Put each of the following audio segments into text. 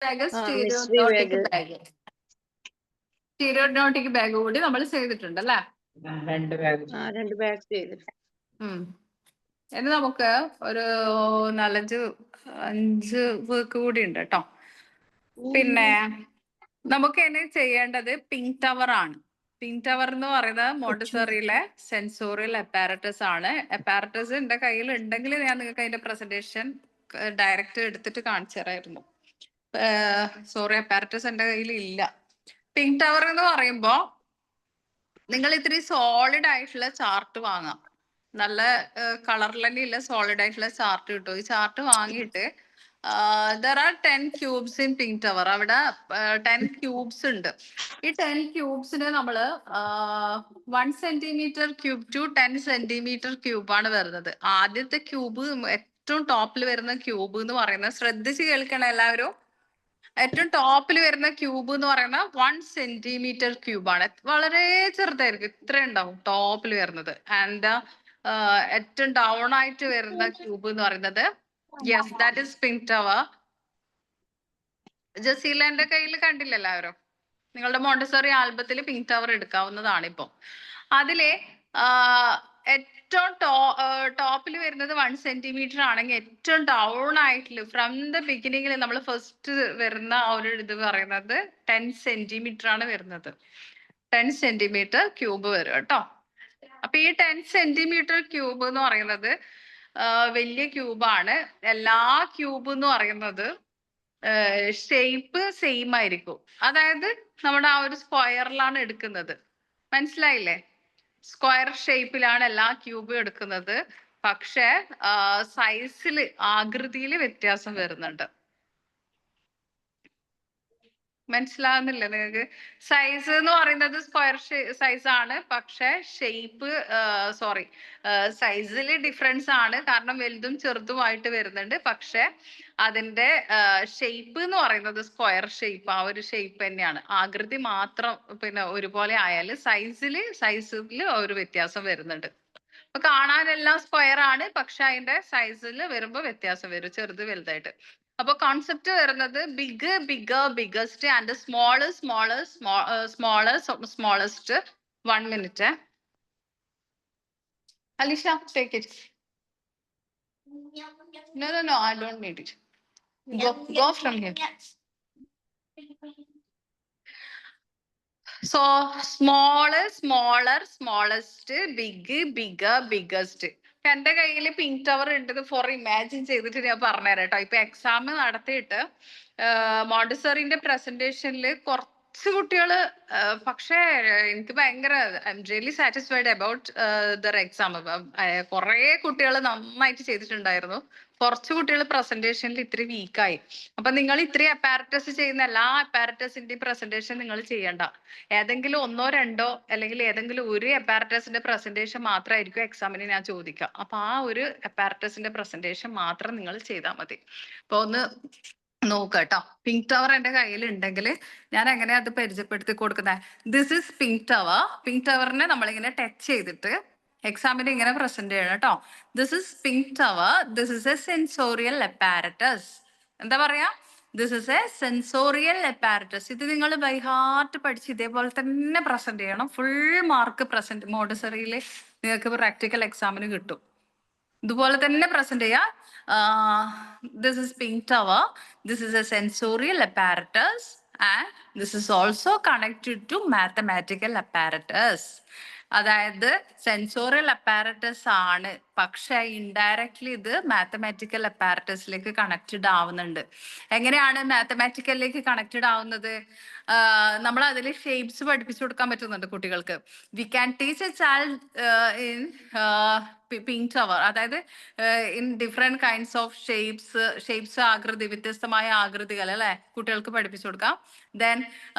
Bag mystery stereognostic bag. Bag stereognostic bag കൂടി നമ്മൾ ചെയ്തിട്ടുണ്ട് അല്ലേ? 2 ബാഗ്. 2 ബാഗ് ചെയ്തിട്ടുണ്ട്. ഇനി നമുക്ക് ഒരു 4-5 വർക്ക് കൂടി ഉണ്ട് കേട്ടോ. പിന്നെ നമുക്ക് ഇനി ചെയ്യേണ്ടത് പിങ്ക് ടവർ ആണ്. പിങ്ക് ടവർ എന്ന് പറയുന്നത് മോണ്ടിസോറിയിലെ സെൻസോറിയൽ അപ്പാരറ്റസ് ആണ്. അപ്പാരറ്റസ് എന്റെ കയ്യിൽ ഉണ്ടെങ്കിൽ ഞാൻ നിങ്ങൾക്ക് അതിന്റെ പ്രസന്റേഷൻ ഡയറക്റ്റ് എടുത്തിട്ട് കാണിച്ചു തരായിരുന്നു. സോറി, അപ്പാരറ്റസ് എന്റെ കയ്യിൽ ഇല്ല. പിങ്ക് ടവർ എന്ന് പറയുമ്പോ നിങ്ങൾ ഇത്തിരി സോളിഡ് ആയിട്ടുള്ള ചാർട്ട് വാങ്ങാം. നല്ല കളറിൽ തന്നെ ഇല്ല സോളിഡ് ആയിട്ടുള്ള ചാർട്ട് കിട്ടും. ഈ ചാർട്ട് വാങ്ങിയിട്ട് there are 10 cubes in pink tower. അവിടെ 10 ക്യൂബ്സ് ഉണ്ട്. ഈ 10 ക്യൂബ്സിന് നമ്മള് 1 സെന്റിമീറ്റർ ക്യൂബ് ടു 10 സെന്റിമീറ്റർ ക്യൂബാണ് വരുന്നത്. ആദ്യത്തെ ക്യൂബ്, ഏറ്റവും ടോപ്പിൽ വരുന്ന ക്യൂബ് എന്ന് പറയുന്നത്, ശ്രദ്ധിച്ച് കേൾക്കണം എല്ലാവരും, ഏറ്റവും ടോപ്പിൽ വരുന്ന ക്യൂബ് എന്ന് പറയുന്നത് 1 സെന്റിമീറ്റർ ക്യൂബാണ്. വളരെ ചെറുതായിരിക്കും, ഇത്ര ഉണ്ടാവും ടോപ്പിൽ വരുന്നത്. ആൻഡ് ഏറ്റവും ഡൗൺ ആയിട്ട് വരുന്ന ക്യൂബ് എന്ന് പറയുന്നത്, yes, that is pink tower. ജസീലന്റെ കയ്യിൽ കണ്ടില്ല എല്ലാവരും? നിങ്ങളുടെ മോണ്ടിസോറി ആൽബത്തിൽ പിങ്ക് ടവർ എടുക്കാവുന്നതാണ്. ഇപ്പൊ അതിലെ ഏറ്റവും ടോപ്പിൽ വരുന്നത് 1 സെന്റിമീറ്റർ ആണെങ്കിൽ, ഏറ്റവും ഡൗൺ ആയിട്ടുള്ള ഫ്രം ദ ബിഗിനിങ്ങിൽ നമ്മൾ ഫസ്റ്റ് വരുന്ന ഒരു ഇത് പറയുന്നത് 10 സെന്റിമീറ്റർ ആണ് വരുന്നത്. 10 സെന്റിമീറ്റർ ക്യൂബ് വരും കേട്ടോ. അപ്പൊ ഈ 10 സെന്റിമീറ്റർ ക്യൂബ് എന്ന് പറയുന്നത് വലിയ ക്യൂബാണ്. എല്ലാ ക്യൂബ് എന്ന് പറയുന്നത് ഷേപ്പ് സെയിം ആയിരിക്കും. അതായത് നമ്മുടെ ആ ഒരു സ്ക്വയറിലാണ് എടുക്കുന്നത്. മനസ്സിലായില്ലേ? സ്ക്വയർ ഷേപ്പിലാണ് എല്ലാ ക്യൂബും എടുക്കുന്നത്. പക്ഷെ സൈസില്, ആകൃതിയിൽ വ്യത്യാസം വരുന്നുണ്ട്. മനസ്സിലാവുന്നില്ല നിങ്ങൾക്ക്? സൈസ് എന്ന് പറയുന്നത് സ്ക്വയർ സൈസ് ആണ്, പക്ഷെ ഷേപ്പ്, സോറി, സൈസിൽ ഡിഫറൻസ് ആണ്. കാരണം വലുതും ചെറുതുമായിട്ട് വരുന്നുണ്ട്. പക്ഷെ അതിന്റെ ഷേപ്പ് എന്ന് പറയുന്നത് സ്ക്വയർ ഷേപ്പ്, ആ ഒരു ഷേപ്പ് തന്നെയാണ്. ആകൃതി മാത്രം പിന്നെ ഒരുപോലെ ആയാലും സൈസിൽ ഒരു വ്യത്യാസം വരുന്നുണ്ട്. അപ്പൊ കാണാനെല്ലാം സ്ക്വയർ ആണ്, പക്ഷെ അതിന്റെ സൈസിൽ വരുമ്പോ വ്യത്യാസം വരും, ചെറുത് വലുതായിട്ട്. അപ്പൊ കോൺസെപ്റ്റ് വരുന്നത് big, bigger, biggest and small, small, small, smallest. 1 minute. Alisha, take it. No, I don't need it. Go from here. So smaller, smaller, smallest, big, bigger, biggest. എന്റെ കയ്യിൽ പിങ്ക് ടവർ ഉണ്ട്. ഫോർ ഇമാജിൻ ചെയ്തിട്ട് ഞാൻ പറഞ്ഞുതരാം കേട്ടോ. ഇപ്പൊ exam നടത്തിയിട്ട് മോണ്ടിസോറിന്റെ പ്രസന്റേഷനിൽ കുറച്ച് കുട്ടികള്, പക്ഷേ എനിക്ക് ഭയങ്കര I am really satisfied about there exam. കുറെ കുട്ടികൾ നന്നായിട്ട് ചെയ്തിട്ടുണ്ടായിരുന്നു. കുറച്ച് കുട്ടികൾ പ്രസന്റേഷനിൽ ഇത്തിരി വീക്കായി. അപ്പൊ നിങ്ങൾ ഇത്തിരി അപ്പാരറ്റസ് ചെയ്യുന്ന എല്ലാ അപ്പാരറ്റസിന്റെയും പ്രസന്റേഷൻ നിങ്ങൾ ചെയ്യണ്ട. ഏതെങ്കിലും 1-2 അല്ലെങ്കിൽ ഏതെങ്കിലും ഒരു അപ്പാരറ്റസിന്റെ പ്രസന്റേഷൻ മാത്രമായിരിക്കും എക്സാമിന് ഞാൻ ചോദിക്കുക. അപ്പൊ ആ ഒരു അപ്പാരറ്റസിന്റെ പ്രസന്റേഷൻ മാത്രം നിങ്ങൾ ചെയ്താൽ മതി. അപ്പൊ ഒന്ന് നോക്കുക കേട്ടോ. പിങ്ക് ടവർ എന്റെ കയ്യിൽ ഉണ്ടെങ്കിൽ ഞാൻ എങ്ങനെയാ അത് പരിചയപ്പെടുത്തി കൊടുക്കുന്നത്? This is pink tower. Pink ടവറിനെ നമ്മളിങ്ങനെ ടച്ച് ചെയ്തിട്ട് എക്സാമിന് ഇങ്ങനെ പ്രസന്റ് ചെയ്യണം കേട്ടോ. This is pink tower. This is a sensorial apparatus. എന്താ പറയാ? This is a sensorial apparatus. ഇത് നിങ്ങൾ ബൈ ഹാർട്ട് പഠിച്ച് ഇതേപോലെ തന്നെ പ്രസന്റ് ചെയ്യണം. ഫുൾ മാർക്ക് പ്രസന്റ് മോണ്ടിസോറിയിൽ നിങ്ങൾക്ക് പ്രാക്ടിക്കൽ എക്സാമിന് കിട്ടും. ഇതുപോലെ തന്നെ പ്രസന്റ് ചെയ്യാം. This is pink tower. This is a sensorial apparatus and this is also connected to mathematical apparatus. അതായത് സെൻസോറിയൽ അപ്പാരറ്റസ് ആണ്, പക്ഷെ ഇൻഡയറക്ട്ലി ഇത് മാത്തമാറ്റിക്കൽ അപ്പാരറ്റസിലേക്ക് കണക്റ്റഡ് ആവുന്നുണ്ട്. എങ്ങനെയാണ് മാത്തമാറ്റിക്കലിലേക്ക് കണക്റ്റഡ് ആവുന്നത്? നമ്മൾ അതിൽ ഷേപ്സ് പഠിപ്പിച്ചു കൊടുക്കാൻ പറ്റുന്നുണ്ട് കുട്ടികൾക്ക്. We can teach a child in pink tower. അതായത് in different kinds of shapes, ആകൃതി, വ്യത്യസ്തമായ ആകൃതികൾ അല്ലെ കുട്ടികൾക്ക് പഠിപ്പിച്ചു കൊടുക്കാം. ദെൻ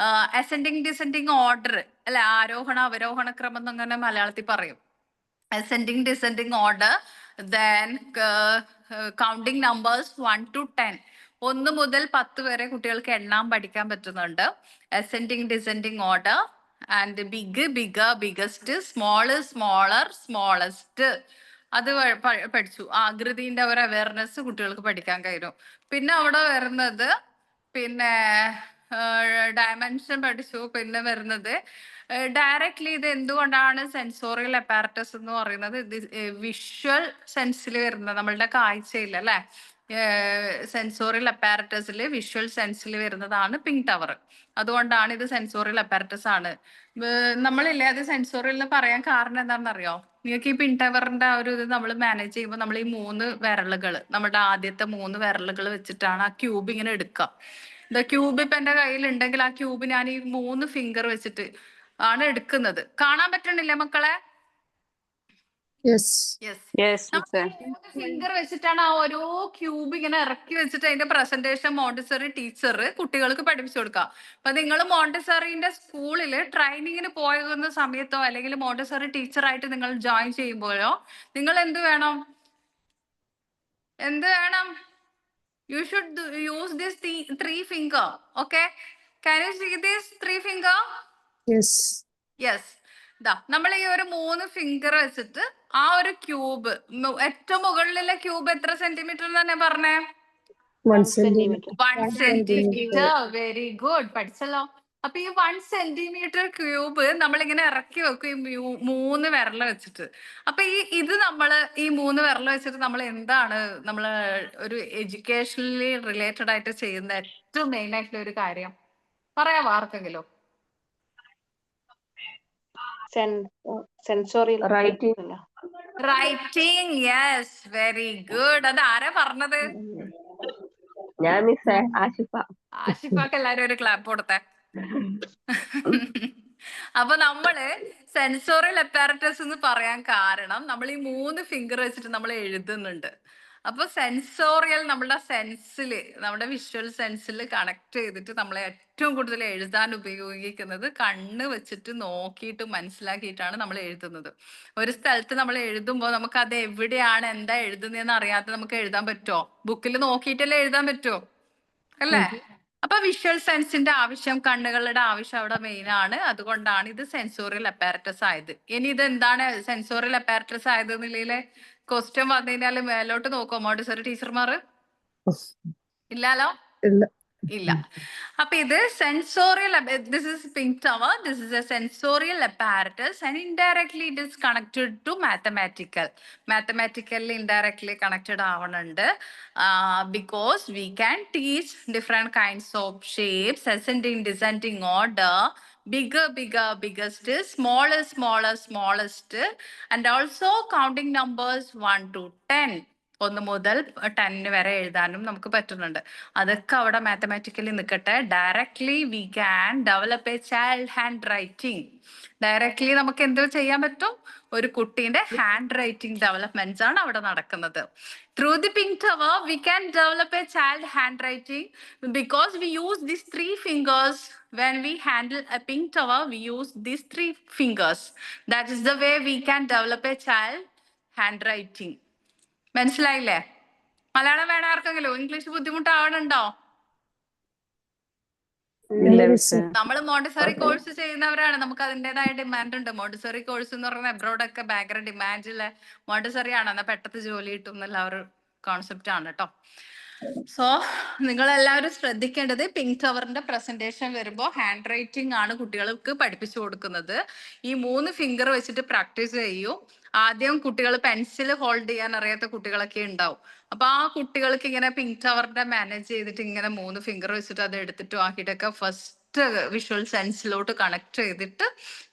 അസെൻഡിങ് ഡിസെൻഡിങ് ഓർഡർ അല്ലെ, ആരോഹണ അവരോഹണ ക്രമം എന്നങ്ങനെ മലയാളത്തിൽ പറയും. Ascending descending order. Then counting numbers 1 to 10. 1 മുതൽ 10 വരെ കുട്ടികൾക്ക് എണ്ണാൻ പഠിക്കാൻ പറ്റുന്നുണ്ട്. Ascending descending order and big, bigger, biggest, small, smaller, smallest. അത് പഠിച്ചു. ആകൃതിന്റെ ഒരു അവയർനെസ് കുട്ടികൾക്ക് പഠിക്കാൻ കഴിയും. പിന്നെ അവിടെ വരുന്നത് പിന്നെ ഡയമെൻഷൻ പഠിച്ചു. പിന്നെ വരുന്നത് ഡയറക്ട്ലി ഇത് എന്തുകൊണ്ടാണ് സെൻസോറിയൽ അപ്പാരറ്റസ് എന്ന് പറയുന്നത്, ഇത് വിഷ്വൽ സെൻസിൽ വരുന്നത്, നമ്മളുടെ കാഴ്ചയിൽ അല്ലെ, സെൻസോറിയൽ അപ്പാരറ്റസിൽ വിഷ്വൽ സെൻസിൽ വരുന്നതാണ് പിങ്ക് ടവർ. അതുകൊണ്ടാണ് ഇത് സെൻസോറിയൽ അപ്പാരറ്റസ് ആണ്. നമ്മളില്ലേ അത് സെൻസോറിയൽ എന്ന് പറയാൻ കാരണം എന്താണെന്ന് അറിയോ? നിങ്ങൾക്ക് ഈ പിങ്ക് ടവറിന്റെ ആ ഒരു ഇത് നമ്മൾ മാനേജ് ചെയ്യുമ്പോൾ നമ്മൾ ഈ 3 വിരലുകൾ, നമ്മുടെ ആദ്യത്തെ 3 വിരലുകൾ വെച്ചിട്ടാണ് ആ ക്യൂബ് ഇങ്ങനെ എടുക്കുക. ദ ക്യൂബ് ഇപ്പൊ എന്റെ കയ്യിൽ ഉണ്ടെങ്കിൽ ആ ക്യൂബ് ഞാൻ ഈ 3 ഫിംഗർ വെച്ചിട്ട് ആണ് എടുക്കുന്നത്. കാണാൻ പറ്റണില്ലേ മക്കളെ? ഫിംഗർ വെച്ചിട്ടാണ് ആ ഓരോ ക്യൂബ് ഇങ്ങനെ ഇറക്കി വെച്ചിട്ട് അതിന്റെ പ്രസന്റേഷൻ മോണ്ടിസറി ടീച്ചർ കുട്ടികൾക്ക് പഠിപ്പിച്ചു കൊടുക്കുക. അപ്പൊ നിങ്ങൾ മോണ്ടിസറിന്റെ സ്കൂളിൽ ട്രെയിനിങ്ങിന് പോകുന്ന സമയത്തോ അല്ലെങ്കിൽ മോണ്ടിസറി ടീച്ചറായിട്ട് നിങ്ങൾ ജോയിൻ ചെയ്യുമ്പോഴോ നിങ്ങൾ എന്ത് വേണം? You should use this 3 finger. Okay, can you see this 3 finger? Yes. നമ്മൾ ഈ ഒരു 3 ഫിംഗർ വെച്ചിട്ട് ആ ഒരു ക്യൂബ്, ഏറ്റവും മുകളിലുള്ള ക്യൂബ് എത്ര സെന്റിമീറ്റർ തന്നെ പറഞ്ഞേ? 1 centimeter. 1 സെന്റിമീറ്റർ. വെരി ഗുഡ്, പഠിച്ചല്ലോ. അപ്പൊ ഈ 1 സെന്റിമീറ്റർ ക്യൂബ് നമ്മളിങ്ങനെ ഇറക്കി വെക്കും ഈ 3 വിരൽ വെച്ചിട്ട്. അപ്പൊ ഇത് നമ്മള് ഈ 3 വിരൽ വെച്ചിട്ട് നമ്മൾ എന്താണ് നമ്മള് ഒരു എഡ്യൂക്കേഷണലി റിലേറ്റഡ് ആയിട്ട് ചെയ്യുന്ന ഏറ്റവും മെയിൻ ആയിട്ടുള്ള ഒരു കാര്യം പറയാമോ ആർക്കെങ്കിലും? റൈറ്റിംഗ്. Yes, very good. അത് ആരാ പറഞ്ഞത്? ഞാൻ മിസ്സേ ആഷിഫ. ആഷിഫാക്ക് എല്ലാരും ഒരു ക്ലാപ്പ് കൊടുത്തേ. അപ്പൊ നമ്മള് സെൻസോറിയൽ അപ്പാരറ്റസ് എന്ന് പറയാൻ കാരണം നമ്മൾ ഈ 3 ഫിംഗർ വെച്ചിട്ട് നമ്മൾ എഴുതുന്നുണ്ട്. അപ്പൊ സെൻസോറിയൽ നമ്മുടെ സെൻസില്, നമ്മുടെ വിഷ്വൽ സെൻസിൽ കണക്ട് ചെയ്തിട്ട് നമ്മളെ ഏറ്റവും കൂടുതൽ എഴുതാൻ ഉപയോഗിക്കുന്നത് കണ്ണ് വെച്ചിട്ട് നോക്കിയിട്ട് മനസ്സിലാക്കിയിട്ടാണ് നമ്മൾ എഴുതുന്നത്. ഒരു സ്ഥലത്ത് നമ്മൾ എഴുതുമ്പോൾ നമുക്ക് അത് എവിടെയാണ് എന്താ എഴുതുന്നതെന്ന് അറിയാതെ നമുക്ക് എഴുതാൻ പറ്റുമോ? ബുക്കിൽ നോക്കിയിട്ടല്ലേ എഴുതാൻ പറ്റുമോ? അല്ലേ? അപ്പൊ വിഷ്വൽ സെൻസിന്റെ ആവശ്യം, കണ്ണുകളുടെ ആവശ്യം അവിടെ മെയിൻ ആണ്. അതുകൊണ്ടാണ് ഇത് സെൻസോറിയൽ അപ്പാരറ്റസ് ആയത്. ഇനി ഇത് എന്താണ് സെൻസോറിയൽ അപ്പാരറ്റസ് ആയത് എന്നില്ലേ ക്വസ്റ്റ്യൻ വന്നു കഴിഞ്ഞാല് മേലോട്ട് നോക്കോ മോണ്ടിസറി ടീച്ചർമാർ? ഇല്ലാലോ, ഇല്ല. അപ്പൊ ഇത് sensorial, this is pink tower, this is a sensorial apparatus and indirectly it is connected to mathematically indirectly connected ആവണുണ്ട്. Because we can teach different kinds of shapes, ascending descending order, bigger, biggest, smaller, smallest, and also counting numbers 1 to 10. 1 മുതൽ 10 വരെ എഴുതാനും നമുക്ക് പറ്റുന്നുണ്ട്. അതൊക്കെ അവിടെ mathematically നിൽക്കട്ടെ. Directly we can develop A child hand writing. Directly നമുക്ക് എന്ത് ചെയ്യാൻ പറ്റും? ഒരു കുട്ടീന്റെ ഹാൻഡ് റൈറ്റിംഗ് ഡെവലപ്മെന്റ്സ് ആണ് അവിടെ നടക്കുന്നത്. Through the pink tower, we can develop a child handwriting because we use these 3 fingers. When we handle a pink tower, we use these 3 fingers. That is the way we can develop a child handwriting. മനസ്സിലായില്ലേ? മലയാളം വേണം ആർക്കെങ്കിലും? English ബുദ്ധിമുട്ടാവണുണ്ടോ? നമ്മൾ Montessori course ചെയ്യുന്നവരാണ്, നമുക്ക് അതിൻ്റെതായ demand ഉണ്ട്. Montessori course എന്ന് പറഞ്ഞാൽ അബ്രോഡ് ഒക്കെ ഭയങ്കര ഡിമാൻഡുള്ള മോണ്ടിസറി ആണ്, എന്നാൽ പെട്ടെന്ന് ജോലി കിട്ടും എന്നുള്ള ഒരു കോൺസെപ്റ്റ് ആണ് കേട്ടോ. സോ നിങ്ങൾ എല്ലാവരും ശ്രദ്ധിക്കേണ്ടത്, പിങ്ക് ടവറിന്റെ പ്രസന്റേഷൻ വരുമ്പോൾ ഹാൻഡ് റൈറ്റിംഗ് ആണ് കുട്ടികൾക്ക് പഠിപ്പിച്ചു കൊടുക്കുന്നത്. ഈ 3 ഫിംഗർ വെച്ചിട്ട് പ്രാക്ടീസ് ചെയ്യൂ. ആദ്യം കുട്ടികൾ പെൻസിൽ ഹോൾഡ് ചെയ്യാൻ അറിയാത്ത കുട്ടികളൊക്കെ ഉണ്ടാവും. അപ്പൊ ആ കുട്ടികൾക്ക് ഇങ്ങനെ പിങ്ക് ടവറിന്റെ മാനേജ് ചെയ്തിട്ട് ഇങ്ങനെ 3 ഫിംഗർ വെച്ചിട്ട് അത് എടുത്തിട്ട് ആക്കിയിട്ടൊക്കെ ഫസ്റ്റ് വിഷ്വൽ സെൻസിലോട്ട് കണക്ട് ചെയ്തിട്ട്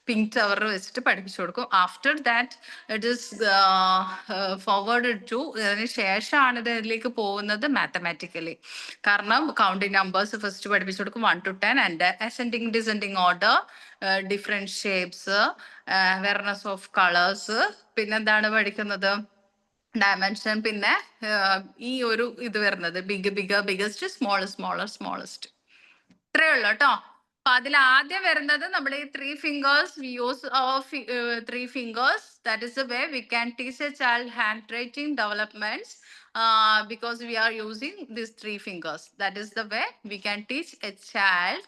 പിങ്ക് ടവർ വെച്ചിട്ട് പഠിപ്പിച്ചു കൊടുക്കും. After that it is forward to, അതിന് ശേഷമാണ് ഇതിലേക്ക് പോകുന്നത് മാത്തമാറ്റിക്കലി. കാരണം കൗണ്ടിങ് നമ്പേഴ്സ് ഫസ്റ്റ് പഠിപ്പിച്ചു കൊടുക്കും 1 to 10 and ascending descending order, different shapes, awareness of colours, പിന്നെന്താണ് പഠിക്കുന്നത്? ഡയമെൻഷൻ, പിന്നെ ഈ ഒരു ഇത് വരുന്നത് ബിഗസ്റ്റ്, സ്മോളസ്റ്റ്. ഇത്രയേ ഉള്ളൂ കേട്ടോ. അപ്പൊ അതിൽ ആദ്യം വരുന്നത് നമ്മുടെ ഈ 3 fingers. We use 3 fingers. That is the way we can teach a child hand writing developments because we are using these 3 fingers. That is the way we can teach a child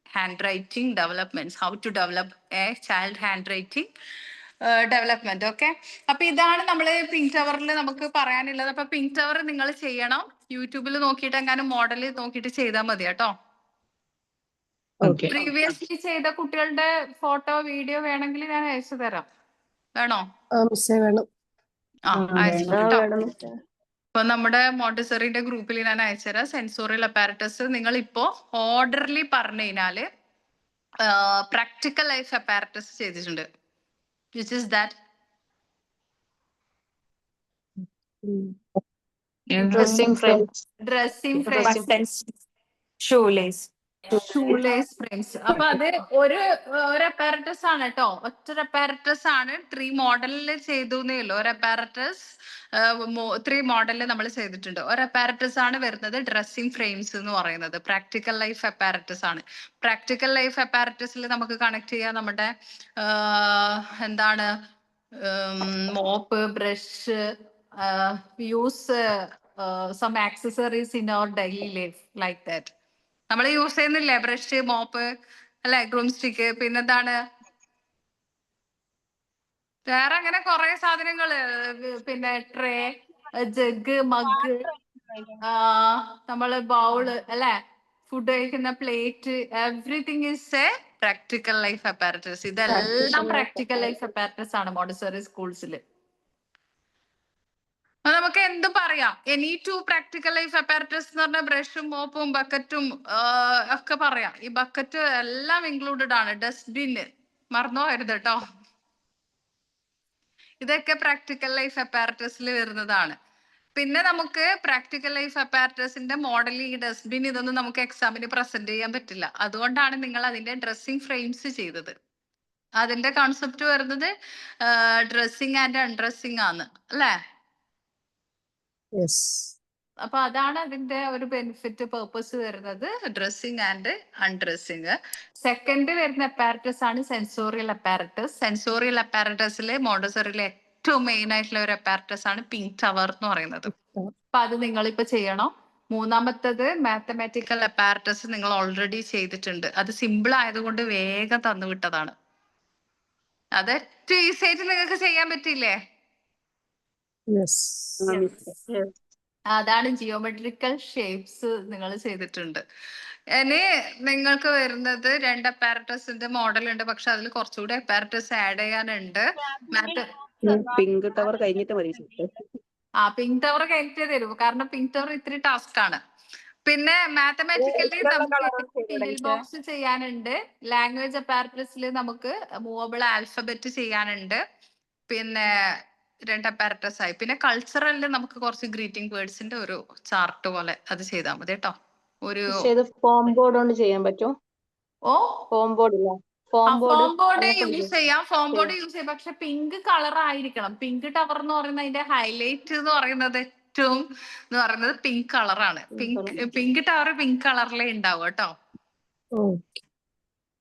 handwriting developments, how to develop a child handwriting development. Okay, അപ്പൊ ഇതാണ് നമ്മൾ pink ടവറിൽ നമുക്ക് പറയാനുള്ളത്. അപ്പൊ pink tower നിങ്ങൾ ചെയ്യണം. യൂട്യൂബിൽ നോക്കിയിട്ട് എങ്ങാനും മോഡൽ നോക്കിയിട്ട് ചെയ്താൽ മതി കേട്ടോ. ഓക്കെ. പ്രീവിയസ്ലി ചെയ്ത കുട്ടികളുടെ ഫോട്ടോ വീഡിയോ വേണമെങ്കിൽ ഞാൻ അയച്ചു തരാം. വേണോ? മിസ്സേ വേണം. അയച്ചു ആ, കേട്ടോ. വേണം മിസ്സേ. ഇപ്പൊ നമ്മുടെ മോണ്ടിസറിന്റെ ഗ്രൂപ്പിൽ ഞാൻ അയച്ചുതരാം. സെൻസോറിയൽ അപ്പാരറ്റസ് നിങ്ങൾ ഇപ്പോ ഓർഡർലി പറഞ്ഞു കഴിഞ്ഞാല് പ്രാക്ടിക്കൽ ലൈഫ് അപ്പാരറ്റസ് ചെയ്തിട്ടുണ്ട്. Which is that? Dressing frames. Dressing frames, Buttons. Shoelace. Shoelace frames. അപ്പൊ അത് ഒരു അപ്പാരറ്റസ് ആണ് കേട്ടോ. ഒറ്റ അപ്പാരറ്റസ് ആണ്. 3 മോഡലിൽ ചെയ്തു എന്നേ ഉള്ളൂ. ഒരു അപ്പാരറ്റസ് 3 മോഡലിൽ നമ്മൾ ചെയ്തിട്ടുണ്ട്. ഒരു അപ്പാരറ്റസ് ആണ് വരുന്നത് ഡ്രസ്സിംഗ് ഫ്രെയിംസ് എന്ന് പറയുന്നത്. പ്രാക്ടിക്കൽ ലൈഫ് അപ്പാരറ്റസ് ആണ്. പ്രാക്ടിക്കൽ ലൈഫ് അപ്പാരറ്റസിൽ നമുക്ക് കണക്ട് ചെയ്യാം നമ്മുടെ എന്താണ് mop, brush, use some accessories in our daily life like that. നമ്മൾ യൂസ് ചെയ്യുന്നില്ലേ ബ്രഷ്, മോപ്പ്, അല്ലെ, ഗ്രൂം സ്റ്റിക്ക്, പിന്നെന്താണ് വേറെ അങ്ങനെ കുറെ സാധനങ്ങള്, പിന്നെ ട്രേ, ജഗ്, മഗ്, നമ്മള് ബൗള്, അല്ലെ, ഫുഡ് കഴിക്കുന്ന plate, everything is a practical life apparatus. ഇതെല്ലാം പ്രാക്ടിക്കൽ ലൈഫ് അപ്പാരറ്റസ് ആണ് മോണ്ടിസറി സ്കൂൾസിൽ. നമുക്ക് എന്ത് പറയാം? Any two practical life apparatus എന്ന് പറഞ്ഞാൽ ബ്രഷും മോപ്പും ബക്കറ്റും ഒക്കെ പറയാം. ഈ ബക്കറ്റ് എല്ലാം ഇൻക്ലൂഡഡ് ആണ്. ഡസ്റ്റ്ബിന് മറന്നോ വരുത് കേട്ടോ. ഇതൊക്കെ പ്രാക്ടിക്കൽ ലൈഫ് അപ്പാരറ്റസിൽ വരുന്നതാണ്. പിന്നെ നമുക്ക് പ്രാക്ടിക്കൽ ലൈഫ് അപ്പാരറ്റസിന്റെ മോഡൽ, ഈ ഡസ്റ്റ്ബിൻ, ഇതൊന്നും നമുക്ക് എക്സാമിന് പ്രസന്റ് ചെയ്യാൻ പറ്റില്ല. അതുകൊണ്ടാണ് നിങ്ങൾ അതിന്റെ ഡ്രസ്സിംഗ് ഫ്രെയിംസ് ചെയ്തത്. അതിന്റെ കോൺസെപ്റ്റ് വരുന്നത് ഡ്രസ്സിംഗ് ആൻഡ് അൺഡ്രസ്സിംഗ് ആണ്, അല്ലേ? അപ്പൊ അതാണ് അതിന്റെ ഒരു ബെനിഫിറ്റ്, പേർപ്പസ് വരുന്നത്, ഡ്രസ്സിംഗ് ആൻഡ് അൺഡ്രസ്സിംഗ്. സെക്കൻഡ് വരുന്ന അപ്പാരറ്റസ് ആണ് സെൻസോറിയൽ അപ്പാരറ്റസ്. സെൻസോറിയൽ അപ്പാരറ്റസിലെ മോണ്ടിസറിയിലെ ഏറ്റവും മെയിൻ ആയിട്ടുള്ള ഒരു അപ്പാരറ്റസ് ആണ് പിങ്ക് ടവർ എന്ന് പറയുന്നത്. അപ്പൊ അത് നിങ്ങൾ ഇപ്പൊ ചെയ്യണം. മൂന്നാമത്തത് മാത്തമാറ്റിക്കൽ അപ്പാരറ്റസ് നിങ്ങൾ ഓൾറെഡി ചെയ്തിട്ടുണ്ട്. അത് സിമ്പിൾ ആയതുകൊണ്ട് വേഗം തന്നു വിട്ടതാണ്. അത് ഏറ്റവും ഈസി ആയിട്ട് നിങ്ങൾക്ക് ചെയ്യാൻ പറ്റില്ലേ? അതാണ് ജിയോമെട്രിക്കൽ ഷേപ്സ് നിങ്ങൾ ചെയ്തിട്ടുണ്ട്. ഇനി നിങ്ങൾക്ക് വരുന്നത് 2 അപ്പാരറ്റസിന്റെ മോഡൽ ഉണ്ട്. പക്ഷെ അതിൽ കുറച്ചുകൂടി അപ്പാരറ്റസ് ആഡ് ചെയ്യാനുണ്ട്. പിങ്ക് ടവർ കഴിഞ്ഞിട്ട് മതി. പിങ്ക് ടവർ കഴിഞ്ഞിട്ടേ തരൂ, കാരണം പിങ്ക് ടവർ ഇത്തിരി ടാസ്ക് ആണ്. പിന്നെ മാത്തമാറ്റിക്കലി നമുക്ക് ഫിൽ ബോക്സ് ചെയ്യാനുണ്ട്. ലാംഗ്വേജ് അപ്പാരറ്റസിൽ നമുക്ക് മൂവബിൾ ആൽഫബറ്റ് ചെയ്യാനുണ്ട്. പിന്നെ 2 അപ്പാരറ്റസ് ആയി. പിന്നെ കൾച്ചറലിൽ നമുക്ക് കുറച്ച് ഗ്രീറ്റിംഗ് വേർഡ്സിന്റെ ഒരു ചാർട്ട് പോലെ അത് ചെയ്താൽ മതി കേട്ടോ. ഒരു ഫോം ബോർഡ് കൊണ്ട് ചെയ്യാൻ പറ്റും. ഫോം ബോർഡ് ഇല്ല, ഫോം ബോർഡ് യൂസ് ചെയ്യാം. ഫോം ബോർഡ് യൂസ് ചെയ്യാം. പക്ഷെ പിങ്ക് കളർ ആയിരിക്കണം. പിങ്ക് ടവർ എന്ന് പറയുന്നത് അതിന്റെ ഹൈലൈറ്റ് എന്ന് പറയുന്നത്, ഏറ്റവും എന്ന് പറയുന്നത് പിങ്ക് കളറാണ്. പിങ്ക് ടവർ പിങ്ക് കളറിലേ ഉണ്ടാവും കേട്ടോ.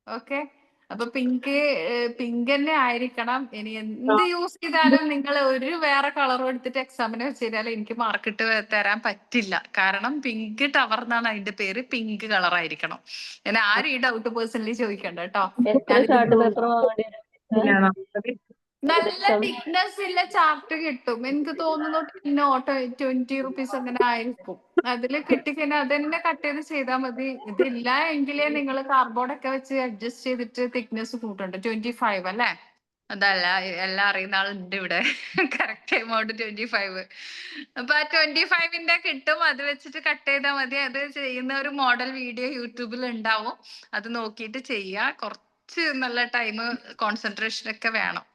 ഓക്കെ, അപ്പൊ പിങ്ക് തന്നെ ആയിരിക്കണം. ഇനി എന്ത് യൂസ് ചെയ്താലും നിങ്ങൾ ഒരു വേറെ കളർ എടുത്തിട്ട് എക്സാമിന് വെച്ച് കഴിഞ്ഞാൽ എനിക്ക് മാർക്ക് ഇട്ട് തരാൻ പറ്റില്ല. കാരണം പിങ്ക് ടവർ എന്നാണ് അതിന്റെ പേര്. പിങ്ക് കളർ ആയിരിക്കണം. എന്നെ ആരും ഈ ഡൗട്ട് പേഴ്സണലി ചോദിക്കണ്ട കേട്ടോ. നല്ല തിക്നെസ് ഉള്ള ചാർട്ട് കിട്ടും. എനിക്ക് തോന്നുന്നു 20 റുപ്പീസ് അങ്ങനെ ആയിരിക്കും. അതില് കിട്ടിക്കഴിഞ്ഞാൽ അതന്നെ കട്ട് ചെയ്ത് ചെയ്താൽ മതി. ഇതില്ല എങ്കിലേ നിങ്ങൾ കാർഡ്ബോർഡ് ഒക്കെ വെച്ച് അഡ്ജസ്റ്റ് ചെയ്തിട്ട് തിക്നെസ് കൂട്ടുണ്ട്. 25 അല്ലേ? അതല്ല, എല്ലാം അറിയുന്ന ആളുണ്ട് ഇവിടെ. Correct amount 25. അപ്പൊ ആ 25ന്റെ കിട്ടും. അത് വെച്ചിട്ട് കട്ട് ചെയ്താൽ മതി. അത് ചെയ്യുന്ന ഒരു മോഡൽ വീഡിയോ യൂട്യൂബിൽ ഉണ്ടാവും. അത് നോക്കിയിട്ട് ചെയ്യുക. കുറച്ച് നല്ല ടൈം, കോൺസെൻട്രേഷൻ ഒക്കെ വേണം.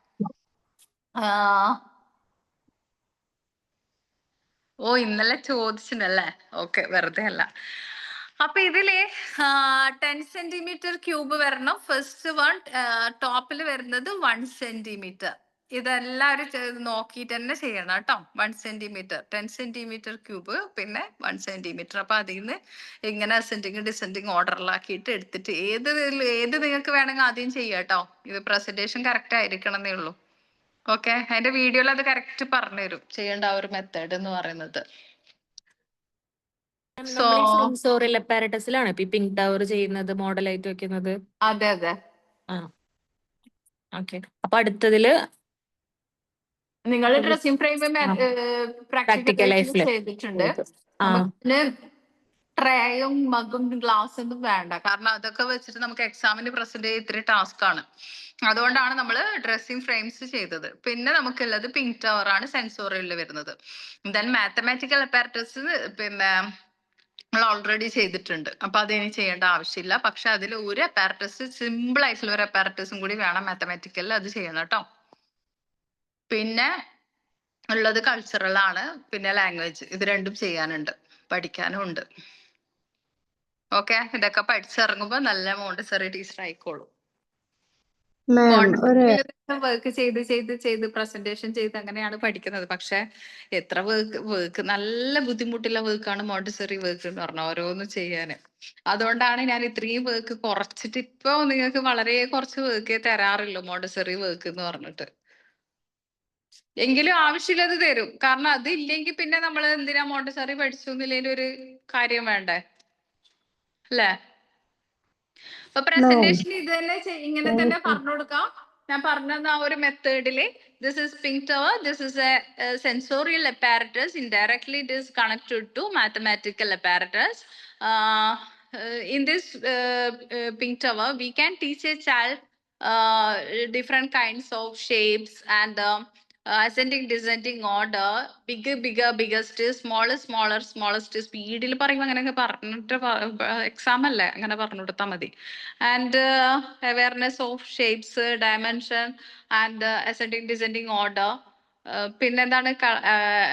ഇന്നലെ ചോദിച്ചിട്ടല്ലേ? ഓക്കെ, വെറുതെ അല്ല. അപ്പൊ ഇതില് 10 സെന്റിമീറ്റർ ക്യൂബ് വരണം. ഫസ്റ്റ് വൺ ടോപ്പിൽ വരുന്നത് 1 സെന്റിമീറ്റർ. ഇതെല്ലാവരും നോക്കിയിട്ട് തന്നെ ചെയ്യണം കേട്ടോ. 1 സെന്റിമീറ്റർ, 10 സെന്റിമീറ്റർ ക്യൂബ്, പിന്നെ 1 സെന്റിമീറ്റർ. അപ്പൊ അതിൽ നിന്ന് ഇങ്ങനെ അസെൻഡിങ് ഡിസെൻഡിങ് ഓർഡറിലാക്കിയിട്ട് എടുത്തിട്ട് ഏത് നിങ്ങൾക്ക് വേണമെങ്കിൽ ആദ്യം ചെയ്യാം കേട്ടോ. ഇത് പ്രസന്റേഷൻ കറക്റ്റ് ആയിരിക്കണം എന്നേ ഉള്ളൂ. ഓക്കെ, അതിന്റെ വീഡിയോയിൽ അത് കറക്റ്റ് പറഞ്ഞുതരും ചെയ്യേണ്ട ആ ഒരു മെത്തേഡ് എന്ന് പറയുന്നത്. സെൻസോറിയൽ അപ്പാരറ്റസിലാണ് പിങ്ക് ടവർ ചെയ്യുന്നത്, മോഡലായിട്ട് വെക്കുന്നത്. അതെ അതെ. ഓക്കെ, അപ്പൊ അടുത്തതില് നിങ്ങൾ ഡ്രസ്സിംഗ് ഫ്രെയിം പ്രാക്ടിക്കൽ ലൈഫിൽ ചെയ്തിട്ടുണ്ട്. ആ പിന്നെ ട്രേയും മഗും ഗ്ലാസ് ഒന്നും വേണ്ട, കാരണം അതൊക്കെ വെച്ചിട്ട് നമുക്ക് എക്സാമിന് പ്രസന്റ് ചെയ്യാൻ ഇത്തിരി ടാസ്ക് ആണ്. അതുകൊണ്ടാണ് നമ്മൾ ഡ്രസ്സിംഗ് ഫ്രെയിംസ് ചെയ്തത്. പിന്നെ നമുക്കുള്ളത് പിങ്ക് ടവർ ആണ് സെൻസോറിയലിൽ വരുന്നത്. ദെൻ മാത്തമാറ്റിക്കൽ അപ്പാരറ്റസ് പിന്നെ നമ്മൾ ഓൾറെഡി ചെയ്തിട്ടുണ്ട്, അപ്പൊ അതിനി ചെയ്യേണ്ട ആവശ്യമില്ല. പക്ഷെ അതിൽ ഒരു അപ്പാരറ്റസ്, സിമ്പിൾ ആയിട്ടുള്ള ഒരു അപ്പാരറ്റസും കൂടി വേണം മാത്തമാറ്റിക്കലിൽ, അത് ചെയ്യണം കേട്ടോ. പിന്നെ ഉള്ളത് കൾച്ചറൽ ആണ്, പിന്നെ ലാംഗ്വേജ്, ഇത് രണ്ടും ചെയ്യാനുണ്ട്, പഠിക്കാനും ഉണ്ട്. ഓക്കെ, ഇതൊക്കെ പഠിച്ചിറങ്ങുമ്പോ നല്ല മോണ്ടിസറി ടീച്ചർ ആയിക്കോളൂ. വർക്ക് ചെയ്ത് പ്രസന്റേഷൻ ചെയ്ത് അങ്ങനെയാണ് പഠിക്കുന്നത്. പക്ഷെ എത്ര വർക്ക് നല്ല ബുദ്ധിമുട്ടുള്ള വർക്കാണ് മോണ്ടിസറി വർക്ക് എന്ന് പറഞ്ഞാൽ, ഓരോന്നും ചെയ്യാന്. അതുകൊണ്ടാണ് ഞാൻ ഇത്രയും വർക്ക് കുറച്ചിട്ട് ഇപ്പൊ നിങ്ങൾക്ക് വളരെ കുറച്ച് വർക്കേ തരാറുള്ളൂ മോണ്ടിസറി വർക്ക് എന്ന് പറഞ്ഞിട്ട്. എങ്കിലും ആവശ്യമില്ലത് തരും, കാരണം അത് ഇല്ലെങ്കിൽ പിന്നെ നമ്മൾ എന്തിനാ മോണ്ടിസറി പഠിച്ചു എന്നില്ലെങ്കിൽ ഒരു കാര്യം വേണ്ടേ അല്ലേ? അപ്പൊ പ്രസന്റേഷൻ ഇത് തന്നെ ഇങ്ങനെ തന്നെ പറഞ്ഞു കൊടുക്കാം. ഞാൻ പറഞ്ഞ ആ ഒരു മെത്തേഡില്, this is pink tower, this is a sensorial apparatus, indirectly it is connected to mathematical apparatus. In this pink tower we can teach a child different kinds of shapes and ascending descending order, bigger biggest, smaller smallest. സ്പീഡിൽ പറയുമ്പോൾ അങ്ങനെയൊക്കെ പറഞ്ഞിട്ട് exam അല്ലേ, അങ്ങനെ പറഞ്ഞു കൊടുത്താൽ മതി. And awareness of shapes, dimension and ascending descending order. പിന്നെന്താണ്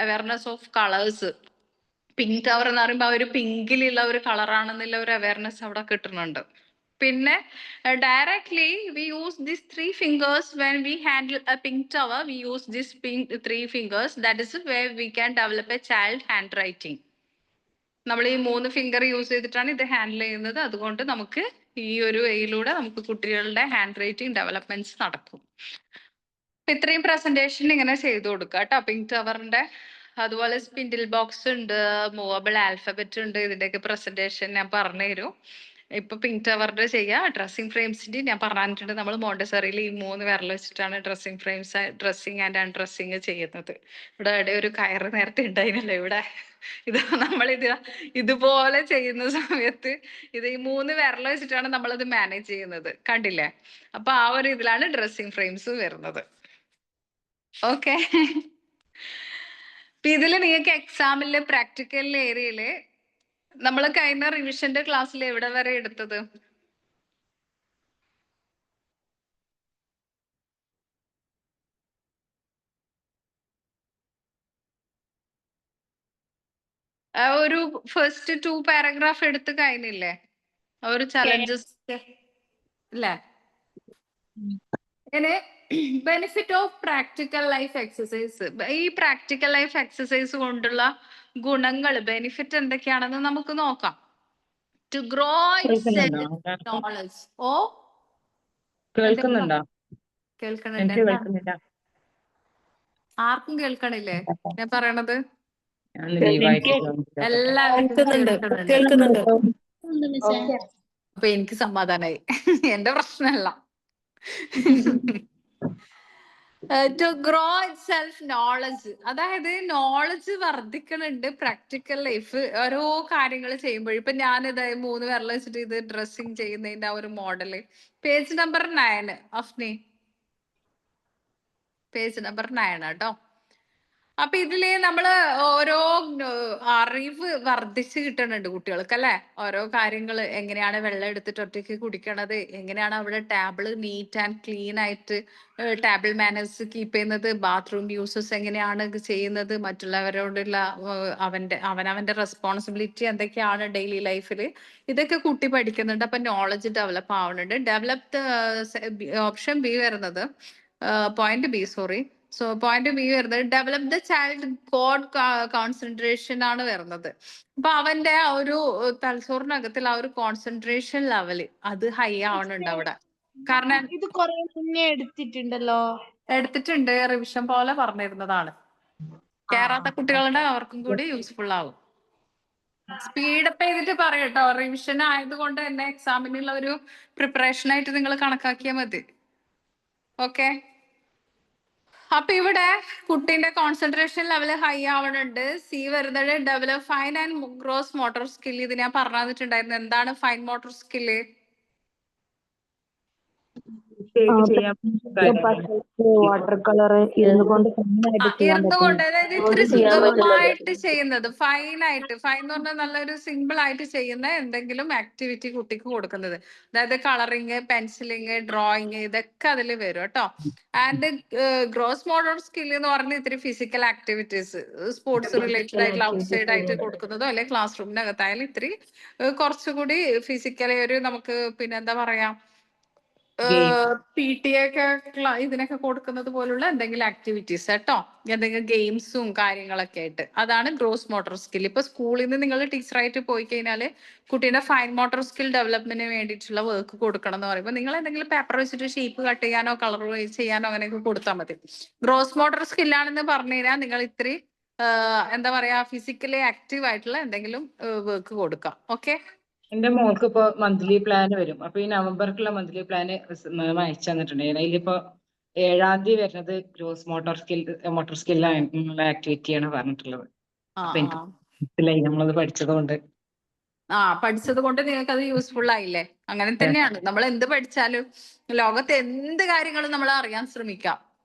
awareness of colours. Pink tower എന്ന് പറയുമ്പോൾ ആ ഒരു പിങ്കിലുള്ള ഒരു കളറാണെന്നുള്ള ഒരു അവയർനെസ് അവിടെ കിട്ടുന്നുണ്ട്. പിന്നെ directly we use this 3 fingers when we handle a pink tower. We use this 3 fingers. That is where we can develop a child handwriting. നമ്മൾ ഈ 3 ഫിംഗർ യൂസ് ചെയ്തിട്ടാണ് ഇത് ഹാൻഡിൽ ചെയ്യുന്നത്. അതുകൊണ്ട് നമുക്ക് ഈ ഒരു വേയിലൂടെ നമുക്ക് കുട്ടികളുടെ ഹാൻഡ് റൈറ്റിംഗ് ഡെവലപ്മെന്റ്സ് നടക്കും. ഇത്രയും പ്രസന്റേഷൻ ഇങ്ങനെ ചെയ്തു കൊടുക്കുക കേട്ടോ, പിങ്ക് ടവറിന്റെ. അതുപോലെ സ്പിൻഡിൽ ബോക്സ് ഉണ്ട്, മൂവബിൾ ആൽഫബറ്റ് ഉണ്ട്, ഇതിന്റെയൊക്കെ പ്രസന്റേഷൻ ഞാൻ പറഞ്ഞു തരും. ഇപ്പൊ പിങ്ക് ടവറിന്റെ ചെയ്യാം. ഡ്രസ്സിംഗ് ഫ്രെയിംസിന്റെ ഞാൻ പറഞ്ഞിട്ടുണ്ട്, നമ്മൾ മോണ്ടസറിയിൽ ഈ 3 വിരൽ വെച്ചിട്ടാണ് ഡ്രസ്സിംഗ് ആൻഡ് അൺഡ്രസ്സിങ് ചെയ്യുന്നത്. ഇവിടെ ഒരു കയറ് നേരത്തെ ഉണ്ടായിരുന്നല്ലോ ഇവിടെ, ഇത് ഇതുപോലെ ചെയ്യുന്ന സമയത്ത് ഇത് ഈ 3 വിരൽ വെച്ചിട്ടാണ് നമ്മളത് മാനേജ് ചെയ്യുന്നത്, കണ്ടില്ലേ? അപ്പൊ ആ ഒരു ഇതിലാണ് ഡ്രസ്സിംഗ് ഫ്രെയിംസ് വരുന്നത്. ഓക്കെ, ഇതില് നിങ്ങൾക്ക് എക്സാമില് പ്രാക്ടിക്കൽ ഏരിയയില് നമ്മൾ കഴിഞ്ഞ റിവിഷന്റെ ക്ലാസ്സിൽ എവിടെ വരെ എടുത്തത്? ഒരു ഫസ്റ്റ് 2 പാരഗ്രാഫ് എടുത്ത് കഴിഞ്ഞില്ലേ? ഒരു ചലഞ്ചസ് അല്ലേ? ഇങ്ങനെ benefit of practical life exercise. ഈ പ്രാക്ടിക്കൽ ലൈഫ് എക്സസൈസ് കൊണ്ടുള്ള ഗുണങ്ങൾ, ബെനിഫിറ്റ് എന്തൊക്കെയാണെന്ന് നമുക്ക് നോക്കാം. To grow knowledge. ഓ കേൾക്കുന്നുണ്ടോ? കേൾക്കണില്ല? ആർക്കും കേൾക്കണില്ലേ ഞാൻ പറയണത്? എല്ലാവരും കേൾക്കുന്നുണ്ട്. അപ്പൊ എനിക്ക് സമാധാനായി, എന്റെ പ്രശ്നമല്ല. To grow it self knowledge, അതായത് നോളജ് വർദ്ധിക്കണുണ്ട് പ്രാക്ടിക്കൽ ലൈഫ് ഓരോ കാര്യങ്ങൾ ചെയ്യുമ്പോൾ. ഇപ്പൊ ഞാനിത് 3 വിരൽ വെച്ചിട്ട് ഇത് ഡ്രസ്സിങ് ചെയ്യുന്നതിന്റെ ആ ഒരു മോഡല്, പേജ് നമ്പർ 9 അഫ്നി, പേജ് നമ്പർ 9 കേട്ടോ. അപ്പൊ ഇതില് നമ്മള് ഓരോ അറിവ് വർദ്ധിച്ച് കിട്ടുന്നുണ്ട് കുട്ടികൾക്ക് അല്ലെ. ഓരോ കാര്യങ്ങൾ, എങ്ങനെയാണ് വെള്ളം എടുത്തിട്ട് ഒറ്റയ്ക്ക് കുടിക്കണത്, എങ്ങനെയാണ് അവിടെ ടേബിള് നീറ്റ് ആൻഡ് ക്ലീൻ ആയിട്ട് ടേബിൾ മാനേഴ്സ് കീപ്പ് ചെയ്യുന്നത്, ബാത്റൂം യൂസസ് എങ്ങനെയാണ് ചെയ്യുന്നത്, മറ്റുള്ളവരോടുള്ള അവനവന്റെ റെസ്പോൺസിബിലിറ്റി എന്തൊക്കെയാണ് ഡെയിലി ലൈഫിൽ, ഇതൊക്കെ കുട്ടി പഠിക്കുന്നുണ്ട്. അപ്പൊ നോളജ് ഡെവലപ്പ് ആവുന്നുണ്ട്. ഡെവലപ്ഡ് ഓപ്ഷൻ ബി വരുന്നത്, point B sorry. So point B വരുന്നത് develop the child code concentration ആണ് വരുന്നത്. അപ്പൊ അവന്റെ ആ ഒരു തലച്ചോറിനകത്തിൽ ആ ഒരു കോൺസെൻട്രേഷൻ ലെവല് അത് ഹൈ ആവണുണ്ട് അവിടെ. കാരണം ഇത് കുറെ മുന്നേ എടുത്തിട്ടുണ്ട്, റിവിഷൻ പോലെ പറഞ്ഞിരുന്നതാണ്. കേറാത്ത കുട്ടികളുടെ അവർക്കും കൂടി യൂസ്ഫുൾ ആവും. സ്പീഡപ്പ് ചെയ്തിട്ട് പറയട്ടോ, റിവിഷൻ ആയതുകൊണ്ട് തന്നെ എക്സാമിനുള്ള ഒരു പ്രിപ്പറേഷൻ ആയിട്ട് നിങ്ങൾ കണക്കാക്കിയാൽ മതി. ഓക്കെ, അപ്പൊ ഇവിടെ കുട്ടീന്റെ കോൺസെൻട്രേഷൻ ലെവൽ ഹൈ ആവണുണ്ട്. സി വരുന്നത് develop fine and gross motor skill. ഇത് ഞാൻ പറഞ്ഞു തന്നിട്ടുണ്ടായിരുന്നു. എന്താണ് ഫൈൻ മോട്ടോർ സ്കില്ല്? ചെയ്യാൻ കാര്യങ്ങൾ. വാട്ടർ കളർ ഇരുന്ന് കൊണ്ട് ഫൈനായിട്ട് ചെയ്യാൻ ഇരുന്നു പറ്റും. കൊണ്ട് അതായത് ഇത്തിരി ചെയ്യാൻ സുഗമമായിട്ട് ചെയ്യുന്നത്, ഫൈൻ ആയിട്ട്, ഫൈൻ എന്ന് പറഞ്ഞാൽ നല്ലൊരു സിമ്പിൾ ആയിട്ട് ചെയ്യുന്ന എന്തെങ്കിലും ആക്ടിവിറ്റി കുട്ടിക്ക് കൊടുക്കുന്നത്. അതായത് കളറിങ്, പെൻസിലിങ്, ഡ്രോയിങ്, ഇതൊക്കെ അതിൽ വരും കേട്ടോ. ആൻഡ് ഗ്രോസ് മോട്ടോർ സ്കിൽ എന്ന് പറഞ്ഞാൽ ഇത്തിരി ഫിസിക്കൽ ആക്ടിവിറ്റീസ്, സ്പോർട്സ് റിലേറ്റഡ് ആയിട്ടുള്ള ഔട്ട് സൈഡ് ആയിട്ട് കൊടുക്കുന്നതോ അല്ലെ ക്ലാസ് റൂമിനകത്തായാലും ഇത്തിരി കുറച്ചുകൂടി ഫിസിക്കലി ഒരു നമുക്ക് പിന്നെ എന്താ പറയാ പി ടി ഒക്കെ ഇതിനൊക്കെ കൊടുക്കുന്നത് പോലുള്ള എന്തെങ്കിലും ആക്ടിവിറ്റീസ് കേട്ടോ, എന്തെങ്കിലും ഗെയിംസും കാര്യങ്ങളൊക്കെ ആയിട്ട്. അതാണ് ഗ്രോസ് മോട്ടോർ സ്കിൽ. ഇപ്പൊ സ്കൂളിൽ നിന്ന് നിങ്ങൾ ടീച്ചറായിട്ട് പോയി കഴിഞ്ഞാൽ കുട്ടീന്റെ ഫൈൻ മോട്ടോർ സ്കിൽ ഡെവലപ്മെന്റിന് വേണ്ടിയിട്ടുള്ള വർക്ക് കൊടുക്കണം എന്ന് പറയുമ്പോൾ നിങ്ങൾ എന്തെങ്കിലും പേപ്പർ വെച്ചിട്ട് ഷേപ്പ് കട്ട് ചെയ്യാനോ കളർ ചെയ്യാനോ അങ്ങനെയൊക്കെ കൊടുത്താൽ മതി. ഗ്രോസ് മോട്ടോർ സ്കില്ലാണെന്ന് പറഞ്ഞു കഴിഞ്ഞാൽ നിങ്ങൾ ഇത്തിരി എന്താ പറയാ ഫിസിക്കലി ആക്റ്റീവ് ആയിട്ടുള്ള എന്തെങ്കിലും വർക്ക് കൊടുക്കാം. ഓക്കെ. എന്റെ മോൾക്ക് ഇപ്പൊ മന്ത്ലി പ്ലാൻ വരും. അപ്പൊ ഈ നവംബർക്കുള്ള മന്ത്ലി പ്ലാന് മാം അയച്ചു തന്നിട്ടുണ്ട്. അതിലിപ്പോ 7-ാം തീയതി വരുന്നത് ഗ്രോസ് മോട്ടോർ സ്കില്ലുള്ള ആക്ടിവിറ്റിയാണ് പറഞ്ഞിട്ടുള്ളത്. അപ്പൊ എനിക്ക് മനസ്സിലായി നമ്മളത് പഠിച്ചത് കൊണ്ട്. പഠിച്ചത് കൊണ്ട് നിങ്ങൾക്ക് അത് യൂസ്ഫുൾ ആയില്ലേ? അങ്ങനെ തന്നെയാണ് നമ്മൾ എന്ത് പഠിച്ചാലും ലോകത്തെ എന്ത് കാര്യങ്ങളും നമ്മൾ അറിയാൻ ശ്രമിക്കാം.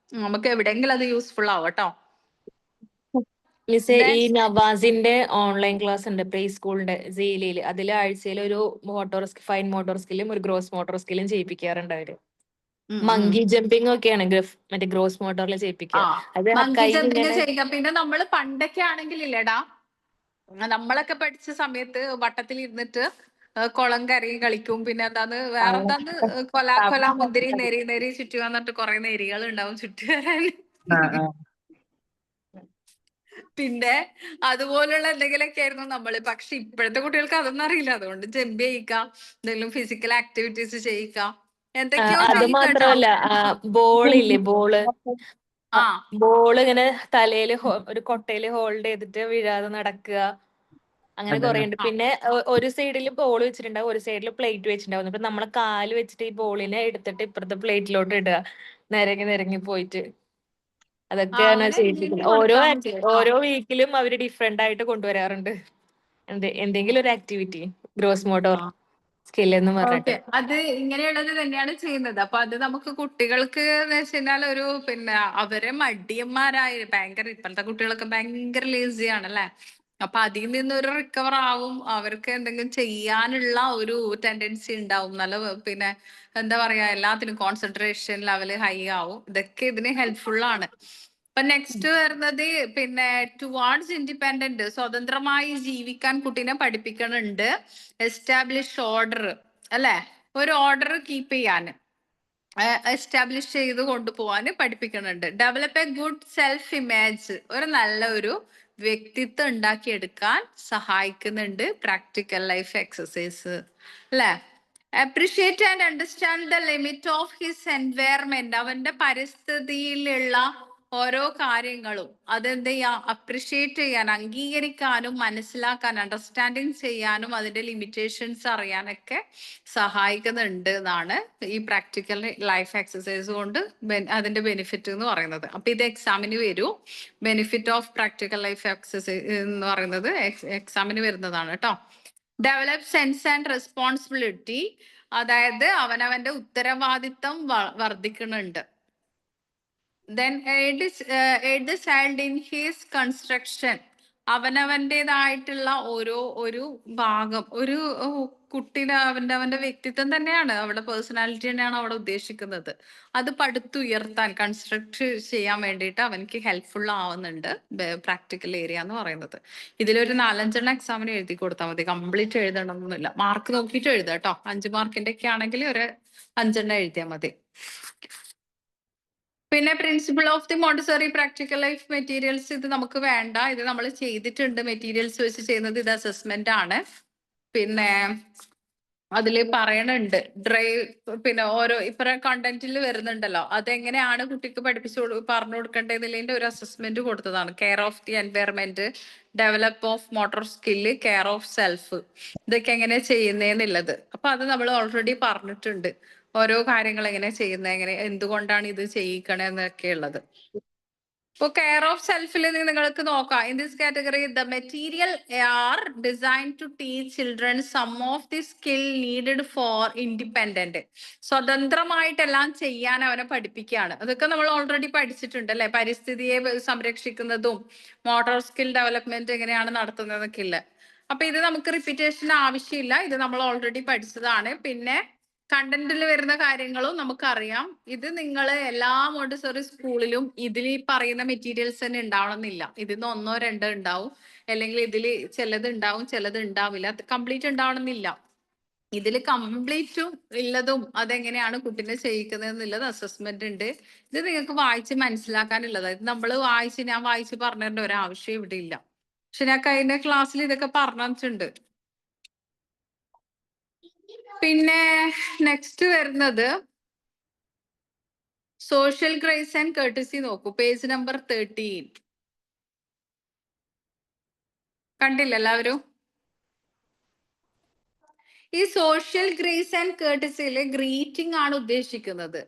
നമുക്ക് എവിടെയെങ്കിലും അത് യൂസ്ഫുൾ ആവും കേട്ടോ. മിസ്സേ, ഈ നവാസിന്റെ ഓൺലൈൻ ക്ലാസ് ഉണ്ട് പ്രീ സ്കൂളിന്റെ സീലിയിൽ. അതിൽ ആഴ്ചയിൽ ഒരു ഫൈൻ മോട്ടോർ സ്കില്ലും ഒരു ഗ്രോസ് മോട്ടോർ സ്കില്ലും ചെയ്യിപ്പിക്കാറുണ്ട് അവര്. മങ്കി ജമ്പിങ് ഒക്കെയാണ് മറ്റേ ഗ്രോസ് മോട്ടോറിൽ ചെയ്യിപ്പിക്കുക. അത് കൈ ഇങ്ങനെ ചെയ്യാം. പിന്നെ നമ്മള് പണ്ടൊക്കെ ആണെങ്കിൽ ഇല്ലടാ, നമ്മളൊക്കെ പഠിച്ച സമയത്ത് വട്ടത്തിൽ ഇരുന്നിട്ട് കുളം കരയും കളിക്കും. പിന്നെ എന്താന്ന് വേറെ എന്താന്ന് കൊല മുന്തിരി നെരി ചുറ്റി വന്നിട്ട് കുറെ നെരികൾ ഉണ്ടാവും ചുറ്റി വരാൻ. പിന്നെ അതുപോലുള്ള എന്തെങ്കിലുമൊക്കെ ആയിരുന്നു നമ്മള്. പക്ഷെ ഇപ്പോഴത്തെ കുട്ടികൾക്ക് അതൊന്നും അറിയില്ല. അതുകൊണ്ട് ജമ്പ് ചെയ്യിക്കാം, എന്തെങ്കിലും ഫിസിക്കൽ ആക്ടിവിറ്റീസ് ചെയ്യിക്കാം, എന്തൊക്കെയോ അത് മാത്രമല്ല, ബോളില്ലേ, ബോള് ഇങ്ങനെ തലയില് ഒരു കൊട്ടയില് ഹോൾഡ് ചെയ്തിട്ട് വീഴാതെ നടക്കുക, അങ്ങനെ കുറെ ഉണ്ട്. പിന്നെ ഒരു സൈഡിൽ ബോൾ വെച്ചിട്ടുണ്ടാവും, ഒരു സൈഡിൽ പ്ലേറ്റ് വെച്ചിട്ടുണ്ടാവും. ഇപ്പൊ നമ്മളെ കാല് വെച്ചിട്ട് ഈ ബോളിനെ എടുത്തിട്ട് ഇപ്പുറത്തെ പ്ലേറ്റിലോട്ട് ഇടുക, നിരങ്ങി പോയിട്ട്. അതൊക്കെയാണ് ചെയ്യിപ്പിക്കുന്നത്. ഓരോ വീക്കിലും അവര് ഡിഫറെന്റ് ആയിട്ട് കൊണ്ടുവരാറുണ്ട് എന്തെങ്കിലും ഒരു ആക്ടിവിറ്റി, ഗ്രോസ് മോട്ടോർ സ്കിൽ എന്ന് പറഞ്ഞിട്ട്. അത് ഇങ്ങനെയുള്ളത് തന്നെയാണ് ചെയ്യുന്നത്. അപ്പൊ അത് നമുക്ക് കുട്ടികൾക്ക് എന്ന് വെച്ച് കഴിഞ്ഞാൽ ഒരു പിന്നെ അവരെ മടിയന്മാരായി ഭയങ്കര, ഇപ്പോഴത്തെ കുട്ടികളൊക്കെ ഭയങ്കര ലേസി ആണല്ലേ. അപ്പൊ അതിൽ നിന്നൊരു റിക്കവർ ആവും, അവർക്ക് എന്തെങ്കിലും ചെയ്യാനുള്ള ഒരു ടെൻഡൻസി ഉണ്ടാവും. നല്ല പിന്നെ എന്താ പറയാ എല്ലാത്തിനും കോൺസെൻട്രേഷൻ ലെവല് ഹൈ ആവും. ഇതൊക്കെ ഇതിന് ഹെൽപ്ഫുൾ ആണ്. അപ്പൊ നെക്സ്റ്റ് വരുന്നത് പിന്നെ ടുവാർഡ്സ് ഇൻഡിപെൻഡന്റ്, സ്വതന്ത്രമായി ജീവിക്കാൻ കുട്ടീനെ പഠിപ്പിക്കണുണ്ട്. എസ്റ്റാബ്ലിഷ് ഓർഡർ അല്ലെ, ഒരു ഓർഡർ കീപ്പ് ചെയ്യാൻ എസ്റ്റാബ്ലിഷ് ചെയ്ത് കൊണ്ടുപോകാൻ പഠിപ്പിക്കുന്നുണ്ട്. Develop A good self image, ഒരു നല്ല ഒരു വ്യക്തിത്വം ഉണ്ടാക്കിയെടുക്കാൻ സഹായിക്കുന്നുണ്ട് പ്രാക്ടിക്കൽ ലൈഫ് എക്സസൈസ് അല്ലെ. Appreciate and understand the limit of his environment, അവന്റെ പരിസ്ഥിതിയിലുള്ള ഓരോ കാര്യങ്ങളും അതെന്ത് ചെയ്യാ അപ്രിഷിയേറ്റ് ചെയ്യാൻ, അംഗീകരിക്കാനും മനസ്സിലാക്കാൻ, അണ്ടർസ്റ്റാൻഡിങ് ചെയ്യാനും അതിന്റെ ലിമിറ്റേഷൻസ് അറിയാനൊക്കെ സഹായിക്കുന്നുണ്ട് എന്നാണ് ഈ പ്രാക്ടിക്കൽ ലൈഫ് എക്സസൈസ് കൊണ്ട് അതിന്റെ ബെനിഫിറ്റ് എന്ന് പറയുന്നത്. അപ്പൊ ഇത് എക്സാമിന് വരൂ. Benefit of practical life exercise എന്ന് പറയുന്നത് എക്സാമിന് വരുന്നതാണ് കേട്ടോ. ഡെവലപ്പ് സെൻസ് ആൻഡ് റെസ്പോൺസിബിലിറ്റി, അതായത് അവനവന്റെ ഉത്തരവാദിത്തം വർദ്ധിക്കുന്നുണ്ട്. Then aid the child in his construction, അവനവൻ്റെതായിട്ടുള്ള ഒരു ഭാഗം, ഒരു കുട്ടീനെ അവന്റെ വ്യക്തിത്വം തന്നെയാണ്, അവിടെ പേഴ്സണാലിറ്റി തന്നെയാണ് അവിടെ ഉദ്ദേശിക്കുന്നത്. അത് പടുത്തുയർത്താൻ, കൺസ്ട്രക്ട് ചെയ്യാൻ വേണ്ടിയിട്ട് അവനക്ക് ഹെൽപ്ഫുൾ ആവുന്നുണ്ട് പ്രാക്ടിക്കൽ ഏരിയ എന്ന് പറയുന്നത്. ഇതിലൊരു 4-5 എക്സാമിന് എഴുതി കൊടുത്താൽ മതി, കംപ്ലീറ്റ് എഴുതണമെന്നൊന്നുമില്ല. മാർക്ക് നോക്കിയിട്ട് എഴുതാം കേട്ടോ. 5 മാർക്കിന്റെ ഒക്കെ ആണെങ്കിൽ ഒരു 5 എഴുതിയാൽ മതി. പിന്നെ principle of the Montessori practical life materials, ഇത് നമുക്ക് വേണ്ട, ഇത് നമ്മൾ ചെയ്തിട്ടുണ്ട്. മെറ്റീരിയൽസ് വെച്ച് ചെയ്യുന്നത് ഇത് അസസ്മെന്റ് ആണ്. പിന്നെ അതില് പറയണുണ്ട് പിന്നെ ഓരോ ഇപ്പറ കണ്ടന്റിൽ വരുന്നുണ്ടല്ലോ, അതെങ്ങനെയാണ് കുട്ടിക്ക് പറഞ്ഞു കൊടുക്കേണ്ടതിന്റെ ഒരു അസസ്മെന്റ് കൊടുത്തതാണ്. Care of the environment, develop of motor skill, care of self, ഇതൊക്കെ എങ്ങനെ ചെയ്യുന്നതെന്നുള്ളത്. അപ്പൊ അത് നമ്മൾ ഓൾറെഡി പറഞ്ഞിട്ടുണ്ട്, ഓരോ കാര്യങ്ങൾ എങ്ങനെ ചെയ്യുന്നത്, എങ്ങനെ എന്തുകൊണ്ടാണ് ഇത് ചെയ്യിക്കണേ എന്നൊക്കെ ഉള്ളത്. ഇപ്പൊ കെയർ ഓഫ് സെൽഫിൽ നിങ്ങൾക്ക് നോക്കാം. In this category the material are design to teach children some of the skill needed for independent. സ്വതന്ത്രമായിട്ടെല്ലാം ചെയ്യാൻ അവനെ പഠിപ്പിക്കുകയാണ്. അതൊക്കെ നമ്മൾ ഓൾറെഡി പഠിച്ചിട്ടുണ്ട് അല്ലെ. പരിസ്ഥിതിയെ സംരക്ഷിക്കുന്നതും മോട്ടോർ സ്കിൽ ഡെവലപ്മെന്റ് എങ്ങനെയാണ് നടത്തുന്നതൊക്കെ ഇല്ല. അപ്പൊ ഇത് നമുക്ക് റിപ്പീറ്റേഷൻ ആവശ്യമില്ല, ഇത് നമ്മൾ ഓൾറെഡി പഠിച്ചതാണ്. പിന്നെ കണ്ടന്റിൽ വരുന്ന കാര്യങ്ങളും നമുക്കറിയാം. ഇത് നിങ്ങൾ എല്ലാ മോണ്ടിസോറി സ്കൂളിലും ഇതിൽ ഈ പറയുന്ന മെറ്റീരിയൽസ് തന്നെ ഉണ്ടാവണമെന്നില്ല. ഇതിന്ന് 1 or 2 ഉണ്ടാവും, അല്ലെങ്കിൽ ഇതിൽ ചിലത് ഉണ്ടാവും ചിലത് ഉണ്ടാവില്ല, കംപ്ലീറ്റ് ഉണ്ടാവണമെന്നില്ല. ഇതിൽ കംപ്ലീറ്റും ഉള്ളതും അതെങ്ങനെയാണ് കുട്ടീനെ ചെയ്യിക്കുന്നത് എന്നുള്ളത് അസസ്മെന്റ് ഉണ്ട്. ഇത് നിങ്ങൾക്ക് വായിച്ച് മനസ്സിലാക്കാനുള്ളത്. ഇത് നമ്മൾ ഞാൻ വായിച്ച് പറഞ്ഞിട്ട് ഒരാവശ്യം ഇവിടെ ഇല്ല. പക്ഷെ ഞാൻ കഴിഞ്ഞ ക്ലാസ്സിൽ ഇതൊക്കെ പറഞ്ഞിട്ടുണ്ട്. പിന്നെ നെക്സ്റ്റ് വരുന്നത് സോഷ്യൽ ഗ്രേസ് ആൻഡ് കർട്ടസി നോക്കൂ. പേജ് നമ്പർ 13 കണ്ടില്ല എല്ലാവരും? ഈ സോഷ്യൽ ഗ്രേസ് ആൻഡ് കർട്ടസിയില് ഗ്രീറ്റിംഗ് ആണ് ഉദ്ദേശിക്കുന്നത്.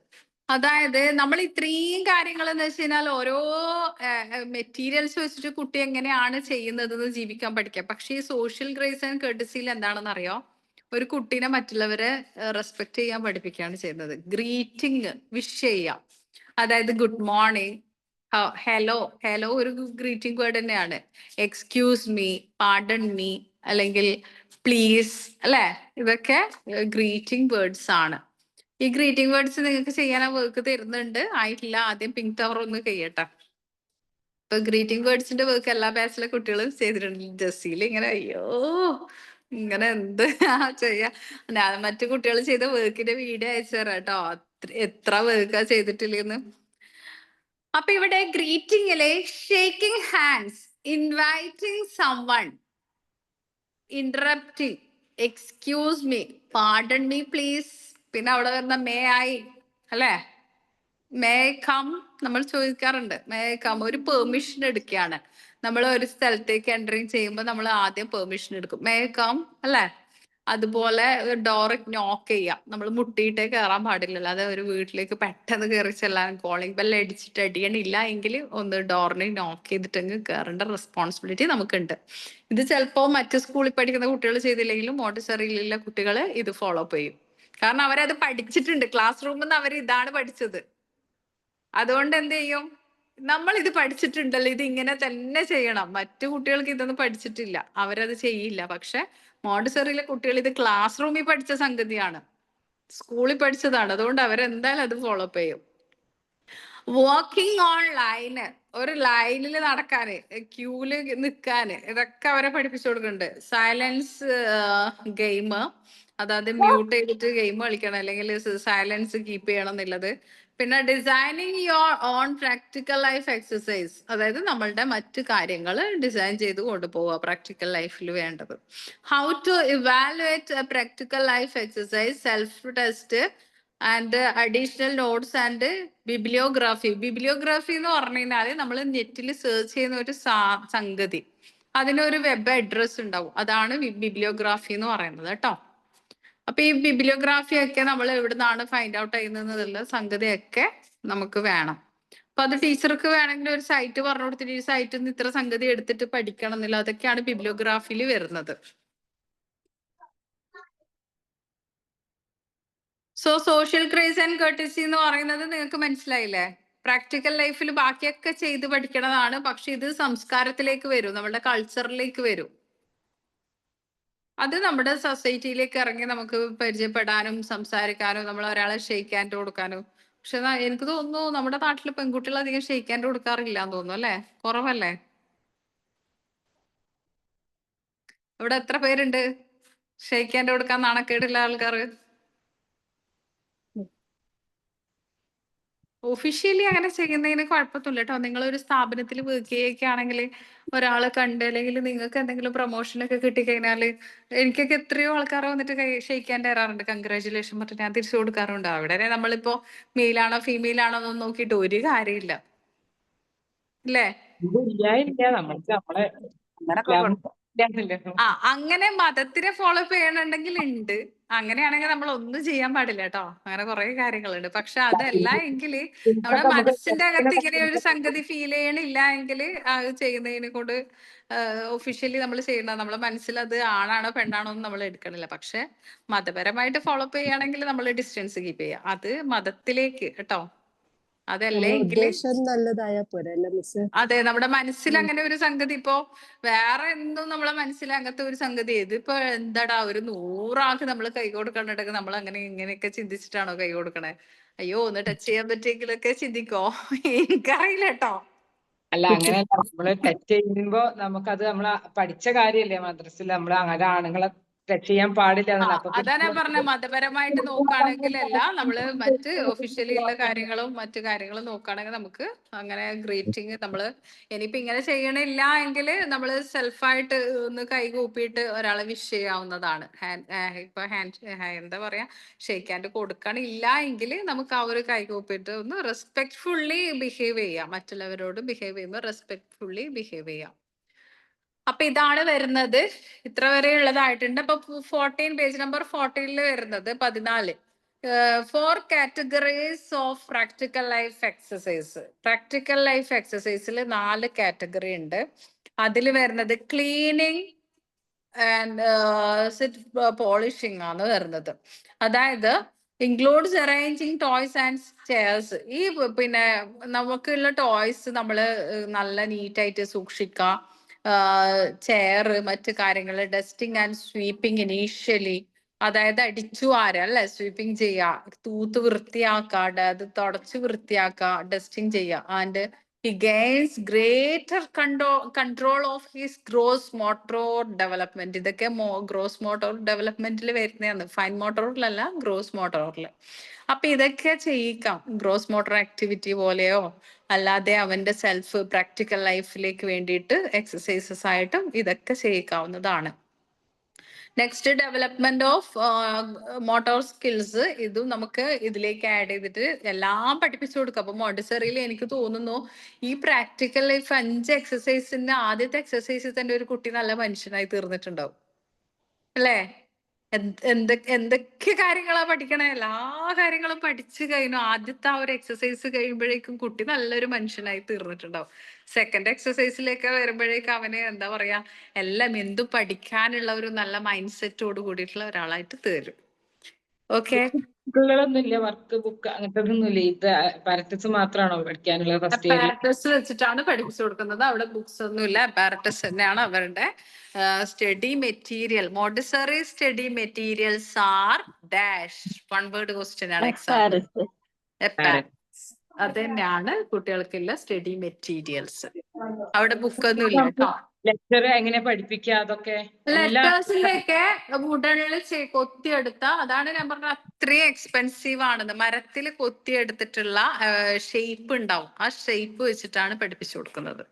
അതായത് നമ്മൾ ഇത്രയും കാര്യങ്ങൾ എന്ന് വെച്ച് കഴിഞ്ഞാൽ ഓരോ മെറ്റീരിയൽസ് വെച്ചിട്ട് കുട്ടി എങ്ങനെയാണ് ചെയ്യുന്നത് ജീവിക്കാൻ പഠിക്കാം. പക്ഷെ ഈ സോഷ്യൽ ഗ്രേസ് ആൻഡ് കർട്ടസിയിൽ എന്താണെന്ന് അറിയോ? ഒരു കുട്ടീനെ മറ്റുള്ളവരെ റെസ്പെക്ട് ചെയ്യാൻ പഠിപ്പിക്കുകയാണ് ചെയ്യുന്നത്. ഗ്രീറ്റിംഗ്, വിഷ് ചെയ്യാം. അതായത് ഗുഡ് മോർണിംഗ്, ഹലോ. ഹലോ ഒരു ഗ്രീറ്റിംഗ് വേർഡ് തന്നെയാണ്. എക്സ്ക്യൂസ് മീ, പാർഡൺ മീ, അല്ലെങ്കിൽ പ്ലീസ്, അല്ലെ? ഇതൊക്കെ ഗ്രീറ്റിംഗ് വേർഡ്സ് ആണ്. ഈ ഗ്രീറ്റിംഗ് വേർഡ്സ് നിങ്ങൾക്ക് ചെയ്യാൻ വർക്ക് തരുന്നുണ്ട്. ആയിട്ടില്ല, ആദ്യം പിങ്ക് ടവർ ഒന്ന് കഴിയട്ടെ. ഇപ്പൊ ഗ്രീറ്റിംഗ് വേർഡ്സിന്റെ വർക്ക് എല്ലാ ബാച്ചിലെ കുട്ടികളും ചെയ്തിട്ടുണ്ട്. ജസ്സിയിൽ ഇങ്ങനെ അയ്യോ ഇങ്ങനെ എന്ത് ചെയ്യാ. ഞാൻ മറ്റു കുട്ടികൾ ചെയ്ത വർക്കിന്റെ വീഡിയോ അയച്ചു തരാം കേട്ടോ, എത്ര വർക്കാ ചെയ്തിട്ടില്ലെന്ന്. അപ്പൊ ഇവിടെ ഗ്രീറ്റിംഗിലെ shaking hands, inviting someone, interrupting, excuse me, pardon me please, പിന്നെ അവിടെ വരുന്ന മേ ഐ, അല്ലെ? മേ കം നമ്മൾ ചോദിക്കാറുണ്ട്. മേ കം ഒരു പെർമിഷൻ എടുക്കുകയാണ്. നമ്മൾ ഒരു സ്ഥലത്തേക്ക് എൻട്രിങ് ചെയ്യുമ്പോൾ നമ്മൾ ആദ്യം പെർമിഷൻ എടുക്കും, മേ കം, അല്ലെ? അതുപോലെ ഡോർ നോക്ക് ചെയ്യാം. നമ്മൾ മുട്ടിയിട്ടേ കയറാൻ പാടില്ലല്ലോ. അത് ഒരു വീട്ടിലേക്ക് പെട്ടെന്ന് കയറി ചെല്ലാൻ കോളിംഗ് ബെൽ അടിച്ചിട്ട് അടിയണില്ല എങ്കിൽ ഒന്ന് ഡോറിനെ നോക്ക് ചെയ്തിട്ടെങ്കിൽ കയറേണ്ട റെസ്പോൺസിബിലിറ്റി നമുക്കുണ്ട്. ഇത് ചിലപ്പോൾ മറ്റു സ്കൂളിൽ പഠിക്കുന്ന കുട്ടികൾ ചെയ്തില്ലെങ്കിലും മോണ്ടിസറിയിലുള്ള കുട്ടികൾ ഇത് ഫോളോ അപ്പ് ചെയ്യും. കാരണം അവരത് പഠിച്ചിട്ടുണ്ട്. ക്ലാസ് റൂമിൽ നിന്ന് അവർ ഇതാണ് പഠിച്ചത്. അതുകൊണ്ട് എന്ത് ചെയ്യും? നമ്മൾ ഇത് പഠിച്ചിട്ടുണ്ടല്ലോ, ഇത് ഇങ്ങനെ തന്നെ ചെയ്യണം. മറ്റു കുട്ടികൾക്ക് ഇതൊന്നും പഠിച്ചിട്ടില്ല, അവരത് ചെയ്യില്ല. പക്ഷെ മോണ്ടിസറിയിലെ കുട്ടികൾ ഇത് ക്ലാസ് റൂമിൽ പഠിച്ച സംഗതിയാണ്, സ്കൂളിൽ പഠിച്ചതാണ്. അതുകൊണ്ട് അവരെന്തായാലും അത് ഫോളോ അപ്പ് ചെയ്യും. വാക്കിംഗ് ഓൺ ലൈന്, ഒരു ലൈനിൽ നടക്കാന്, ക്യൂല് നിൽക്കാന്, ഇതൊക്കെ അവരെ പഠിപ്പിച്ചു കൊടുക്കുന്നുണ്ട്. സൈലൻസ് ഗെയിം, അതായത് മ്യൂട്ട് ചെയ്തിട്ട് ഗെയിം കളിക്കണം, അല്ലെങ്കിൽ സൈലൻസ് കീപ്പ് ചെയ്യണം എന്നുള്ളത്. പിന്നെ designing your own practical life exercise, അതായത് നമ്മളുടെ മറ്റു കാര്യങ്ങൾ ഡിസൈൻ ചെയ്ത് കൊണ്ടുപോവുക പ്രാക്ടിക്കൽ ലൈഫിൽ വേണ്ടത്. How to evaluate practical life exercise, self test and additional notes and bibliography. Bibliography എന്ന് പറഞ്ഞു കഴിഞ്ഞാൽ നമ്മൾ നെറ്റിൽ സെർച്ച് ചെയ്യുന്ന ഒരു സംഗതി, അതിനൊരു വെബ് അഡ്രസ് ഉണ്ടാവും. അതാണ് ബിബ്ലിയോഗ്രാഫി എന്ന് പറയുന്നത് കേട്ടോ. അപ്പൊ ഈ ബിബ്ലിയോഗ്രാഫി ഒക്കെ നമ്മൾ എവിടുന്നാണ് ഫൈൻഡ് ഔട്ട് ചെയ്യുന്നതെന്നുള്ള സംഗതിയൊക്കെ നമുക്ക് വേണം. അപ്പൊ അത് ടീച്ചർക്ക് വേണമെങ്കിൽ ഒരു സൈറ്റ് പറഞ്ഞു കൊടുത്തിട്ട് ഈ സൈറ്റിൽ നിന്ന് ഇത്ര സംഗതി എടുത്തിട്ട് പഠിക്കണം എന്നില്ല. അതൊക്കെയാണ് ബിബ്ലിയോഗ്രാഫിയിൽ വരുന്നത്. So social craze and courtesy എന്ന് പറയുന്നത് നിങ്ങൾക്ക് മനസ്സിലായില്ലേ? പ്രാക്ടിക്കൽ ലൈഫിൽ ബാക്കിയൊക്കെ ചെയ്ത് പഠിക്കണതാണ്. പക്ഷെ ഇത് സംസ്കാരത്തിലേക്ക് വരും, നമ്മുടെ കൾച്ചറിലേക്ക് വരും. അത് നമ്മുടെ സൊസൈറ്റിയിലേക്ക് ഇറങ്ങി നമുക്ക് പരിചയപ്പെടാനും സംസാരിക്കാനും നമ്മൾ ഒരാളെ ഷെയ്ക്ക് ഹാൻഡ് കൊടുക്കാനും. പക്ഷെ എനിക്ക് തോന്നുന്നു നമ്മുടെ നാട്ടിൽ പെൺകുട്ടികൾ അധികം ഷെയ്ക്ക് ഹാൻഡ് കൊടുക്കാറില്ല എന്ന് തോന്നുന്നു, അല്ലെ? കുറവല്ലേ? ഇവിടെ എത്ര പേരുണ്ട് ഷെയ്ക്ക് ഹാൻഡ് കൊടുക്കാൻ നാണക്കേടുള്ള ആൾക്കാർ? ഒഫീഷ്യലി അങ്ങനെ ചെയ്യുന്നതിന് കുഴപ്പമൊന്നുമില്ല കേട്ടോ. നിങ്ങൾ ഒരു സ്ഥാപനത്തിൽ വർക്ക് ചെയ്യുകയൊക്കെ ആണെങ്കിൽ ഒരാളെ കണ്ട്, അല്ലെങ്കിൽ നിങ്ങൾക്ക് എന്തെങ്കിലും പ്രൊമോഷൻ ഒക്കെ കിട്ടിക്കഴിഞ്ഞാൽ, എനിക്കൊക്കെ എത്രയോ ആൾക്കാർ വന്നിട്ട് ഷെയ്ക്കാൻ തരാറുണ്ട്, കൺഗ്രാചുലേഷൻ പറഞ്ഞിട്ട് ഞാൻ തിരിച്ചു കൊടുക്കാറുണ്ട്. അവിടെ നമ്മളിപ്പോ മെയിലാണോ ഫീമെയിൽ ആണോ എന്നൊന്നും നോക്കിയിട്ട് ഒരു കാര്യമില്ല, അല്ലേ? അങ്ങനെ മതത്തിനെ ഫോളോ അപ്പ് ചെയ്യണമെങ്കിൽ ഉണ്ട്, അങ്ങനെയാണെങ്കിൽ നമ്മൾ ഒന്നും ചെയ്യാൻ പാടില്ല കേട്ടോ. അങ്ങനെ കുറെ കാര്യങ്ങളുണ്ട്. പക്ഷെ അതല്ല എങ്കിൽ നമ്മുടെ ഇതൊക്കെ നമുക്ക് മനസ്സിന്റെ അകത്ത് ഇങ്ങനെ ഒരു സംഗതി ഫീൽ ചെയ്യണില്ല എങ്കിൽ അത് ചെയ്യുന്നതിനെ കൊണ്ട് ഒഫീഷ്യലി നമ്മൾ ചെയ്യണം. നമ്മളെ മനസ്സിൽ അത് ആണാണോ പെണ്ണാണോ എന്ന് നമ്മൾ എടുക്കണില്ല. പക്ഷെ മതപരമായിട്ട് ഫോളോ അപ്പ് ചെയ്യുകയാണെങ്കിൽ നമ്മൾ ഡിസ്റ്റൻസ് കീപ്പ് ചെയ്യുക. അത് മതത്തിലേക്ക് കേട്ടോ. അതല്ലേ എങ്കിൽ ഉദ്ദേശം നല്ലതായാ പോരെ അല്ല മിസ്? അതെ, നമ്മുടെ മനസ്സിൽ അങ്ങനെ ഒരു സംഗതി ഇപ്പോ വേറെ എന്തും നമ്മളെ മനസ്സിൽ അങ്ങനത്തെ ഒരു സംഗതി ഇതിപ്പോ എന്താടാ ഒരു 100 ആൾക്ക് നമ്മൾ കൈ കൊടുക്കണ്ടിടക്ക് നമ്മൾ അങ്ങനെ ഇങ്ങനെയൊക്കെ ചിന്തിച്ചിട്ടാണോ കൈ കൊടുക്കണേ? അയ്യോ ഒന്ന് ടച്ച് ചെയ്യാൻ പറ്റിയെങ്കിലൊക്കെ ചിന്തിക്കോ? എനിക്കറിയില്ല കേട്ടോ. അല്ല അങ്ങനെയല്ല, നമ്മള് ടച്ച് ചെയ്യുമ്പോ നമുക്കത് നമ്മള് പഠിച്ച കാര്യല്ലേ മദ്രസയിൽ, നമ്മള് അങ്ങനെ ആണുങ്ങളെ ടച്ച് ചെയ്യാൻ പാടില്ല എന്നല്ല. അപ്പൊ അതാ ഞാൻ പറഞ്ഞ മതപരമായിട്ട് നോക്കുകയാണെങ്കിലല്ല നമ്മള് മറ്റ് ഒഫീഷ്യലി ഉള്ള കാര്യങ്ങളും മറ്റു കാര്യങ്ങളും നോക്കുകയാണെങ്കിൽ നമുക്ക് അങ്ങനെ ഗ്രീറ്റിംഗ് നമ്മള് ഇനിയിപ്പോ ഇങ്ങനെ ചെയ്യണില്ല എങ്കിൽ നമ്മള് സെൽഫായിട്ട് ഒന്ന് കൈ കൂപ്പിയിട്ട് ഒരാളെ വിഷ് ചെയ്യാവുന്നതാണ്. ഇപ്പൊ എന്താ പറയാ, ഷെയ്ക്ക് ഹാൻഡ് കൊടുക്കണില്ല എങ്കിൽ നമുക്ക് ആ ഒരു കൈ കൂപ്പിയിട്ട് ഒന്ന് റെസ്പെക്ട്ഫുള്ളി ബിഹേവ് ചെയ്യാം. മറ്റുള്ളവരോട് ബിഹേവ് ചെയ്യുമ്പോൾ റെസ്പെക്ട്ഫുള്ളി ബിഹേവ് ചെയ്യാം. അപ്പൊ ഇതാണ് വരുന്നത്. ഇത്ര വരെ ഉള്ളതായിട്ടുണ്ട്. അപ്പൊ 14 പേജ് നമ്പർ 14 വരുന്നത് 14 4 categories of practical life exercise. Practical life എക്സസൈസിൽ 4 കാറ്റഗറി ഉണ്ട്. അതിൽ വരുന്നത് ക്ലീനിങ് ആൻഡ് പോളിഷിംഗ് ആണ് വരുന്നത്. അതായത് includes arranging toys and chairs. ഈ പിന്നെ നമുക്കുള്ള ടോയ്സ് നമ്മള് നല്ല നീറ്റായിട്ട് സൂക്ഷിക്കുക. ചെയർ മറ്റു കാര്യങ്ങൾ ഡസ്റ്റിംഗ് ആൻഡ് സ്വീപ്പിംഗ് ഇനീഷ്യലി, അതായത് അടിച്ചു വാരുക അല്ലെ, സ്വീപ്പിംഗ് ചെയ്യുക, തൂത്ത് വൃത്തിയാക്കുക, അത് തുടച്ച് വൃത്തിയാക്കുക, ഡസ്റ്റിംഗ് ചെയ്യുക. And he gains greater control of his gross motor development. ഇതൊക്കെ ഗ്രോസ് മോട്ടോർ ഡെവലപ്മെന്റിൽ വരുന്നതാണ്, ഫൈൻ മോട്ടോറിലല്ല ഗ്രോസ് മോട്ടോറിൽ. അപ്പൊ ഇതൊക്കെ ചെയ്യിക്കാം. ഗ്രോസ് മോട്ടോർ ആക്ടിവിറ്റി പോലെയോ അല്ലാതെ അവന്റെ സെൽഫ് പ്രാക്ടിക്കൽ ലൈഫിലേക്ക് വേണ്ടിയിട്ട് എക്സസൈസസ് ആയിട്ടും ഇതൊക്കെ ചെയ്യിക്കാവുന്നതാണ്. Next development of motor skills. ഇതും നമുക്ക് ഇതിലേക്ക് ആഡ് ചെയ്തിട്ട് എല്ലാം പഠിപ്പിച്ചു കൊടുക്കാം. അപ്പൊ മോണ്ടിസറിയിൽ എനിക്ക് തോന്നുന്നു ഈ പ്രാക്ടിക്കൽ ലൈഫ് 5 എക്സസൈസിന്റെ ആദ്യത്തെ എക്സസൈസിൽ തന്നെ ഒരു കുട്ടി നല്ല മനുഷ്യനായി തീർന്നിട്ടുണ്ടാവും അല്ലേ? എന്തൊക്കെ കാര്യങ്ങളാ പഠിക്കണേ, എല്ലാ കാര്യങ്ങളും പഠിച്ചു കഴിഞ്ഞു. ആദ്യത്തെ ആ ഒരു എക്സസൈസ് കഴിയുമ്പോഴേക്കും കുട്ടി നല്ലൊരു മനുഷ്യനായി തീർന്നിട്ടുണ്ടാവും. സെക്കൻഡ് എക്സസൈസിലേക്ക് വരുമ്പോഴേക്കും അവന് എന്താ പറയാ, എല്ലാം എന്തും പഠിക്കാനുള്ള ഒരു നല്ല മൈൻഡ് സെറ്റോട് കൂടിയിട്ടുള്ള ഒരാളായിട്ട് തീരും. ഓക്കെ, ബുക്കുകളൊന്നുമില്ല, വർക്ക് ബുക്ക് അങ്ങനത്തെ ഇത് പാരറ്റസ് മാത്രമാണോ പഠിക്കാനുള്ള ഫസ്റ്റ് ഇയറിൽ? അപ്പാരറ്റസ് വെച്ചിട്ടാണ് പഠിപ്പിച്ചു കൊടുക്കുന്നത്. അവിടെ ബുക്സ് ഒന്നുമില്ല, അപ്പാരറ്റസ് തന്നെയാണ് അവരുടെ study material. Montessori study materials are dash. 1 word question ആണ് എക്സാം. അത് തന്നെയാണ് കുട്ടികൾക്കുള്ള സ്റ്റഡി മെറ്റീരിയൽസ്. അവിടെ ബുക്ക് ഒന്നുമില്ല കേട്ടോ. ലെക്ചർ എങ്ങനെ പഠിപ്പിക്കുക അതൊക്കെ ലെറ്റേഴ്സിലേക്ക് വുഡനിൽ കൊത്തിയെടുത്ത, അതാണ് ഞാൻ പറഞ്ഞത് അത്രയും എക്സ്പെൻസീവ് ആണെന്ന്. മരത്തിൽ കൊത്തിയെടുത്തിട്ടുള്ള ഷേപ്പ് ഉണ്ടാവും. ആ ഷേപ്പ് വെച്ചിട്ടാണ് പഠിപ്പിച്ചു കൊടുക്കുന്നത്.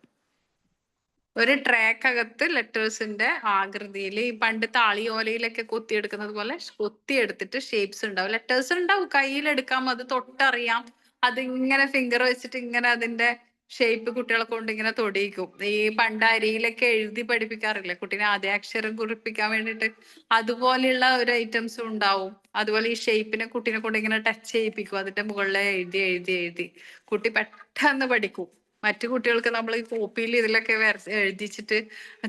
ഒരു ട്രാക്കകത്ത് ലെറ്റേഴ്സിന്റെ ആകൃതിയിൽ ഈ പണ്ട് താളിയോലയിലൊക്കെ കൊത്തിയെടുക്കുന്നത് പോലെ കൊത്തിയെടുത്തിട്ട് ഷേപ്സ് ഉണ്ടാവും. ലെറ്റേഴ്സ് ഉണ്ടാവും, കയ്യിലെടുക്കാം, അത് തൊട്ടറിയാം. അതിങ്ങനെ ഫിംഗർ വെച്ചിട്ട് ഇങ്ങനെ അതിന്റെ ഷേപ്പ് കുട്ടികളെ കൊണ്ട് ഇങ്ങനെ തൊടിയിക്കും. ഈ പണ്ട് അരിയിലൊക്കെ എഴുതി പഠിപ്പിക്കാറില്ലേ കുട്ടീനെ ആദ്യ അക്ഷരം കുറിപ്പിക്കാൻ വേണ്ടിയിട്ട്, അതുപോലെയുള്ള ഒരു ഐറ്റംസും ഉണ്ടാവും. അതുപോലെ ഈ ഷേപ്പിനെ കുട്ടീനെ കൊണ്ട് ഇങ്ങനെ ടച്ച് ചെയ്യിപ്പിക്കും. അതിന്റെ മുകളിലെ എഴുതി എഴുതി എഴുതി കുട്ടി പെട്ടെന്ന് പഠിക്കും. മറ്റു കുട്ടികൾക്ക് നമ്മൾ ഈ കോപ്പിയിൽ ഇതിലൊക്കെ എഴുതിച്ചിട്ട്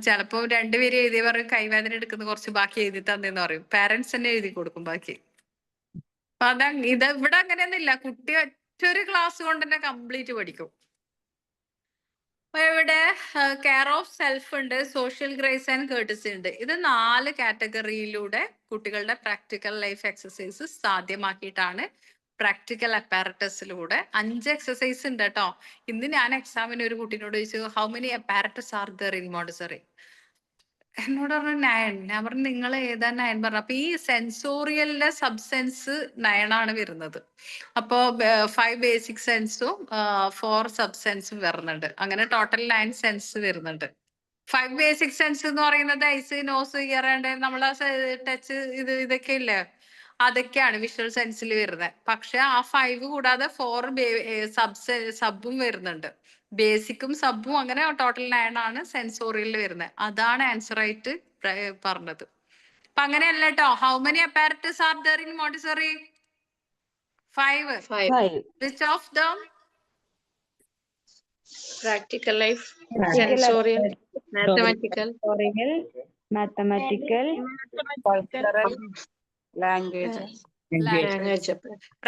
ചിലപ്പോൾ 2 പേര് എഴുതിയ പറയും കൈവേദന എടുക്കുന്ന കുറച്ച് ബാക്കി എഴുതി തന്നെന്ന് പറയും. പാരന്റ്സ് തന്നെ എഴുതി കൊടുക്കും ബാക്കി. അപ്പൊ ഇത് ഇവിടെ അങ്ങനെയൊന്നുമില്ല. കുട്ടി ഒറ്റൊരു ക്ലാസ് കൊണ്ട് തന്നെ കംപ്ലീറ്റ് പഠിക്കും. ഇവിടെ കെയർ ഓഫ് സെൽഫ് ഉണ്ട്, സോഷ്യൽ ഗ്രേസ് ആൻഡ് കേർട്ടസി ഉണ്ട്. ഇത് 4 കാറ്റഗറിയിലൂടെ കുട്ടികളുടെ പ്രാക്ടിക്കൽ ലൈഫ് എക്സസൈസ് സാധ്യമാക്കിയിട്ടാണ് പ്രാക്ടിക്കൽ അപ്പാരറ്റസിലൂടെ 5 എക്സസൈസ് ഉണ്ട് കേട്ടോ. ഇന്ന് ഞാൻ എക്സാമിന് ഒരു കുട്ടീനോട് ചോദിച്ചു how many apparatus are there in Montessori. എന്നോട് പറഞ്ഞു 9. ഞാൻ പറഞ്ഞു നിങ്ങൾ ഏതാ 9 പറഞ്ഞു. അപ്പൊ ഈ സെൻസോറിയലിന്റെ സബ്സെൻസ് 9 ആണ് വരുന്നത്. അപ്പോ 5 ബേസിക് സെൻസും 4 സബ്സെൻസും വരുന്നുണ്ട്. അങ്ങനെ ടോട്ടൽ 9 സെൻസ് വരുന്നുണ്ട്. 5 ബേസിക് സെൻസ് എന്ന് പറയുന്നത് ഐസ്, നോസ്, ഇയർ ആൻഡ് നമ്മളെ ടച്ച് ഇതൊക്കെ ഇല്ലേ, അതൊക്കെയാണ് വിഷ്വൽ സെൻസിൽ വരുന്നത്. പക്ഷെ ആ 5 കൂടാതെ 4 സബും വരുന്നുണ്ട്. ബേസിക്കും സബും അങ്ങനെ ടോട്ടൽ 9 ആണ് സെൻസോറിയലിൽ വരുന്നത്. അതാണ് ആൻസർ ആയിട്ട് പറഞ്ഞത്. അപ്പൊ അങ്ങനെയല്ല കേട്ടോ. How many apparatus are there in Montessori? 5. 5. Which of them? Practical life, Practical sensorial, mathematical, mathematical, cultural, language. language.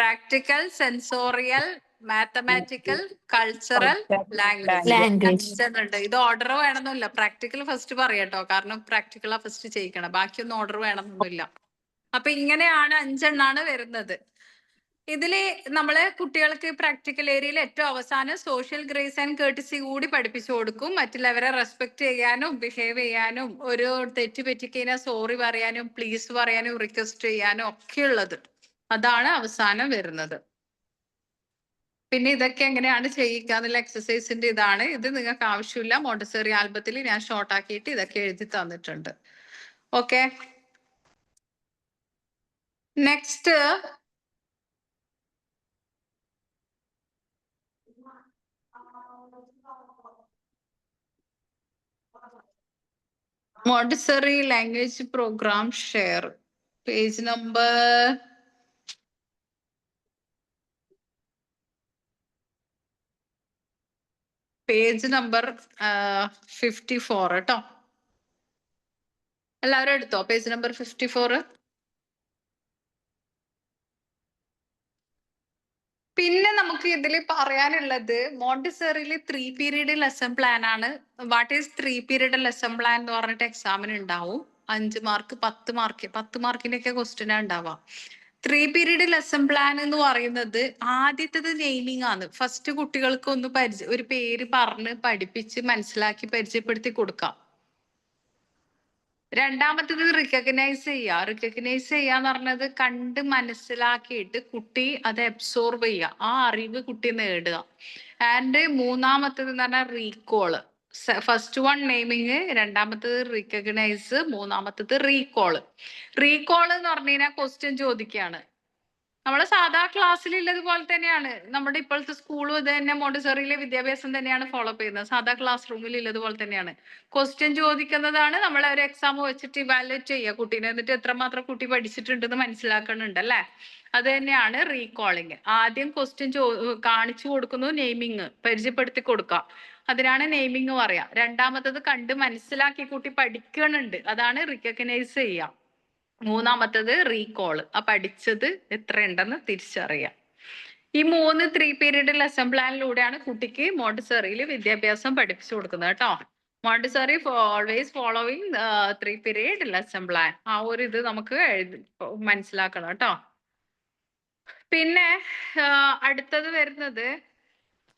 Practical, sensorial, mathematical, cultural, language. Language. അഞ്ചെണ്ണുണ്ട്. ഇത് ഓർഡർ വേണമെന്നില്ല. പ്രാക്ടിക്കൽ ഫസ്റ്റ് പറയാട്ടോ, കാരണം പ്രാക്ടിക്കലാ ഫസ്റ്റ് ചെയ്യിക്കണം. ബാക്കിയൊന്നും ഓർഡർ വേണമെന്നൊന്നുമില്ല. അപ്പൊ ഇങ്ങനെയാണ് 5 വരുന്നത്. ഇതില് നമ്മള് കുട്ടികൾക്ക് പ്രാക്ടിക്കൽ ഏരിയയിൽ ഏറ്റവും അവസാനം സോഷ്യൽ ഗ്രേസ് ആൻഡ് കേർട്ടസി കൂടി പഠിപ്പിച്ചു കൊടുക്കും. മറ്റുള്ളവരെ റെസ്പെക്ട് ചെയ്യാനും ബിഹേവ് ചെയ്യാനും ഒരു തെറ്റ് പറ്റിക്കഴിഞ്ഞാൽ സോറി പറയാനും പ്ലീസ് പറയാനും റിക്വസ്റ്റ് ചെയ്യാനും ഒക്കെ ഉള്ളത്. അതാണ് അവസാനം വരുന്നത്. പിന്നെ ഇതൊക്കെ എങ്ങനെയാണ് ചെയ്യിക്കുക എന്നുള്ള എക്സസൈസിന്റെ ഇതാണ്. ഇത് നിങ്ങൾക്ക് ആവശ്യമില്ല. മോണ്ടിസോറി ആൽബത്തിൽ ഞാൻ ഷോർട്ട് ആക്കിയിട്ട് ഇതൊക്കെ എഴുതി തന്നിട്ടുണ്ട്. Okay, next Montessori language programme share page number page number 54 കേട്ടോ. എല്ലാവരും എടുത്തോ പേജ് നമ്പർ 54. പിന്നെ നമുക്ക് ഇതിൽ പറയാനുള്ളത് മോണ്ടിസോറിയിൽ 3 പീരീഡ് ലെസൺ പ്ലാൻ ആണ്. What is 3 period lesson plan എന്ന് പറഞ്ഞിട്ട് എക്സാമിന് ഉണ്ടാവും. 5 മാർക്ക് 10 മാർക്ക് 10 മാർക്കിന്റെ ഒക്കെ ക്വസ്റ്റ്യൻ ഉണ്ടാവാം. 3 പീരീഡ് ലെസൺ പ്ലാൻ എന്ന് പറയുന്നത് ആദ്യത്തേത് നെയിമിംഗ് ആണ്. ഫസ്റ്റ് കുട്ടികൾക്ക് ഒന്ന് ഒരു പേര് പറഞ്ഞ് പഠിപ്പിച്ച് മനസ്സിലാക്കി പരിചയപ്പെടുത്തി കൊടുക്കാം. രണ്ടാമത്തേത് റിക്കഗ്നൈസ് ചെയ്യാന്ന് പറഞ്ഞത് കണ്ട് മനസ്സിലാക്കിയിട്ട് കുട്ടി അത് അബ്സോർബ് ചെയ്യുക, ആ അറിവ് കുട്ടി നേടുക. ആൻഡ് മൂന്നാമത്തേത് എന്ന് പറഞ്ഞാൽ റീകോള്. ഫസ്റ്റ് വൺ നെയിമിങ്, രണ്ടാമത്തേത് റിക്കഗ്നൈസ്, മൂന്നാമത്തേത് റീകോള്. റീകോള് എന്ന് പറഞ്ഞു കഴിഞ്ഞാൽ ക്വസ്റ്റ്യൻ ചോദിക്കുകയാണ്. നമ്മള് സാധാ ക്ലാസ്സിൽ ഉള്ളതുപോലെ തന്നെയാണ്. നമ്മുടെ ഇപ്പോഴത്തെ സ്കൂളും ഇത് തന്നെ, മോണ്ടിസോറിയിലെ വിദ്യാഭ്യാസം തന്നെയാണ് ഫോളോ അപ്പ് ചെയ്യുന്നത്. സാധാ ക്ലാസ് റൂമിൽ ഉള്ളതുപോലെ തന്നെയാണ്. ക്വസ്റ്റ്യൻ ചോദിക്കുന്നതാണ്. നമ്മൾ ഒരു എക്സാം വെച്ചിട്ട് ഇവാലുവേറ്റ് ചെയ്യുക കുട്ടീനെ, എന്നിട്ട് എത്രമാത്രം കുട്ടി പഠിച്ചിട്ടുണ്ടെന്ന് മനസ്സിലാക്കുന്നുണ്ട് അല്ലെ. അത് തന്നെയാണ് റീകോളിങ്. ആദ്യം ക്വസ്റ്റ്യൻ കാണിച്ചു കൊടുക്കുന്നു, നെയിമിങ് പരിചയപ്പെടുത്തി കൊടുക്കുക, അതിനാണ് നെയിമിങ് പറയാ. രണ്ടാമത്തത് കണ്ട് മനസ്സിലാക്കി കുട്ടി പഠിക്കണുണ്ട്, അതാണ് റിക്കഗ്നൈസ് ചെയ്യുക. മൂന്നാമത്തത് റീകോള്, ആ പഠിച്ചത് എത്ര ഉണ്ടെന്ന് തിരിച്ചറിയാം. ഈ 3 പീരീഡ് ലെസൺ പ്ലാനിലൂടെയാണ് കുട്ടിക്ക് മോണ്ടിസോറിയിൽ വിദ്യാഭ്യാസം പഠിപ്പിച്ചു കൊടുക്കുന്നത് കേട്ടോ. Montessori always following 3 period lesson plan. ആ ഒരു ഇത് നമുക്ക് മനസ്സിലാക്കണം കേട്ടോ. പിന്നെ അടുത്തത് വരുന്നത്,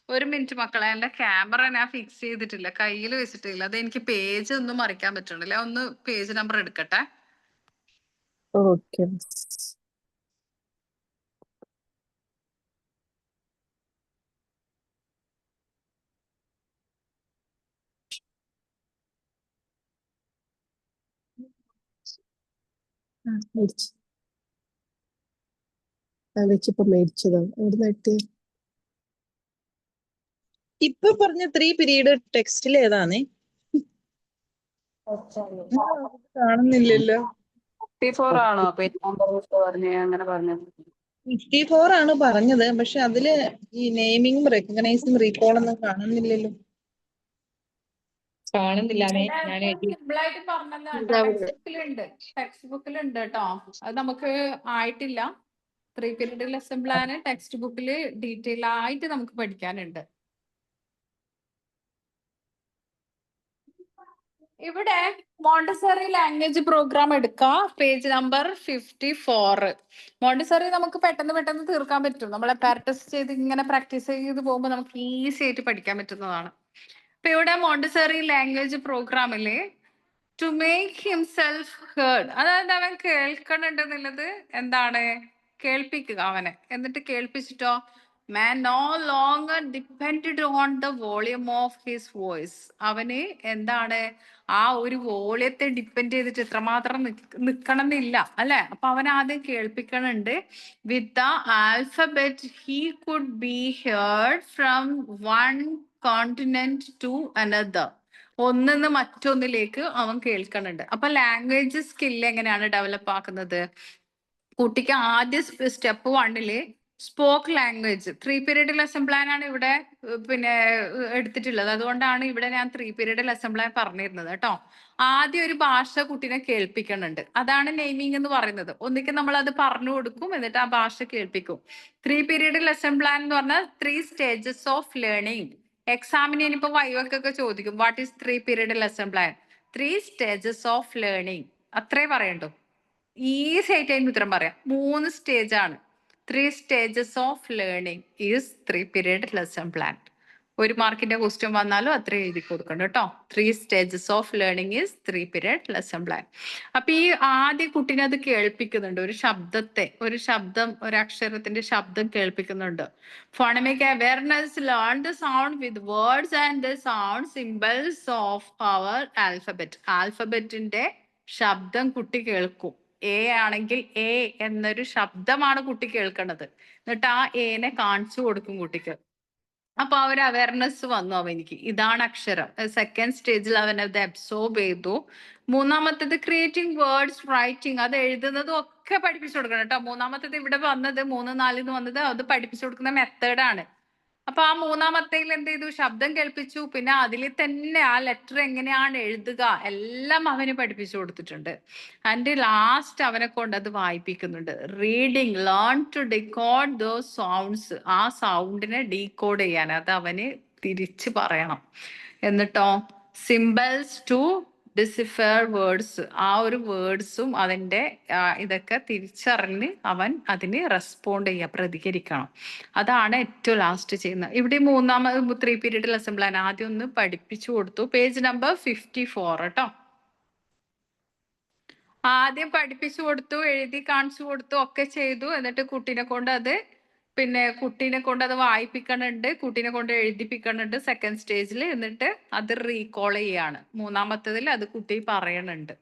ഒരു മിനിറ്റ് മക്കളെ, എന്റെ ക്യാമറ ഞാൻ ഫിക്സ് ചെയ്തിട്ടില്ല, കയ്യിൽ വെച്ചിട്ടില്ല. അത് എനിക്ക് പേജ് ഒന്നും മറിക്കാൻ പറ്റണില്ല. ഒന്ന് പേജ് നമ്പർ എടുക്കട്ടെ. Okay. വെച്ചിപ്പോ മേടിച്ചതോ? എവിടെ നട്ട്? ഇപ്പൊ പറഞ്ഞ 3 പീരീഡ് ടെക്സ്റ്റിൽ ഏതാണേ? കാണുന്നില്ലല്ലോ. 54 ആണോ പേജ് നമ്പർ അങ്ങനെ പറഞ്ഞത്? 54 ആണ് പറഞ്ഞത്, പക്ഷെ അതില് ഈ നെയിമിങ്ങും റെക്കഗ്നൈസിങ് റീകോൾ ഒന്നും കാണുന്നില്ലല്ലോ. കാണുന്നില്ല. ഞാൻ സിമ്പിൾ ആയിട്ട് പറഞ്ഞതാണ്. ടെക്സ്റ്റ് ബുക്കിലുണ്ട് കേട്ടോ. അത് നമുക്ക് ആയിട്ടില്ല. 3 പീരീഡ് ലെസൺ പ്ലാന് ടെക്സ്റ്റ് ബുക്കിൽ ഡീറ്റെയിൽ ആയിട്ട് നമുക്ക് പഠിക്കാനുണ്ട്. ഇവിടെ മോണ്ടിസോറി ലാംഗ്വേജ് പ്രോഗ്രാം എടുക്കാം, പേജ് നമ്പർ 54. മോണ്ടിസോറി നമുക്ക് പെട്ടെന്ന് തീർക്കാൻ പറ്റും. നമ്മളെ പ്രാക്ടീസ് ചെയ്ത് ഇങ്ങനെ പ്രാക്ടീസ് ചെയ്ത് പോകുമ്പോൾ നമുക്ക് ഈസി ആയിട്ട് പഠിക്കാൻ പറ്റുന്നതാണ്. ഇപ്പൊ ഇവിടെ മോണ്ടിസോറി ലാംഗ്വേജ് പ്രോഗ്രാമില് ടു മേക്ക് ഹിംസെൽഫ് ഹേർഡ്, അതായത് അവൻ കേൾക്കണുണ്ടെന്നുള്ളത് എന്താണ്, കേൾപ്പിക്കുക അവനെ. എന്നിട്ട് കേൾപ്പിച്ചിട്ടോ, man no longer depended on the volume of his voice. അവന് എന്താണ്, ആ ഒരു വോളിയത്തെ ഡിപ്പെൻഡ് ചെയ്തിട്ട് എത്രമാത്രം നിക്കണം എന്നില്ല അല്ലെ. അപ്പൊ അവൻ ആദ്യം കേൾപ്പിക്കണുണ്ട്. With the alphabet he could be heard from one continent to another. ഒന്നിന്ന് മറ്റൊന്നിലേക്ക് അവൻ കേൾക്കണുണ്ട്. അപ്പൊ ലാംഗ്വേജ് സ്കില്ല് എങ്ങനെയാണ് ഡെവലപ്പ് ആക്കുന്നത്? കുട്ടിക്ക് ആദ്യ step 1 spoke language 3 period lesson plan ആണ് ഇവിടെ പിന്നെ എടുത്തിട്ടുള്ളത്. അതുകൊണ്ടാണ് ഇവിടെ ഞാൻ 3 പീരീഡ് ലെസൺ പ്ലാൻ പറഞ്ഞിരുന്നത് കേട്ടോ. ആദ്യം ഒരു ഭാഷ കുട്ടീനെ കേൾപ്പിക്കുന്നുണ്ട്. അതാണ് നെയ്മിങ് എന്ന് പറയുന്നത്. ഒന്നിക്ക് നമ്മൾ അത് പറഞ്ഞു കൊടുക്കും, എന്നിട്ട് ആ ഭാഷ കേൾപ്പിക്കും. 3 പീരീഡ് ലെസൺ പ്ലാൻ എന്ന് പറഞ്ഞാൽ 3 സ്റ്റേജസ് ഓഫ് ലേണിംഗ്. എക്സാമിന് ഇനിയിപ്പോ വൈവക്കൊക്കെ ചോദിക്കും, what is 3 period lesson plan? 3 stages of learning, അത്രേ പറയണ്ടു. ഈസി ആയിട്ട് അതിന് ഉത്തരം പറയാം. 3 സ്റ്റേജ് ആണ്. 3 stages of learning is 3 period lesson plan. 1 മാർക്കിന്റെ ക്വസ്റ്റ്യൻ വന്നാലും അത്ര എഴുതി കൊടുക്കണം കേട്ടോ. 3 stages of learning is 3 period lesson plan. അപ്പൊ ഈ ആദ്യ കുട്ടീനെ അത് കേൾപ്പിക്കുന്നുണ്ട്. ഒരു ശബ്ദത്തെ, ഒരു ശബ്ദം, ഒരു അക്ഷരത്തിന്റെ ശബ്ദം കേൾപ്പിക്കുന്നുണ്ട്. Phonemic awareness learn the sound with words and the sound symbols of our alphabet. ആൽഫബറ്റിന്റെ ശബ്ദം കുട്ടി കേൾക്കും. എ ആണെങ്കിൽ എ എന്നൊരു ശബ്ദമാണ് കുട്ടി കേൾക്കുന്നത്. എന്നിട്ട് ആ എനെ കാണിച്ചു കൊടുക്കും കുട്ടിക്ക്. അപ്പൊ ആ ഒരു അവയർനെസ് വന്നു അവനിക്ക്, ഇതാണ് അക്ഷരം. സെക്കൻഡ് സ്റ്റേജിൽ അവൻ അത് അബ്സോർബ് ചെയ്തു. മൂന്നാമത്തേത് ക്രിയേറ്റിംഗ് വേർഡ്സ്, റൈറ്റിംഗ്, അത് എഴുതുന്നതും ഒക്കെ പഠിപ്പിച്ചു കൊടുക്കണം കേട്ടോ. മൂന്നാമത്തേത് ഇവിടെ വന്നത് 3, 4 വന്നത് അത് പഠിപ്പിച്ചു കൊടുക്കുന്ന മെത്തേഡാണ്. അപ്പൊ ആ മൂന്നാമത്തേൽ എന്ത് ചെയ്തു? ശബ്ദം കേൾപ്പിച്ചു. പിന്നെ അതിൽ തന്നെ ആ ലെറ്റർ എങ്ങനെയാണ് എഴുതുക എല്ലാം അവന് പഠിപ്പിച്ചു കൊടുത്തിട്ടുണ്ട്. ആൻഡ് ലാസ്റ്റ് അവനെ കൊണ്ട് അത് വായിപ്പിക്കുന്നുണ്ട്. Reading, learn to decode those sounds. ആ സൗണ്ടിനെ ഡീകോഡ് ചെയ്യാൻ അത് അവന് തിരിച്ച് പറയണം. എന്നിട്ടോ സിംബൽസ് ടു ഡിസിഫർ വേർഡ്സ്, ആ ഒരു വേർഡ്സും അതിന്റെ ഇതൊക്കെ തിരിച്ചറിഞ്ഞ് അവൻ അതിന് റെസ്പോണ്ട് ചെയ്യുക, പ്രതികരിക്കണം. അതാണ് ഏറ്റവും ലാസ്റ്റ് ചെയ്യുന്നത്. ഇവിടെ 3 പീരീഡ് ലെസൺ പ്ലാൻ ആദ്യം ഒന്ന് പഠിപ്പിച്ചു കൊടുത്തു. പേജ് നമ്പർ 54 കേട്ടോ. ആദ്യം പഠിപ്പിച്ചു കൊടുത്തു, എഴുതി കാണിച്ചു കൊടുത്തു, ഒക്കെ ചെയ്തു. എന്നിട്ട് കുട്ടീനെ കൊണ്ട് അത് വായിപ്പിക്കണുണ്ട്, കുട്ടീനെ കൊണ്ട് എഴുതിപ്പിക്കണുണ്ട് സെക്കൻഡ് സ്റ്റേജിൽ. എന്നിട്ട് അത് റീകോൾ ചെയ്യാണ്. മൂന്നാമത്തതിൽ അത് കുട്ടി പറയണുണ്ട്.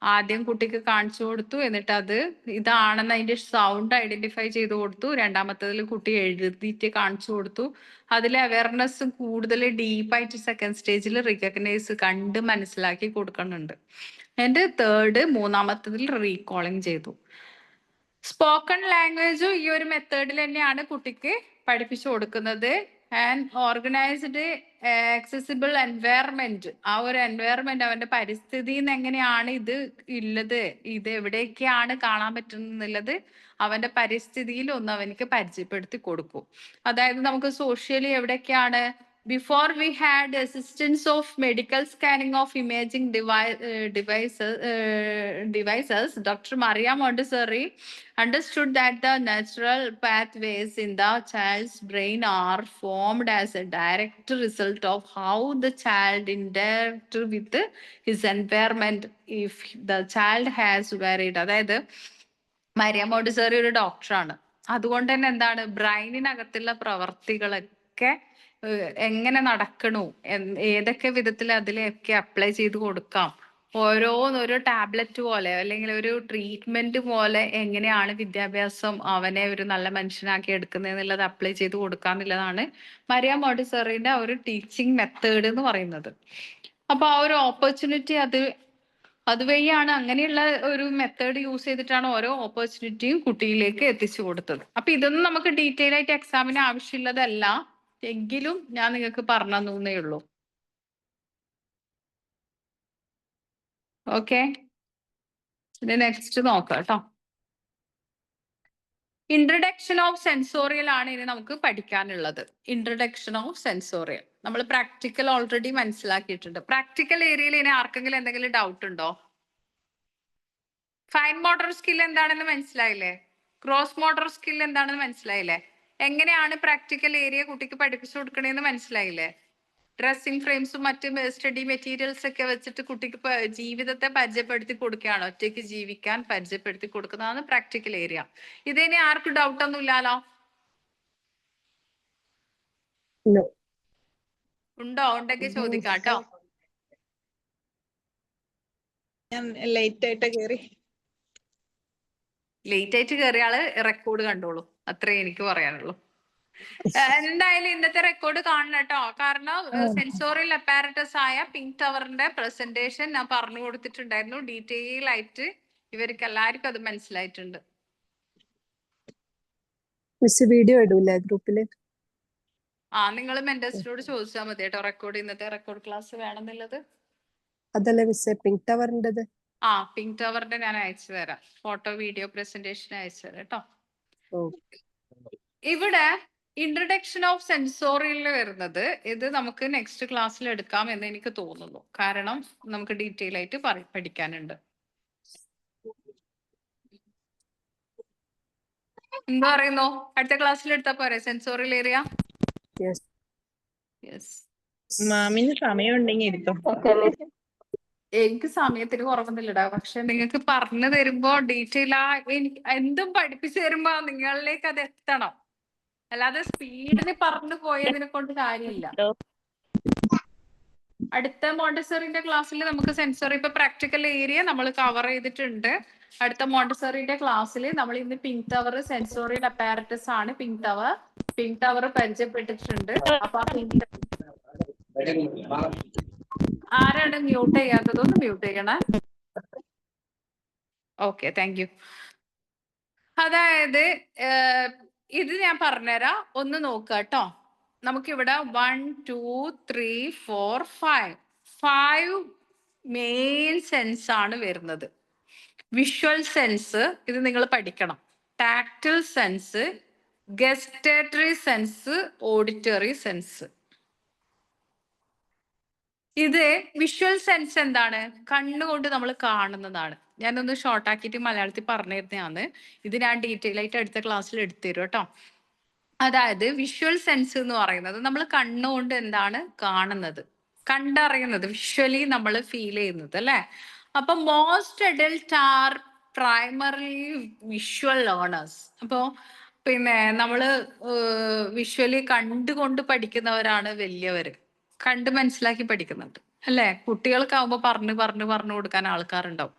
ആദ്യം കുട്ടിക്ക് കാണിച്ചു കൊടുത്തു, എന്നിട്ട് അത് ഇതാണെന്ന് അതിന്റെ സൗണ്ട് ഐഡന്റിഫൈ ചെയ്ത് കൊടുത്തു. രണ്ടാമത്തതിൽ കുട്ടി എഴുതിയിട്ട് കാണിച്ചു കൊടുത്തു. അതിലെ അവയർനെസ് കൂടുതൽ ഡീപ്പായിട്ട് സെക്കൻഡ് സ്റ്റേജിൽ റിക്കഗ്നൈസ് കണ്ട് മനസ്സിലാക്കി കൊടുക്കുന്നുണ്ട്. എന്റെ മൂന്നാമത്തതിൽ റീകോളിംഗ് ചെയ്തു. സ്പോക്കൺ ലാംഗ്വേജും ഈ ഒരു മെത്തേഡിൽ തന്നെയാണ് കുട്ടിക്ക് പഠിപ്പിച്ചു കൊടുക്കുന്നത്. ആൻഡ് ഓർഗനൈസ്ഡ് ആക്സസിബിൾ എൻവയറമെന്റ്, ആ ഒരു എൻവയറമെന്റ്, അവന്റെ പരിസ്ഥിതിയിൽ എങ്ങനെയാണ് ഇത് ഉള്ളത്, ഇത് എവിടെയൊക്കെയാണ് കാണാൻ പറ്റുന്നുള്ളത് അവന്റെ പരിസ്ഥിതിയിൽ ഒന്ന് അവനിക്ക് പരിചയപ്പെടുത്തി കൊടുക്കും. അതായത് നമുക്ക് സോഷ്യലി എവിടെയൊക്കെയാണ്, before we had assistance of medical scanning of imaging devices, Dr. Maria Montessori understood that the natural pathways in the child's brain are formed as a direct result of how the child interacts with his environment. If the child has varied, അതായത് Maria Montessori ഒരു ഡോക്ടറാണ്. അതുകൊണ്ട് തന്നെ എന്താണ്, ബ്രെയിനിനകത്തുള്ള പ്രവർത്തികളൊക്കെ എങ്ങനെ നടക്കണു, ഏതൊക്കെ വിധത്തിൽ അതിലൊക്കെ അപ്ലൈ ചെയ്ത് കൊടുക്കാം, ഓരോ ടാബ്ലറ്റ് പോലെ അല്ലെങ്കിൽ ഒരു ട്രീറ്റ്മെന്റ് പോലെ എങ്ങനെയാണ് വിദ്യാഭ്യാസം അവനെ ഒരു നല്ല മനുഷ്യനാക്കി എടുക്കുന്നതെന്നുള്ളത് അപ്ലൈ ചെയ്ത് കൊടുക്കാന്നുള്ളതാണ് മരിയ മോണ്ടിസോറിന്റെ ആ ഒരു ടീച്ചിങ് മെത്തേഡ് എന്ന് പറയുന്നത്. അപ്പൊ ആ ഒരു ഓപ്പർച്യൂണിറ്റി അതുവഴിയാണ്, അങ്ങനെയുള്ള ഒരു മെത്തേഡ് യൂസ് ചെയ്തിട്ടാണ് ഓരോ ഓപ്പർച്യൂണിറ്റിയും കുട്ടിയിലേക്ക് എത്തിച്ചു കൊടുത്തത്. അപ്പൊ ഇതൊന്നും നമുക്ക് ഡീറ്റെയിൽ ആയിട്ട് എക്സാമിന് ആവശ്യമുള്ളതല്ല, എങ്കിലും ഞാൻ നിങ്ങൾക്ക് പറഞ്ഞു തന്നേ ഉള്ളൂ. ഓക്കെ, ഇനി നെക്സ്റ്റ് നോക്കാം കേട്ടോ. ഇൻട്രഡക്ഷൻ ഓഫ് സെൻസോറിയൽ ആണ് ഇനി നമുക്ക് പഠിക്കാനുള്ളത്. ഇൻട്രഡക്ഷൻ ഓഫ് സെൻസോറിയൽ നമ്മൾ പ്രാക്ടിക്കൽ ഓൾറെഡി മനസ്സിലാക്കിയിട്ടുണ്ട്. പ്രാക്ടിക്കൽ ഏരിയയിൽ ഇനി ആർക്കെങ്കിലും എന്തെങ്കിലും ഡൗട്ട് ഉണ്ടോ? ഫൈൻ മോട്ടോർ സ്കിൽ എന്താണെന്ന് മനസ്സിലായില്ലേ? ക്രോസ് മോട്ടോർ സ്കിൽ എന്താണെന്ന് മനസ്സിലായില്ലേ? എങ്ങനെയാണ് പ്രാക്ടിക്കൽ ഏരിയ കുട്ടിക്ക് പഠിപ്പിച്ചു കൊടുക്കണേന്ന് മനസ്സിലായില്ലേ? ഡ്രസ്സിംഗ് ഫ്രെയിംസും മറ്റ് സ്റ്റഡി മെറ്റീരിയൽസ് ഒക്കെ വെച്ചിട്ട് കുട്ടിക്ക് ജീവിതത്തെ പരിചയപ്പെടുത്തി കൊടുക്കുകയാണ്, ഒറ്റയ്ക്ക് ജീവിക്കാൻ പരിചയപ്പെടുത്തി കൊടുക്കുന്നതാണ് പ്രാക്ടിക്കൽ ഏരിയ. ഇതിന് ആർക്കും ഡൗട്ട് ഒന്നും ഇല്ലാലോ? ഉണ്ടോ? ഉണ്ടെങ്കിൽ ചോദിക്കാം കേട്ടോ. ഞാൻ ലേറ്റ് ആയിട്ട് കയറി. ലേറ്റ് ആയിട്ട് കയറിയ ആള് റെക്കോർഡ് കണ്ടോളൂ, അത്രേ എനിക്ക് പറയാനുള്ളൂ. എന്തായാലും ഇന്നത്തെ റെക്കോർഡ് കാണണം കേട്ടോ. കാരണം സെൻസോറിയൽ അപ്പാരറ്റസ് ആയ പിങ്ക് ടവറിന്റെ പ്രസന്റേഷൻ ഞാൻ പറഞ്ഞു കൊടുത്തിട്ടുണ്ടായിരുന്നു. ഡീറ്റെയിൽ ആയിട്ട് ഇവർക്ക് എല്ലാവർക്കും അത് മനസ്സിലായിട്ടുണ്ട്. മിസ് വീഡിയോ ഇടൂലേ ഗ്രൂപ്പില്? നിങ്ങൾ മെന്റേഴ്സിനോട് ചോദിച്ചാൽ മതി കേട്ടോ, റെക്കോർഡ് ഇന്നത്തെ റെക്കോർഡ് ക്ലാസ് വേണമെന്നുള്ളത്. അതല്ലേ മിസ്സേ പിങ്ക് ടവറിൻ്റെത്? പിങ്ക് ടവറിന്റെ ഞാൻ അയച്ചു തരാം, ഫോട്ടോ വീഡിയോ പ്രസന്റേഷൻ അയച്ചു തരാം കേട്ടോ. ഇവിടെ ഇൻട്രഡക്ഷൻ ഓഫ് സെൻസോറിയൽ വരുന്നത് ഇത് നമുക്ക് നെക്സ്റ്റ് ക്ലാസ്സിൽ എടുക്കാം എന്ന് എനിക്ക് തോന്നുന്നു. കാരണം നമുക്ക് ഡീറ്റെയിൽ ആയിട്ട് പഠിക്കാനുണ്ട്. എന്താ പറയുന്നു? അടുത്ത ക്ലാസ്സിൽ എടുത്താ പോരെ സെൻസോറിയൽ ഏരിയ? മാമിന് സമയം ഉണ്ടെങ്കിൽ എടുത്തോ. എനിക്ക് സമയത്തിന് കുറവൊന്നുമില്ലടാ, പക്ഷെ നിങ്ങൾക്ക് പറഞ്ഞു തരുമ്പോ ഡീറ്റെയിൽ എനിക്ക് എന്തും പഠിപ്പിച്ചു തരുമ്പോ നിങ്ങളിലേക്ക് അത് എത്തണം. അല്ലാതെ സ്പീഡിന് പറഞ്ഞു പോയതിനെ കൊണ്ട് കാര്യമില്ല. അടുത്ത മോണ്ടിസറിന്റെ ക്ലാസ്സിൽ നമുക്ക് സെൻസറി ഇപ്പൊ പ്രാക്ടിക്കൽ ഏരിയ നമ്മൾ കവർ ചെയ്തിട്ടുണ്ട്. അടുത്ത മോണ്ടിസറിന്റെ ക്ലാസ്സിൽ നമ്മൾ ഇന്ന് പിങ്ക് ടവർ സെൻസോറിയൽ അപ്പാരറ്റസ് ആണ്. പിങ്ക് ടവർ പരിചയപ്പെട്ടിട്ടുണ്ട്. അപ്പൊ ആ പിങ്ക് ആരാണ് മ്യൂട്ട് ചെയ്യാത്തതൊന്ന് മ്യൂട്ട് ചെയ്യണേ. Okay, thank you. അതായത് ഇത് ഞാൻ പറഞ്ഞുതരാം, ഒന്ന് നോക്കുക കേട്ടോ. നമുക്കിവിടെ 1 2 3 4 5 മെയിൻ സെൻസ് ആണ് വരുന്നത്. വിഷ്വൽ സെൻസ് ഇത് നിങ്ങൾ പഠിക്കണം. Tactile sense, gustatory sense, auditory sense. ഇത് വിഷ്വൽ സെൻസ് എന്താണ്? കണ്ണുകൊണ്ട് നമ്മൾ കാണുന്നതാണ്. ഞാനൊന്ന് ഷോർട്ട് ആക്കിയിട്ട് മലയാളത്തിൽ പറഞ്ഞു തരുന്നതാണ്. ഇത് ഞാൻ ഡീറ്റെയിൽ ആയിട്ട് അടുത്ത ക്ലാസ്സിൽ എടുത്തുതരും കേട്ടോ. അതായത് വിഷ്വൽ സെൻസ് എന്ന് പറയുന്നത് നമ്മൾ കണ്ണുകൊണ്ട് എന്താണ് കാണുന്നത്, കണ്ടറിയുന്നത്, വിഷ്വലി നമ്മൾ ഫീൽ ചെയ്യുന്നത് അല്ലെ. അപ്പൊ most adult are primary visual learners. അപ്പോ പിന്നെ നമ്മള് വിഷ്വലി കണ്ടുകൊണ്ട് പഠിക്കുന്നവരാണ് വലിയവര്, കണ്ട് മനസ്സിലാക്കി പഠിക്കുന്നുണ്ട് അല്ലെ. കുട്ടികൾക്കാവുമ്പോ പറഞ്ഞു കൊടുക്കാൻ ആൾക്കാരുണ്ടാവും.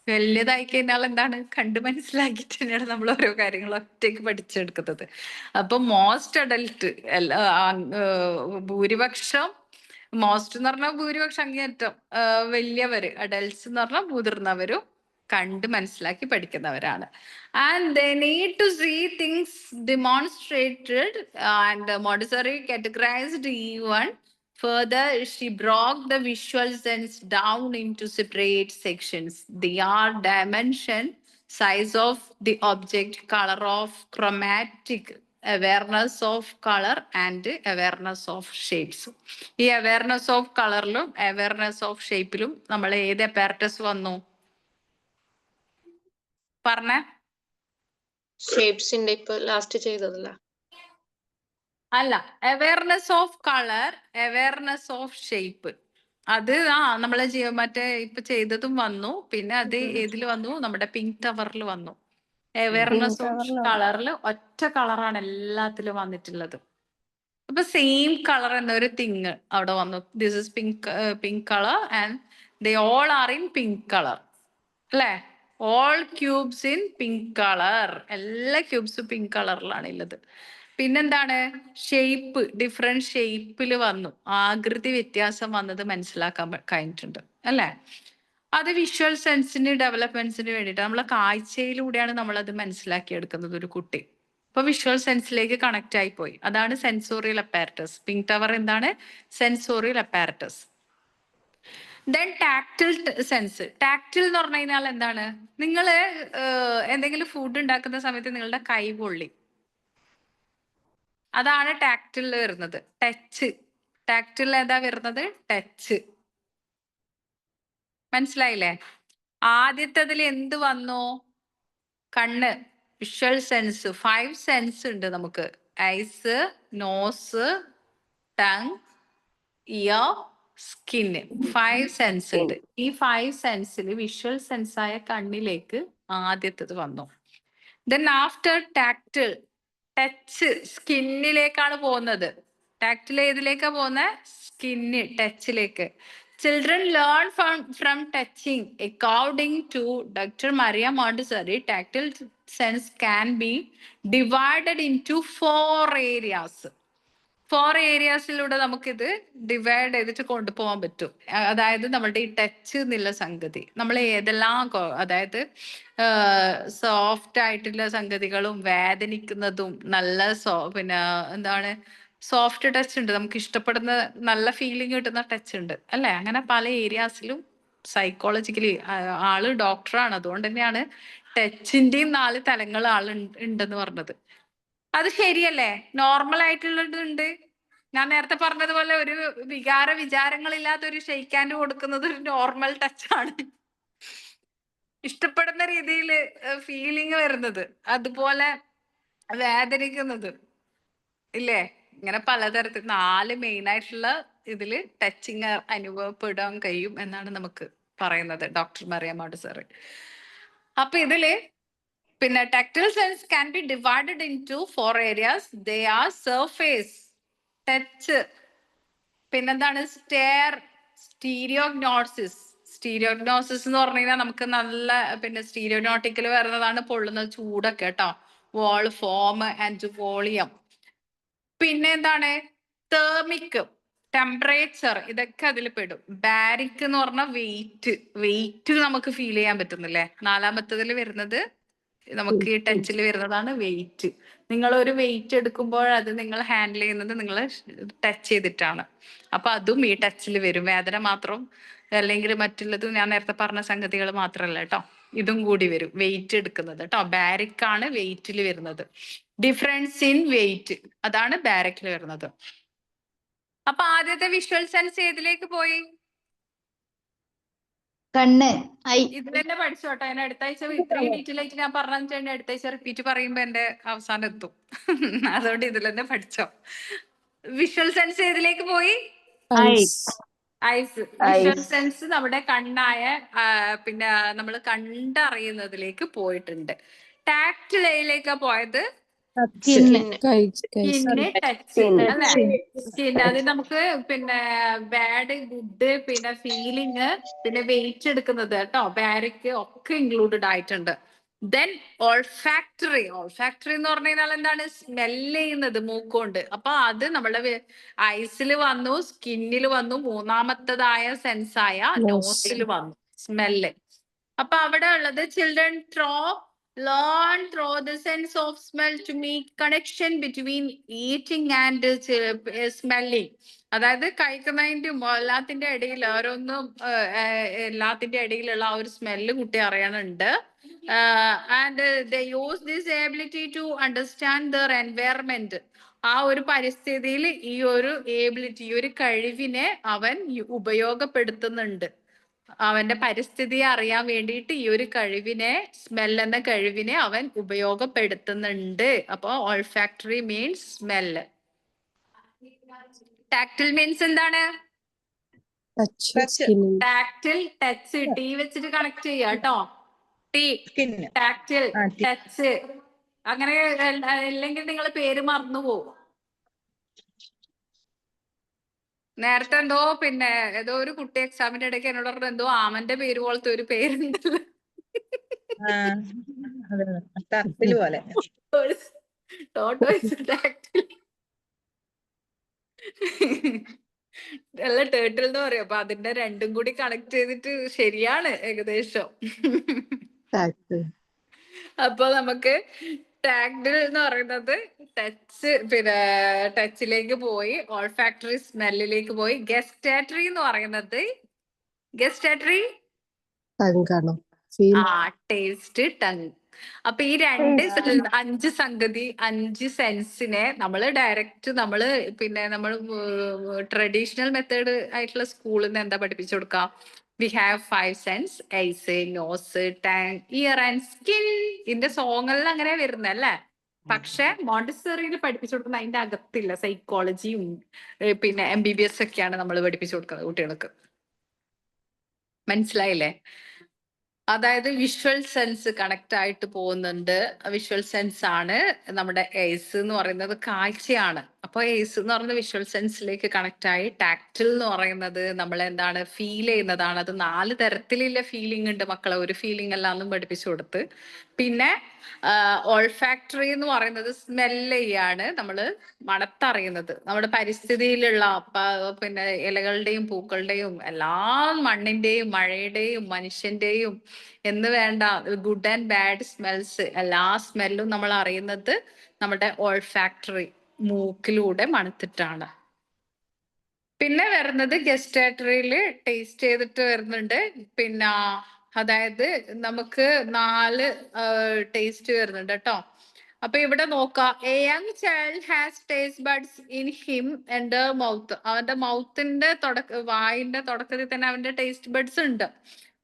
വലിയതായി കഴിഞ്ഞാൽ എന്താണ്, കണ്ട് മനസ്സിലാക്കിയിട്ട് തന്നെയാണ് നമ്മൾ ഓരോ കാര്യങ്ങൾ ഒറ്റയ്ക്ക് പഠിച്ചെടുക്കുന്നത്. അപ്പൊ മോസ്റ്റ് അഡൽട്ട് ഭൂരിപക്ഷം, മോസ്റ്റ് എന്ന് പറഞ്ഞാൽ ഭൂരിപക്ഷം അങ്ങേയറ്റം വലിയവര്, അഡൽട്സ് എന്ന് പറഞ്ഞാൽ മുതിർന്നവരും കണ്ട് മനസ്സിലാക്കി പഠിക്കുന്നവരാണ്. And they need to see things demonstrated and Montessori categorized even further. She broke the visual sense down into separate sections. They are dimension, size of the object, color of chromatic, awareness of color and awareness of shapes. ഈ awareness of കളറിലും awareness of ഷേപ്പിലും നമ്മൾ ഏത് apparatus വന്നു പറഞ്ഞേ? ഷേപ്സിന്റെ ഇപ്പൊ last ചെയ്തതല്ല, അല്ല, awareness of colour, awareness of shape. അത് നമ്മള് മറ്റേ ഇപ്പൊ ചെയ്തതും വന്നു. പിന്നെ അത് ഏതിൽ വന്നു? നമ്മുടെ പിങ്ക് ടവറിൽ വന്നു. അവയർനെസ് ഓഫ് കളറിൽ ഒറ്റ കളറാണ് എല്ലാത്തിലും വന്നിട്ടുള്ളത്. അപ്പൊ സെയിം കളർ എന്നൊരു തിങ് അവിടെ വന്നു. This is pink colour and they all are in pink colour അല്ലെ. All cubes in pink colour, എല്ലാ ക്യൂബ്സും പിങ്ക് കളറിലാണ് ഉള്ളത്. പിന്നെന്താണ്? ഷേപ്പ്, ഡിഫറെന്റ് ഷേപ്പിൽ വന്നു. ആകൃതി വ്യത്യാസം വന്നത് മനസ്സിലാക്കാൻ കഴിഞ്ഞിട്ടുണ്ട് അല്ലെ. അത് വിഷ്വൽ സെൻസിന് ഡെവലപ്മെന്റ്സിന് വേണ്ടിയിട്ട് നമ്മളെ കാഴ്ചയിലൂടെയാണ് നമ്മൾ അത് മനസ്സിലാക്കിയെടുക്കുന്നത് ഒരു കുട്ടി. അപ്പൊ വിഷ്വൽ സെൻസിലേക്ക് കണക്ട് ആയി പോയി. അതാണ് സെൻസോറിയൽ അപ്പാരറ്റസ്. പിങ്ക് ടവർ എന്താണ്? Sensorial apparatus. Then tactile sense. Tactile എന്ന് പറഞ്ഞു കഴിഞ്ഞാൽ എന്താണ്? നിങ്ങൾ എന്തെങ്കിലും ഫുഡ് ഉണ്ടാക്കുന്ന സമയത്ത് നിങ്ങളുടെ കൈ പൊള്ളി, അതാണ് ടാക്റ്റിൽ വരുന്നത്. ടച്ച്, ടാക്റ്റിൽ ഏതാ വരുന്നത്? ടച്ച്. മനസ്സിലായില്ലേ? ആദ്യത്തതിൽ എന്ത് വന്നു? കണ്ണ്, വിഷ്വൽ സെൻസ്. 5 സെൻസ് ഉണ്ട് നമുക്ക്. Eyes, nose, tongue, ear, skin. 5 sense ഉണ്ട്. ഈ 5 സെൻസിൽ വിഷ്വൽ സെൻസ് ആയ കണ്ണിലേക്ക് ആദ്യത്തത് വന്നു. ദെൻ ആഫ്റ്റർ ടാക്റ്റിൽ, ടച്ച് സ്കിന്നിലേക്കാണ് പോകുന്നത്. ടാക്റ്റിൽ ഏതിലേക്കാ പോകുന്നത്? Skin, ടച്ചിലേക്ക്. children learn from touching. According to Dr. Maria Montessori, tactile sense can be divided into 4 areas. 4 ഏരിയാസിലൂടെ നമുക്കിത് ഡിവൈഡ് ചെയ്തിട്ട് കൊണ്ടുപോകാൻ പറ്റും. അതായത് നമ്മളുടെ ഈ ടച്ച് എന്നുള്ള സംഗതി നമ്മൾ ഏതെല്ലാം അതായത് സോഫ്റ്റ് ആയിട്ടുള്ള സംഗതികളും വേദനിക്കുന്നതും നല്ല പിന്നെ എന്താണ് സോഫ്റ്റ് ടച്ച് ഉണ്ട്, നമുക്ക് ഇഷ്ടപ്പെടുന്ന നല്ല ഫീലിംഗ് കിട്ടുന്ന ടച്ച് ഉണ്ട് അല്ലെ. അങ്ങനെ പല ഏരിയാസിലും സൈക്കോളജിക്കലി ആള് ഡോക്ടറാണ്, അതുകൊണ്ട് തന്നെയാണ് ടച്ചിന്റെയും 4 തലങ്ങൾ ഉണ്ടെന്ന് പറഞ്ഞത്. അത് ശരിയല്ലേ? നോർമൽ ആയിട്ടുള്ളതുണ്ട്. ഞാൻ നേരത്തെ പറഞ്ഞതുപോലെ ഒരു വിചാരങ്ങളില്ലാത്ത ഒരു ഷെയ്ക്ക് ഹാൻഡ് കൊടുക്കുന്നത് ഒരു നോർമൽ ടച്ചാണ്. ഇഷ്ടപ്പെടുന്ന രീതിയിൽ ഫീലിംഗ് വരുന്നത്, അതുപോലെ വേദനിക്കുന്നത് ഇല്ലേ, ഇങ്ങനെ പലതരത്തിൽ 4 മെയിൻ ആയിട്ടുള്ള ഇതില് ടച്ചിങ് അനുഭവപ്പെടാൻ കഴിയും എന്നാണ് നമുക്ക് പറയുന്നത് ഡോക്ടർ മറിയ മോntessori. അപ്പൊ ഇതില് പിന്നെ tactile sense can be divided into 4 areas. They are surface, touch, പിന്നെന്താണ് സ്റ്റെയർ, സ്റ്റീരിയോഗ്നോസിസ്. സ്റ്റീരിയോഗ്നോസിസ് എന്ന് പറഞ്ഞു കഴിഞ്ഞാൽ നമുക്ക് നല്ല പിന്നെ സ്റ്റീരിയോനോട്ടിക്കൽ വരുന്നതാണ് പൊള്ളുന്ന ചൂടൊക്കെ കേട്ടോ. വാൾ, ഫോം ആൻഡ് വോളിയം. പിന്നെ എന്താണ് തേർമിക്, ടെമ്പറേച്ചർ, ഇതൊക്കെ അതിൽ പെടും. ബാരിക് എന്ന് പറഞ്ഞാൽ വെയിറ്റ് നമുക്ക് ഫീൽ ചെയ്യാൻ പറ്റുന്നില്ലേ. 4ാമത്തതിൽ വരുന്നത് നമുക്ക് ഈ ടച്ചിൽ വരുന്നതാണ് വെയിറ്റ്. നിങ്ങൾ ഒരു വെയിറ്റ് എടുക്കുമ്പോൾ അത് നിങ്ങൾ ഹാൻഡിൽ ചെയ്യുന്നത് നിങ്ങൾ ടച്ച് ചെയ്തിട്ടാണ്. അപ്പൊ അതും ഈ ടച്ചിൽ വരും. വേദന മാത്രം അല്ലെങ്കിൽ മറ്റുള്ളതും ഞാൻ നേരത്തെ പറഞ്ഞ സംഗതികൾ മാത്രമല്ല കേട്ടോ, ഇതും കൂടി വരും വെയിറ്റ് എടുക്കുന്നത് കേട്ടോ. ബാരിക് ആണ് വെയിറ്റിൽ വരുന്നത്. ഡിഫറൻസ് ഇൻ വെയിറ്റ്, അതാണ് ബാരിക്കിൽ വരുന്നത്. അപ്പൊ ആദ്യത്തെ വിഷ്വൽ സെൻസ് ഏതിലേക്ക് പോയി? കണ്ണ്, ഐ. ഇത് തന്നെ പഠിച്ചോട്ടോ. ഞാൻ അടുത്ത ആഴ്ച ഇത്രയും ഡീറ്റെയിൽ ആയിട്ട് ഞാൻ പറഞ്ഞു അടുത്ത ആഴ്ച റിപ്പീറ്റ് പറയുമ്പോ എന്റെ അവസാനം എത്തും. അതുകൊണ്ട് ഇതിൽ തന്നെ പഠിച്ചോ. വിഷ്വൽ സെൻസ് ഏതിലേക്ക് പോയി? ഐസ്. ഐസ്. വിഷ്വൽ സെൻസ് നമ്മുടെ കണ്ണായ പിന്നെ നമ്മൾ കണ്ടറിയുന്നതിലേക്ക് പോയിട്ടുണ്ട്. ടാക്റ്റിലേക്കാ പോയത്? സ്കിന്ന്, സ്കിന്ന്, ടച്ച് അല്ലെ. സ്കിൻ അത് നമുക്ക് പിന്നെ ബാഡ്, ഗുഡ്, പിന്നെ ഫീലിംഗ്, പിന്നെ വെയിറ്റ് എടുക്കുന്നത് കേട്ടോ, ബാരിക് ഒക്കെ ഇൻക്ലൂഡഡ് ആയിട്ടുണ്ട്. Then olfactory. ഓൾഫാക്ടറി എന്ന് പറഞ്ഞു കഴിഞ്ഞാൽ എന്താണ്? സ്മെല് ചെയ്യുന്നത് മൂക്കൊണ്ട്. അപ്പൊ അത് നമ്മളെ ഐസിൽ വന്നു, സ്കിന്നിൽ വന്നു, 3ാമത്തതായ സെൻസായ നോസിൽ വന്നു സ്മെല്ല്. അപ്പൊ അവിടെ ഉള്ളത് children learn through the sense of smell to make connection between eating and smelling. അതായത് കഴിക്കുന്നതിന്റെയും എല്ലാത്തിന്റെ ഇടയിൽ ഓരോന്നും എല്ലാത്തിന്റെ ഇടയിലുള്ള ആ ഒരു സ്മെല്ല് കുട്ടി അറിയാനുണ്ട്. And they use this ability to understand their environment. ആ ഒരു പരിസ്ഥിതിയിൽ ഈ ഒരു എബിലിറ്റി, ഈ ഒരു കഴിവിനെ അവൻ ഉപയോഗപ്പെടുത്തുന്നുണ്ട്. അവന്റെ പരിസ്ഥിതിയെ അറിയാൻ വേണ്ടിയിട്ട് ഈ ഒരു കഴിവിനെ, സ്മെൽ എന്ന കഴിവിനെ അവൻ ഉപയോഗപ്പെടുത്തുന്നുണ്ട്. അപ്പൊ olfactory means smell. Tactile means എന്താണ്? Tactile, touch. ടി വെച്ചിട്ട് കണക്ട് ചെയ്യാ കേട്ടോ. T, tactile, touch. അങ്ങനെ അല്ലെങ്കിൽ നിങ്ങൾ പേര് മറന്നു പോകും. നേരത്തെ എന്തോ പിന്നെ ഏതോ ഒരു കുട്ടി എക്സാമിന്റെ ഇടയ്ക്ക് എന്നോട് പറഞ്ഞു എന്തോ ആമന്റെ പേര് പോലത്തെ ഒരു പേരുണ്ടല്ലോ. അല്ല ടേർട്ടിൽ എന്ന് പറയും. അപ്പൊ അതിന്റെ രണ്ടും കൂടി കണക്ട് ചെയ്തിട്ട് ശരിയാണ് ഏകദേശം. അപ്പൊ നമുക്ക് ടാക്ടിൽ എന്ന് പറയുന്നത് ടച്ച്, പിന്നെ ടച്ചിലേക്ക് പോയി, ഓൾഫാക്ടറി സ്മെല്ലിലേക്ക് പോയി. ഗസ്റ്റേറ്ററി എന്ന് പറയുന്നത് ഗസ്റ്റേറ്ററി ടേസ്റ്റ്, ടങ്. അപ്പൊ ഈ 5 സംഗതി, 5 സെൻസിനെ നമ്മള് ഡയറക്റ്റ് നമ്മള് പിന്നെ നമ്മൾ ട്രഡീഷണൽ മെത്തേഡ് ആയിട്ടുള്ള സ്കൂളിൽ നിന്ന് എന്താ പഠിപ്പിച്ചു കൊടുക്കാം? We have 5 sense, eyes, nose, tongue, ear and skin. ഇതിന്റെ സോങ്ങെല്ലാം അങ്ങനെ വരുന്നല്ലേ. പക്ഷെ മോണ്ടിസറിയിൽ പഠിപ്പിച്ചു കൊടുക്കുന്ന അതിന്റെ അകത്തില്ല. സൈക്കോളജിയും പിന്നെ MBBS ഒക്കെയാണ് നമ്മൾ പഠിപ്പിച്ചു കൊടുക്കുന്നത് കുട്ടികൾക്ക്. മനസ്സിലായില്ലേ? അതായത് വിഷ്വൽ സെൻസ് കണക്ട് ആയിട്ട് പോകുന്നുണ്ട്. വിഷ്വൽ സെൻസ് ആണ് നമ്മുടെ എയ്സ് എന്ന് പറയുന്നത്, കാഴ്ചയാണ്. അപ്പൊ എയ്സ് എന്ന് പറയുന്നത് വിഷ്വൽ സെൻസിലേക്ക് കണക്ട് ആയി. ടാക്റ്റിൽ എന്ന് പറയുന്നത് നമ്മൾ എന്താണ് ഫീൽ ചെയ്യുന്നതാണ്. അത് 4 തരത്തിലുള്ള ഫീലിംഗ് ഉണ്ട് മക്കളെ, ഒരു ഫീലിംഗ് അല്ലാന്നും പഠിപ്പിച്ചു കൊടുത്ത്. പിന്നെ ഓൾഫാക്ടറി എന്ന് പറയുന്നത് സ്മെല്ല് ചെയ്യാണ്, നമ്മള് മണത്തറിയുന്നത്. നമ്മുടെ പരിസ്ഥിതിയിലുള്ള പിന്നെ ഇലകളുടെയും പൂക്കളുടെയും എല്ലാ മണ്ണിന്റെയും മഴയുടെയും മനുഷ്യന്റെയും എന്ന് വേണ്ട ഗുഡ് ആൻഡ് ബാഡ് സ്മെൽസ്, എല്ലാ സ്മെല്ലും നമ്മൾ അറിയുന്നത് നമ്മുടെ ഓൾഫാക്ടറി മൂക്കിലൂടെ മണത്തിട്ടാണ്. പിന്നെ വരുന്നത് ഗസ്റ്റേറ്ററിയില് ടേസ്റ്റ് ചെയ്തിട്ട് വരുന്നുണ്ട്. പിന്നെ അതായത് നമുക്ക് 4 ടേസ്റ്റ് വരുന്നുണ്ട് കേട്ടോ. അപ്പൊ ഇവിടെ നോക്കാം, A young child has taste buds in him and mouth. അവന്റെ മൗത്തിന്റെ വായിന്റെ തുടക്കത്തിൽ തന്നെ അവന്റെ ടേസ്റ്റ് ബഡ്സ് ഉണ്ട്.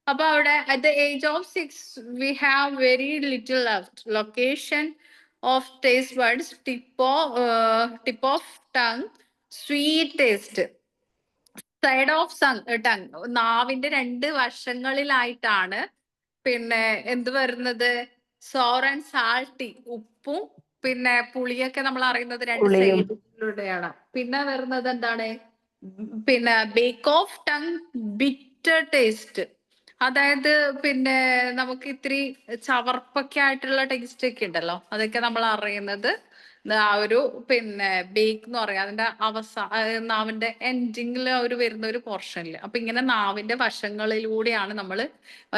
അപ്പൊ അവിടെ at the age of 6 we have very little left. Location of taste buds tip of tongue, sweet taste. Side of tongue, നാവിന്റെ 2 വശങ്ങളിലായിട്ടാണ് പിന്നെ എന്ത് വരുന്നത്, സോർ ആൻഡ് സാൾട്ടി, ഉപ്പും പിന്നെ പുളിയൊക്കെ നമ്മൾ അറിയുന്നത് 2 സൈഡിലൂടെയാണ്. പിന്നെ വരുന്നത് എന്താണ്, പിന്നെ back of tongue, bitter taste. അതായത് പിന്നെ നമുക്ക് ഇത്തിരി ചവർപ്പൊക്കെ ആയിട്ടുള്ള ടേസ്റ്റ് ഒക്കെ ഉണ്ടല്ലോ, അതൊക്കെ നമ്മൾ അറിയുന്നത് ആ ഒരു പിന്നെ ബേക്ക് എന്ന് പറയാം, അതിന്റെ നാവിന്റെ എൻഡിങ്ങിൽ ഒരു വരുന്ന ഒരു പോർഷനിൽ. അപ്പൊ ഇങ്ങനെ നാവിന്റെ വശങ്ങളിലൂടെയാണ് നമ്മൾ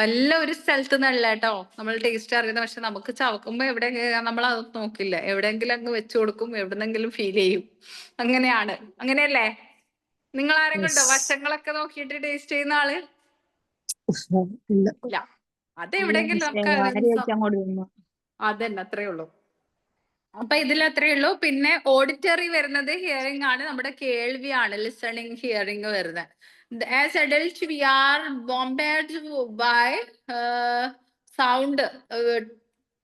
എല്ലാ ഒരു സ്ഥലത്ത് നിന്നല്ല കേട്ടോ നമ്മൾ ടേസ്റ്റ് അറിയുന്നത്. പക്ഷെ നമുക്ക് ചവക്കുമ്പോ എവിടെ നമ്മൾ അത് നോക്കില്ല, എവിടെയെങ്കിലും അങ്ങ് വെച്ചു കൊടുക്കും, എവിടെന്നെങ്കിലും ഫീൽ ചെയ്യും. അങ്ങനെയാണ്. അങ്ങനെയല്ലേ? നിങ്ങൾ ആരെങ്കിലും ഉണ്ടോ വശങ്ങളൊക്കെ നോക്കിയിട്ട് ടേസ്റ്റ് ചെയ്യുന്ന ആള്? ഇല്ല. ഇല്ല. അതെവിടെയെങ്കിലും നമുക്ക് അതന്നെ, അത്രേ ഉള്ളൂ. അപ്പൊ ഇതിൽ അത്രേ ഉള്ളൂ. പിന്നെ ഓഡിറ്ററി വരുന്നത് ഹിയറിംഗ് ആണ്, നമ്മുടെ കേൾവിയാണ്, ലിസണിങ് ഹിയറിംഗ് വരുന്നത്. As adult we are bombarded by sound,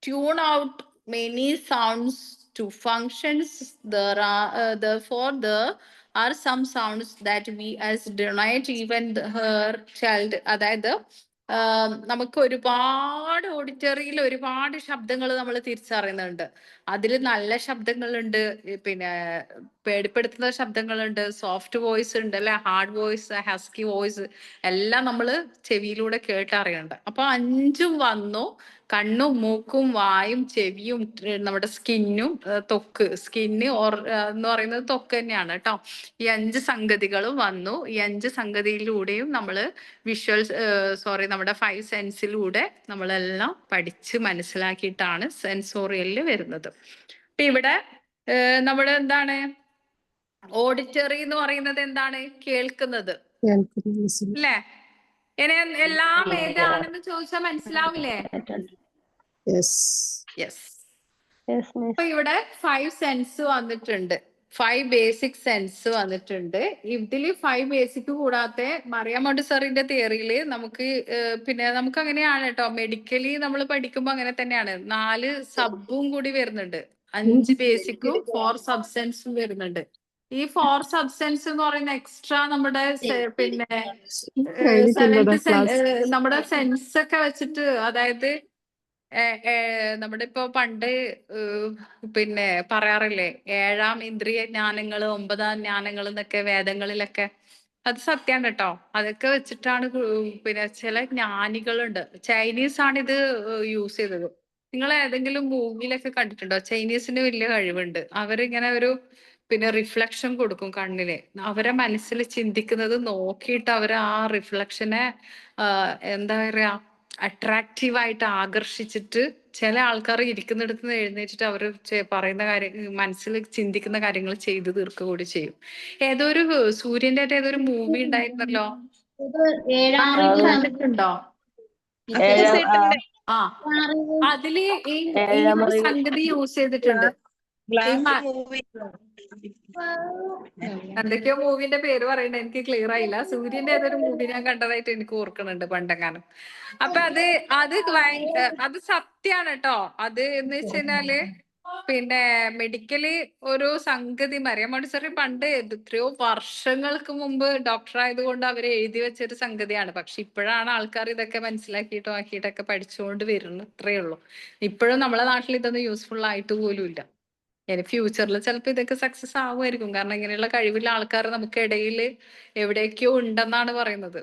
tune out many sounds to functions. Therefore there are some sounds that we as do not even her child. അതായത് നമുക്ക് ഒരുപാട് ഓഡിറ്ററിയിൽ ഒരുപാട് ശബ്ദങ്ങൾ നമ്മൾ തിരിച്ചറിയുന്നുണ്ട്. അതിൽ നല്ല ശബ്ദങ്ങളുണ്ട്, പിന്നെ പേടിപ്പെടുത്തുന്ന ശബ്ദങ്ങളുണ്ട്, സോഫ്റ്റ് വോയിസ് ഉണ്ട് അല്ലെ, ഹാർഡ് വോയിസ്, ഹസ്കി വോയിസ്, എല്ലാം നമ്മൾ ചെവിയിലൂടെ കേട്ടറിയുന്നുണ്ട്. അപ്പൊ 5ഉം വന്നു. കണ്ണും മൂക്കും വായും ചെവിയും നമ്മുടെ സ്കിന്നും ത്വക്ക്, സ്കിന്ന് എന്ന് പറയുന്നത് ത്വക്ക് തന്നെയാണ് കേട്ടോ. ഈ 5 സംഗതികളും വന്നു. ഈ 5 സംഗതിയിലൂടെയും നമ്മള് നമ്മുടെ 5 സെൻസിലൂടെ നമ്മളെല്ലാം പഠിച്ച് മനസ്സിലാക്കിയിട്ടാണ് സെൻസോറിയലിൽ വരുന്നത്. അപ്പൊ ഇവിടെ നമ്മുടെ എന്താണ് ഓഡിറ്ററി എന്ന് പറയുന്നത് എന്താണ്, കേൾക്കുന്നത് അല്ലേ? ഇനി എല്ലാം ഏതാണെന്ന് ചോദിച്ചാൽ മനസ്സിലാവില്ലേ? യെസ്. അപ്പൊ ഇവിടെ 5 സെൻസ് വന്നിട്ടുണ്ട്, 5 ബേസിക് സെൻസ് വന്നിട്ടുണ്ട്. ഇതില് 5 ബേസിക് കൂടാതെ മറിയാം മോണ്ടിസറിന്റെ തിയറിയില് നമുക്ക് പിന്നെ നമുക്ക് അങ്ങനെയാണ് കേട്ടോ, മെഡിക്കലി നമ്മൾ പഠിക്കുമ്പോ അങ്ങനെ തന്നെയാണ്. 4 സബും കൂടി വരുന്നുണ്ട്, 5 ബേസിക്കും 4 സബ്സെൻസും വരുന്നുണ്ട്. ഈ 4 സബ്സെൻസ് എന്ന് പറയുന്ന എക്സ്ട്രാ നമ്മുടെ പിന്നെ നമ്മുടെ സെൻസ് ഒക്കെ വെച്ചിട്ട്, അതായത് നമ്മുടെ ഇപ്പൊ പണ്ട് പിന്നെ പറയാറില്ലേ, 7 ഇന്ദ്രിയ ജ്ഞാനങ്ങള് 9 ജ്ഞാനങ്ങൾ എന്നൊക്കെ വേദങ്ങളിലൊക്കെ. അത് സത്യാണ് കേട്ടോ. അതൊക്കെ വെച്ചിട്ടാണ് പിന്നെ ചില ജ്ഞാനികളുണ്ട്, ചൈനീസ് ആണ് ഇത് യൂസ് ചെയ്തത്. നിങ്ങൾ ഏതെങ്കിലും മൂവിയിലൊക്കെ കണ്ടിട്ടുണ്ടോ? ചൈനീസിന് വലിയ കഴിവുണ്ട്. അവരിങ്ങനെ ഒരു പിന്നെ റിഫ്ലക്ഷൻ കൊടുക്കും കണ്ണിന്. അവരെ മനസ്സിൽ ചിന്തിക്കുന്നത് നോക്കിയിട്ട് അവർ ആ റിഫ്ലക്ഷനെ എന്താ പറയാ അട്രാക്റ്റീവായിട്ട് ആകർഷിച്ചിട്ട് ചില ആൾക്കാർ ഇരിക്കുന്നിടത്ത് നിന്ന് എഴുന്നേറ്റിട്ട് അവർ പറയുന്ന കാര്യം, മനസ്സിൽ ചിന്തിക്കുന്ന കാര്യങ്ങൾ ചെയ്തു തീർക്കുക കൂടി ചെയ്യും. ഏതൊരു സൂര്യന്റെ ഏതൊരു മൂവി ഉണ്ടായിരുന്നല്ലോ, കണ്ടിട്ടുണ്ടോ? ആ, അതില് ഈ ഒരു സംഗതി യൂസ് ചെയ്തിട്ടുണ്ട്. എന്തൊക്കെയോ മൂവിന്റെ പേര് പറയണ്ട, എനിക്ക് ക്ലിയർ ആയില്ല. സൂര്യന്റെ ഏതൊരു മൂവി ഞാൻ കണ്ടതായിട്ട് എനിക്ക് ഓർക്കുന്നുണ്ട് പണ്ടെങ്ങാനും. അപ്പൊ അത് സത്യാണ് കേട്ടോ. അത് എന്ന് വെച്ച് കഴിഞ്ഞാല് പിന്നെ മെഡിക്കല് ഒരു സംഗതി മറിയം മോണ്ടിസറി പണ്ട് എത്രയോ വർഷങ്ങൾക്ക് മുമ്പ് ഡോക്ടർ ആയതുകൊണ്ട് അവർ എഴുതി വെച്ചൊരു സംഗതിയാണ്. പക്ഷെ ഇപ്പോഴാണ് ആൾക്കാർ ഇതൊക്കെ മനസ്സിലാക്കിയിട്ടും ആക്കിയിട്ടൊക്കെ പഠിച്ചുകൊണ്ട് വരുന്നു. ഇത്രയേ ഉള്ളൂ. ഇപ്പോഴും നമ്മളെ നാട്ടിൽ ഇതൊന്നും യൂസ്ഫുൾ ആയിട്ട് പോലും ഇല്ല. ഇനി ഫ്യൂച്ചറിൽ ചിലപ്പോൾ ഇതൊക്കെ സക്സസ് ആവുമായിരിക്കും. കാരണം ഇങ്ങനെയുള്ള കഴിവുള്ള ആൾക്കാർ നമുക്ക് ഇടയിൽ എവിടെയൊക്കെയോ ഉണ്ടെന്നാണ് പറയുന്നത്.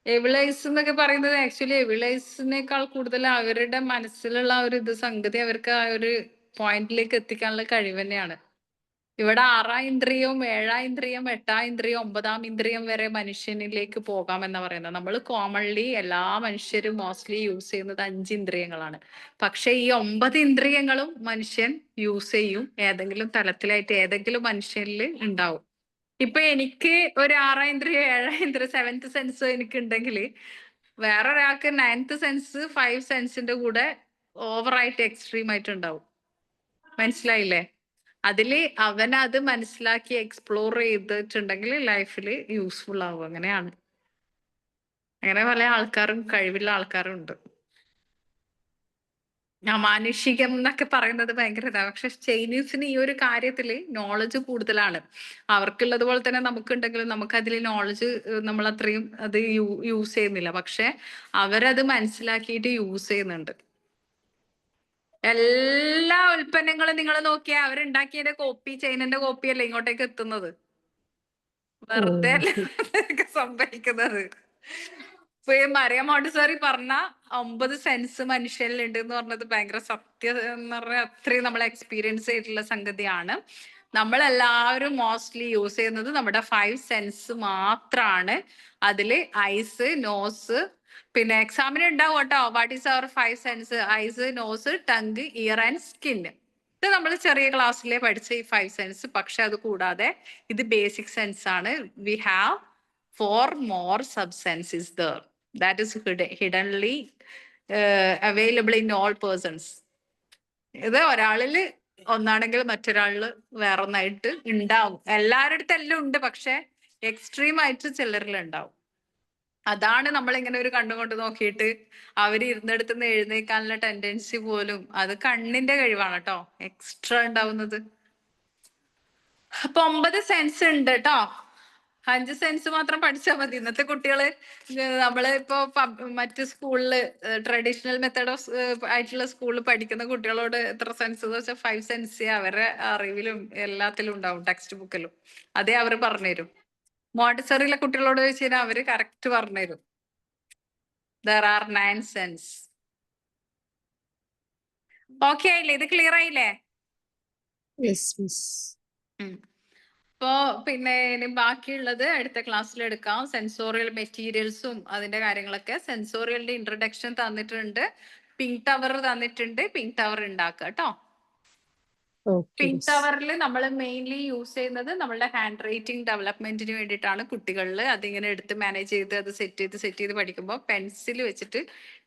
എവിളൈസ് എന്നൊക്കെ പറയുന്നത് ആക്ച്വലി എവിളൈസിനേക്കാൾ കൂടുതൽ അവരുടെ മനസ്സിലുള്ള ആ ഒരു ഇത് സംഗതി അവർക്ക് ആ ഒരു പോയിന്റിലേക്ക് എത്തിക്കാനുള്ള കഴിവ് തന്നെയാണ്. ഇവിടെ 6-ാം ഇന്ദ്രിയവും 7-ാം ഇന്ദ്രിയം 8-ാം ഇന്ദ്രിയം 9-ാം ഇന്ദ്രിയം വരെ മനുഷ്യനിലേക്ക് പോകാം എന്ന് പറയുന്നത്. നമ്മൾ കോമൺലി എല്ലാ മനുഷ്യരും മോസ്റ്റ്ലി യൂസ് ചെയ്യുന്നത് 5 ഇന്ദ്രിയങ്ങളാണ്. പക്ഷെ ഈ 9 ഇന്ദ്രിയങ്ങളും മനുഷ്യൻ യൂസ് ചെയ്യും. ഏതെങ്കിലും തലത്തിലായിട്ട് ഏതെങ്കിലും മനുഷ്യനിൽ ഉണ്ടാവും. ഇപ്പൊ എനിക്ക് ഒരു 6-ാം ഇന്ദ്രിയം 7-ാം ഇന്ദ്രിയം 7th സെൻസ് എനിക്ക് ഉണ്ടെങ്കിൽ വേറെ ഒരാൾക്ക് 9th സെൻസ് 5 സെൻസിന്റെ കൂടെ ഓവറായിട്ട് എക്സ്ട്രീം ആയിട്ട് ഉണ്ടാവും. മനസ്സിലായില്ലേ? അതില് അവൻ അത് മനസ്സിലാക്കി എക്സ്പ്ലോർ ചെയ്തിട്ടുണ്ടെങ്കിൽ ലൈഫിൽ യൂസ്ഫുൾ ആവും. അങ്ങനെയാണ്. അങ്ങനെ പല ആൾക്കാരും കഴിവുള്ള ആൾക്കാരും ഉണ്ട്. അമാനുഷികം എന്നൊക്കെ പറയുന്നത് ഭയങ്കര ഇതാണ്. പക്ഷെ ചൈനീസിന് ഈ ഒരു കാര്യത്തില് നോളജ് കൂടുതലാണ്. അവർക്കുള്ളത് പോലെ തന്നെ നമുക്കുണ്ടെങ്കിലും നമുക്ക് അതിൽ നോളജ് നമ്മൾ അത്രയും അത് യൂസ് ചെയ്യുന്നില്ല. പക്ഷെ അവരത് മനസ്സിലാക്കിയിട്ട് യൂസ് ചെയ്യുന്നുണ്ട്. എല്ലാ ഉൽപ്പന്നങ്ങളും നിങ്ങൾ നോക്കിയാൽ അവരുണ്ടാക്കിയതിന്റെ കോപ്പി ചൈനന്റെ കോപ്പി അല്ലേ ഇങ്ങോട്ടേക്ക് എത്തുന്നത്. വെറുതെ അല്ല ഇതൊക്കെ സംഭവിക്കുന്നത്. ഇപ്പൊ ഈ മറിയം മോണ്ടിസോറി പറഞ്ഞ 9 സെൻസ് മനുഷ്യനിലുണ്ട് എന്ന് പറഞ്ഞത് ഭയങ്കര സത്യം എന്ന് പറഞ്ഞാൽ അത്രയും നമ്മൾ എക്സ്പീരിയൻസ് ചെയ്തിട്ടുള്ള സംഗതിയാണ്. നമ്മളെല്ലാവരും മോസ്റ്റ്ലി യൂസ് ചെയ്യുന്നത് നമ്മുടെ 5 സെൻസ് മാത്രമാണ്. അതില് ഐസ്, നോസ്, പിന്നെ എക്സാമിന് ഉണ്ടാവും കേട്ടോ. What is our 5 sense? Eyes, nose, tongue, ear and skin. ഇത് നമ്മൾ ചെറിയ ക്ലാസ്സിലെ പഠിച്ച ഈ 5 സെൻസ്. പക്ഷെ അത് കൂടാതെ ഇത് ബേസിക് സെൻസ് ആണ്. We have 4 more subsenses there that is hiddenly available in all persons. ഇത് ഒരാളില് ഒന്നാണെങ്കിൽ മറ്റൊരാളില് വേറൊന്നായിട്ട് ഉണ്ടാവും. എല്ലാവരുടെ അടുത്ത് എല്ലാം ഉണ്ട്. പക്ഷെ എക്സ്ട്രീം ആയിട്ട് ചിലരിൽ ഉണ്ടാവും. അതാണ് നമ്മൾ ഇങ്ങനെ ഒരു കണ്ണുകൊണ്ട് നോക്കിയിട്ട് അവർ ഇരുന്നിടത്തുനിന്ന് എഴുന്നേക്കാനുള്ള ടെൻഡൻസി പോലും അത് കണ്ണിന്റെ കഴിവാണ് കേട്ടോ എക്സ്ട്രാ ഉണ്ടാവുന്നത്. അപ്പൊ 9 സെൻസ് ഉണ്ട് കേട്ടോ. 5 സെൻസ് മാത്രം പഠിച്ചാൽ മതി. ഇന്നത്തെ കുട്ടികള് നമ്മള് ഇപ്പൊ മറ്റു സ്കൂളില് ട്രഡീഷണൽ മെത്തേഡ് ഓഫ് ആയിട്ടുള്ള സ്കൂളിൽ പഠിക്കുന്ന കുട്ടികളോട് എത്ര സെൻസ് എന്ന് വെച്ചാൽ 5 സെൻസ് അവരെ അറിവിലും എല്ലാത്തിലും ഉണ്ടാവും. ടെക്സ്റ്റ് ബുക്കിലും അതേ അവർ പറഞ്ഞുതരും. മോണ്ടിസറിയിലെ കുട്ടികളോട് ചോദിച്ചു കഴിഞ്ഞാൽ അവര് കറക്റ്റ് പറഞ്ഞുതരും. There are 9 sense. ഓക്കെ ആയില്ലേ? ഇത് ക്ലിയർ ആയില്ലേ? Yes miss. ഇപ്പോ പിന്നെ ഇനി ബാക്കിയുള്ളത് അടുത്ത ക്ലാസ്സിൽ എടുക്കാം. സെൻസോറിയൽ മെറ്റീരിയൽസും അതിന്റെ കാര്യങ്ങളൊക്കെ. സെൻസോറിയലിന്റെ ഇൻട്രൊഡക്ഷൻ തന്നിട്ടുണ്ട്. പിങ്ക് ടവർ തന്നിട്ടുണ്ട്. പിങ്ക് ടവർ ഉണ്ടാക്കുക കേട്ടോ. പിങ്ക് ടവറിൽ നമ്മൾ മെയിൻലി യൂസ് ചെയ്യുന്നത് നമ്മളുടെ ഹാൻഡ് റൈറ്റിംഗ് ഡെവലപ്മെന്റിന് വേണ്ടിയിട്ടാണ്. കുട്ടികളിൽ അതിങ്ങനെ എടുത്ത് മാനേജ് ചെയ്ത് അത് സെറ്റ് ചെയ്ത് പഠിക്കുമ്പോൾ പെൻസിൽ വെച്ചിട്ട്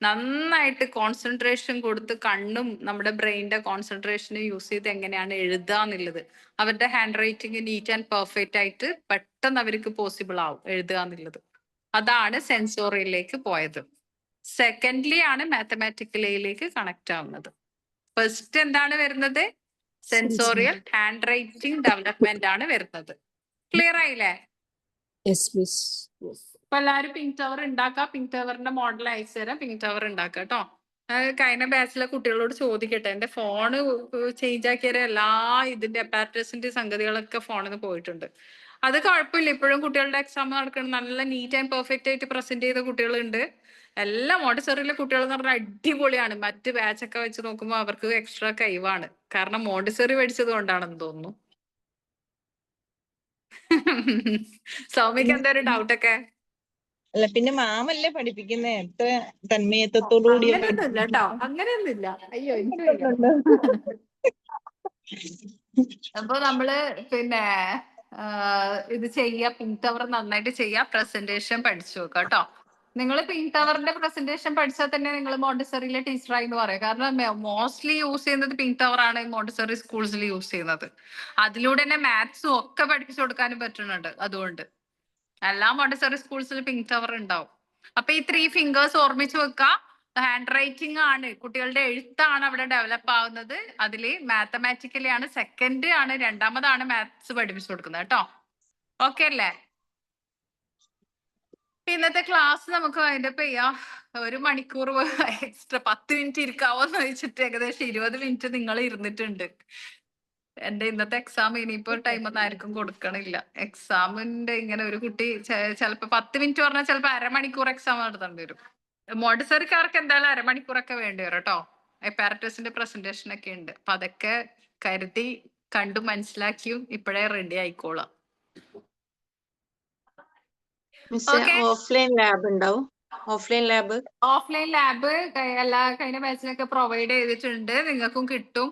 നന്നായിട്ട് കോൺസെൻട്രേഷൻ കൊടുത്ത് കണ്ണും നമ്മുടെ ബ്രെയിനിന്റെ കോൺസെൻട്രേഷനും യൂസ് ചെയ്ത് എങ്ങനെയാണ് എഴുതുക എന്നുള്ളത് അവരുടെ hand writing neat and perfect ആയിട്ട് പെട്ടെന്ന് അവർക്ക് പോസിബിൾ ആവും എഴുതുക എന്നുള്ളത്. അതാണ് സെൻസോറിയലിലേക്ക് പോയത്. സെക്കൻഡ്ലി ആണ് മാത്തമാറ്റിക്കലിലേക്ക് കണക്ട് ആവുന്നത്. ഫസ്റ്റ് എന്താണ് വരുന്നത്? സെൻസോറിയൽ ഹാൻഡ് റൈറ്റിംഗ് ഡെവലപ്മെന്റ് ആണ് വരുന്നത്. ക്ലിയർ ആയില്ലേ? ഇപ്പൊ എല്ലാവരും പിങ്ക് ടവർ ഉണ്ടാക്കാം. പിങ്ക് ടവറിന്റെ മോഡൽ അയച്ചു തരാം. പിങ്ക് ടവർ ഉണ്ടാക്കാം കേട്ടോ. കഴിഞ്ഞ ബാച്ചിലെ കുട്ടികളോട് ചോദിക്കട്ടെ. എന്റെ ഫോണ് ചേഞ്ച് ആക്കിയ എല്ലാ ഇതിന്റെ അപ്പാരറ്റസിന്റെ സംഗതികളൊക്കെ ഫോണിൽ നിന്ന് പോയിട്ടുണ്ട്. അത് കുഴപ്പമില്ല. ഇപ്പോഴും കുട്ടികളുടെ എക്സാം നടക്കണം. നല്ല നീറ്റ് ആൻഡ് പെർഫെക്റ്റ് ആയിട്ട് പ്രസന്റ് ചെയ്ത കുട്ടികളുണ്ട്. എല്ലാ മോണ്ടിസറിയിലെ കുട്ടികൾ എന്ന് പറഞ്ഞാൽ അടിപൊളിയാണ്. മറ്റ് ബാച്ചൊക്കെ വെച്ച് നോക്കുമ്പോൾ അവർക്ക് എക്സ്ട്രാ കഴിവാണ്. കാരണം മോണ്ടിസറി പഠിച്ചത് കൊണ്ടാണെന്ന് തോന്നുന്നു. സൗമ്യക്ക് എന്താ ഒരു ഡൗട്ടൊക്കെ? അല്ല പിന്നെ മാമല്ലേ പഠിപ്പിക്കുന്നേ? എത്ര തന്മയത്വത്തോടുകൂടി അങ്ങനെയൊന്നുമില്ല കേട്ടോ. അങ്ങനെയൊന്നുമില്ല. അയ്യോ എനിക്ക് വയ്യ. അപ്പൊ നമ്മള് പിന്നെ ഇത് ചെയ്യാ. പിങ്ക് ടവർ നന്നായിട്ട് ചെയ്യാ. പ്രസന്റേഷൻ പഠിച്ചു നോക്കാം കേട്ടോ. നിങ്ങൾ പിങ്ക് ടവറിന്റെ പ്രസന്റേഷൻ പഠിച്ചാൽ തന്നെ നിങ്ങൾ മോണ്ടിസറിയിലെ ടീച്ചറായി എന്ന് പറയും. കാരണം മോസ്റ്റ്ലി യൂസ് ചെയ്യുന്നത് പിങ്ക് ടവർ ആണ് മോണ്ടിസറി സ്കൂൾസിൽ യൂസ് ചെയ്യുന്നത്. അതിലൂടെ തന്നെ മാത്സും ഒക്കെ പഠിപ്പിച്ചു കൊടുക്കാനും പറ്റുന്നുണ്ട്. അതുകൊണ്ട് എല്ലാ മോണ്ടിസറി സ്കൂൾസിൽ പിങ്ക് ടവർ ഉണ്ടാവും. അപ്പൊ ഈ 3 ഫിംഗേഴ്സ് ഓർമ്മിച്ച് വെക്കുക. ഹാൻഡ് റൈറ്റിംഗ് ആണ്, കുട്ടികളുടെ എഴുത്താണ് അവിടെ ഡെവലപ്പ് ആവുന്നത്. അതില് മാത്തമാറ്റിക്കലി ആണ് സെക്കൻഡ് ആണ്, രണ്ടാമതാണ് മാത്സ് പഠിപ്പിച്ചു കൊടുക്കുന്നത് കേട്ടോ. ഓക്കെ അല്ലേ? ഇന്നത്തെ ക്ലാസ് നമുക്ക് വൈൻഡപ്പ് ചെയ്യാം. 1 മണിക്കൂർ എക്സ്ട്രാ 10 മിനിറ്റ് ഇരിക്കാവോ എന്ന് ചോദിച്ചിട്ട് ഏകദേശം 20 മിനിറ്റ് നിങ്ങൾ ഇരുന്നിട്ടുണ്ട്. എന്റെ ഇന്നത്തെ എക്സാം ഇനിയിപ്പോ ടൈം ഒന്നും ആർക്കും കൊടുക്കണില്ല. എക്സാമിന്റെ ഇങ്ങനെ ഒരു കുട്ടി ചിലപ്പോ 10 മിനിറ്റ് പറഞ്ഞാൽ ചിലപ്പോ അരമണിക്കൂർ എക്സാം നടത്തേണ്ടി വരും. മോണ്ടിസറിക്കാർക്ക് എന്തായാലും അരമണിക്കൂറൊക്കെ വേണ്ടി വരും കേട്ടോ. എപ്പാരറ്റസിന്റെ പ്രസന്റേഷൻ ഒക്കെ ഉണ്ട്. അപ്പൊ അതൊക്കെ കരുതി കണ്ടു മനസ്സിലാക്കിയും ഇപ്പോഴേ റെഡി ആയിക്കോളാം. ഓഫ്ലൈൻ ലാബ് ഉണ്ടാവും. ഓഫ്ലൈൻ ലാബ് എല്ലാ കഴിഞ്ഞ ബാച്ചിനൊക്കെ പ്രൊവൈഡ് ചെയ്തിട്ടുണ്ട്. നിങ്ങൾക്കും കിട്ടും.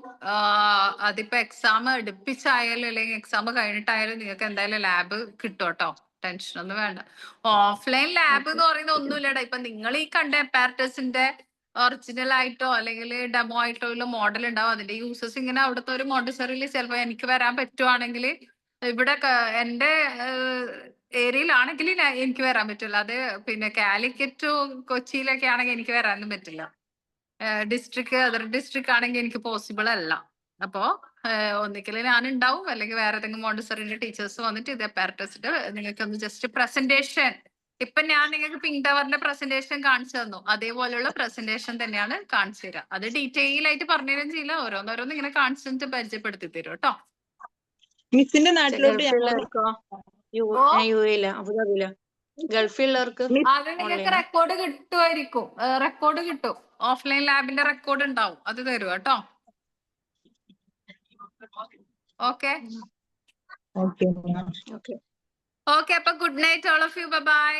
അതിപ്പോ എക്സാം അടുപ്പിച്ചായാലും അല്ലെങ്കിൽ എക്സാം കഴിഞ്ഞിട്ടായാലും നിങ്ങൾക്ക് എന്തായാലും ലാബ് കിട്ടും കേട്ടോ. ടെൻഷൻ ഒന്നും വേണ്ട. ഓഫ്ലൈൻ ലാബ് എന്ന് പറയുന്ന ഒന്നുമില്ലടാ. ഇപ്പൊ നിങ്ങൾ ഈ കണ്ട എപ്പാരറ്റസിന്റെ ഒറിജിനൽ ആയിട്ടോ അല്ലെങ്കിൽ ഡെമോ ആയിട്ടോ ഉള്ള മോഡൽ ഉണ്ടാവും. അതിന്റെ യൂസേഴ്സ് ഇങ്ങനെ അവിടുത്തെ ഒരു മോണ്ടിസറിയിൽ ചിലപ്പോൾ എനിക്ക് വരാൻ പറ്റുവാണെങ്കിൽ ഇവിടെ എന്റെ ഏരിയയിലാണെങ്കിൽ എനിക്ക് വരാൻ പറ്റില്ല. അത് പിന്നെ കാലിക്കറ്റോ കൊച്ചിയിലൊക്കെ ആണെങ്കിൽ എനിക്ക് വരാനും പറ്റില്ല. ഡിസ്ട്രിക്ട് അതർ ഡിസ്ട്രിക്ട് ആണെങ്കിൽ എനിക്ക് പോസിബിൾ അല്ല. അപ്പോ ഒന്നിക്കൽ ഞാൻ ഉണ്ടാവും, അല്ലെങ്കിൽ വേറെ ഏതെങ്കിലും മോണ്ടിസറിന്റെ ടീച്ചേഴ്സ് വന്നിട്ട് ഇത് അപ്പാരറ്റസിന്റെ നിങ്ങൾക്ക് ഒന്ന് ജസ്റ്റ് പ്രസന്റേഷൻ, ഇപ്പൊ ഞാൻ നിങ്ങൾക്ക് പിങ്ക് ടവറിന്റെ പ്രസന്റേഷൻ കാണിച്ചു തന്നു, അതേപോലെയുള്ള പ്രസന്റേഷൻ തന്നെയാണ് കാണിച്ചു തരിക. അത് ഡീറ്റെയിൽ ആയിട്ട് പറഞ്ഞു തരാൻ ചെയ്യില്ല, ഓരോന്നോരോന്ന് ഇങ്ങനെ കാണിച്ചു തന്നിട്ട് പരിചയപ്പെടുത്തി തരും കേട്ടോ. മിസ്സിന്റെ നാട്ടിലോട്ട് ഗൾഫിലുള്ളവർക്ക് അത് നിങ്ങൾക്ക് റെക്കോർഡ് കിട്ടുമായിരിക്കും. റെക്കോർഡ് കിട്ടും. ഓഫ്ലൈൻ ലാബിന്റെ റെക്കോർഡ് ഉണ്ടാവും, അത് തരും കേട്ടോ. Okay okay. അപ്പൊ good night all of you. Bye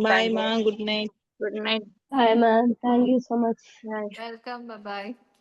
bye ma'am. Good night. Good night. Hi, ma'am. Thank you so much. Welcome. By.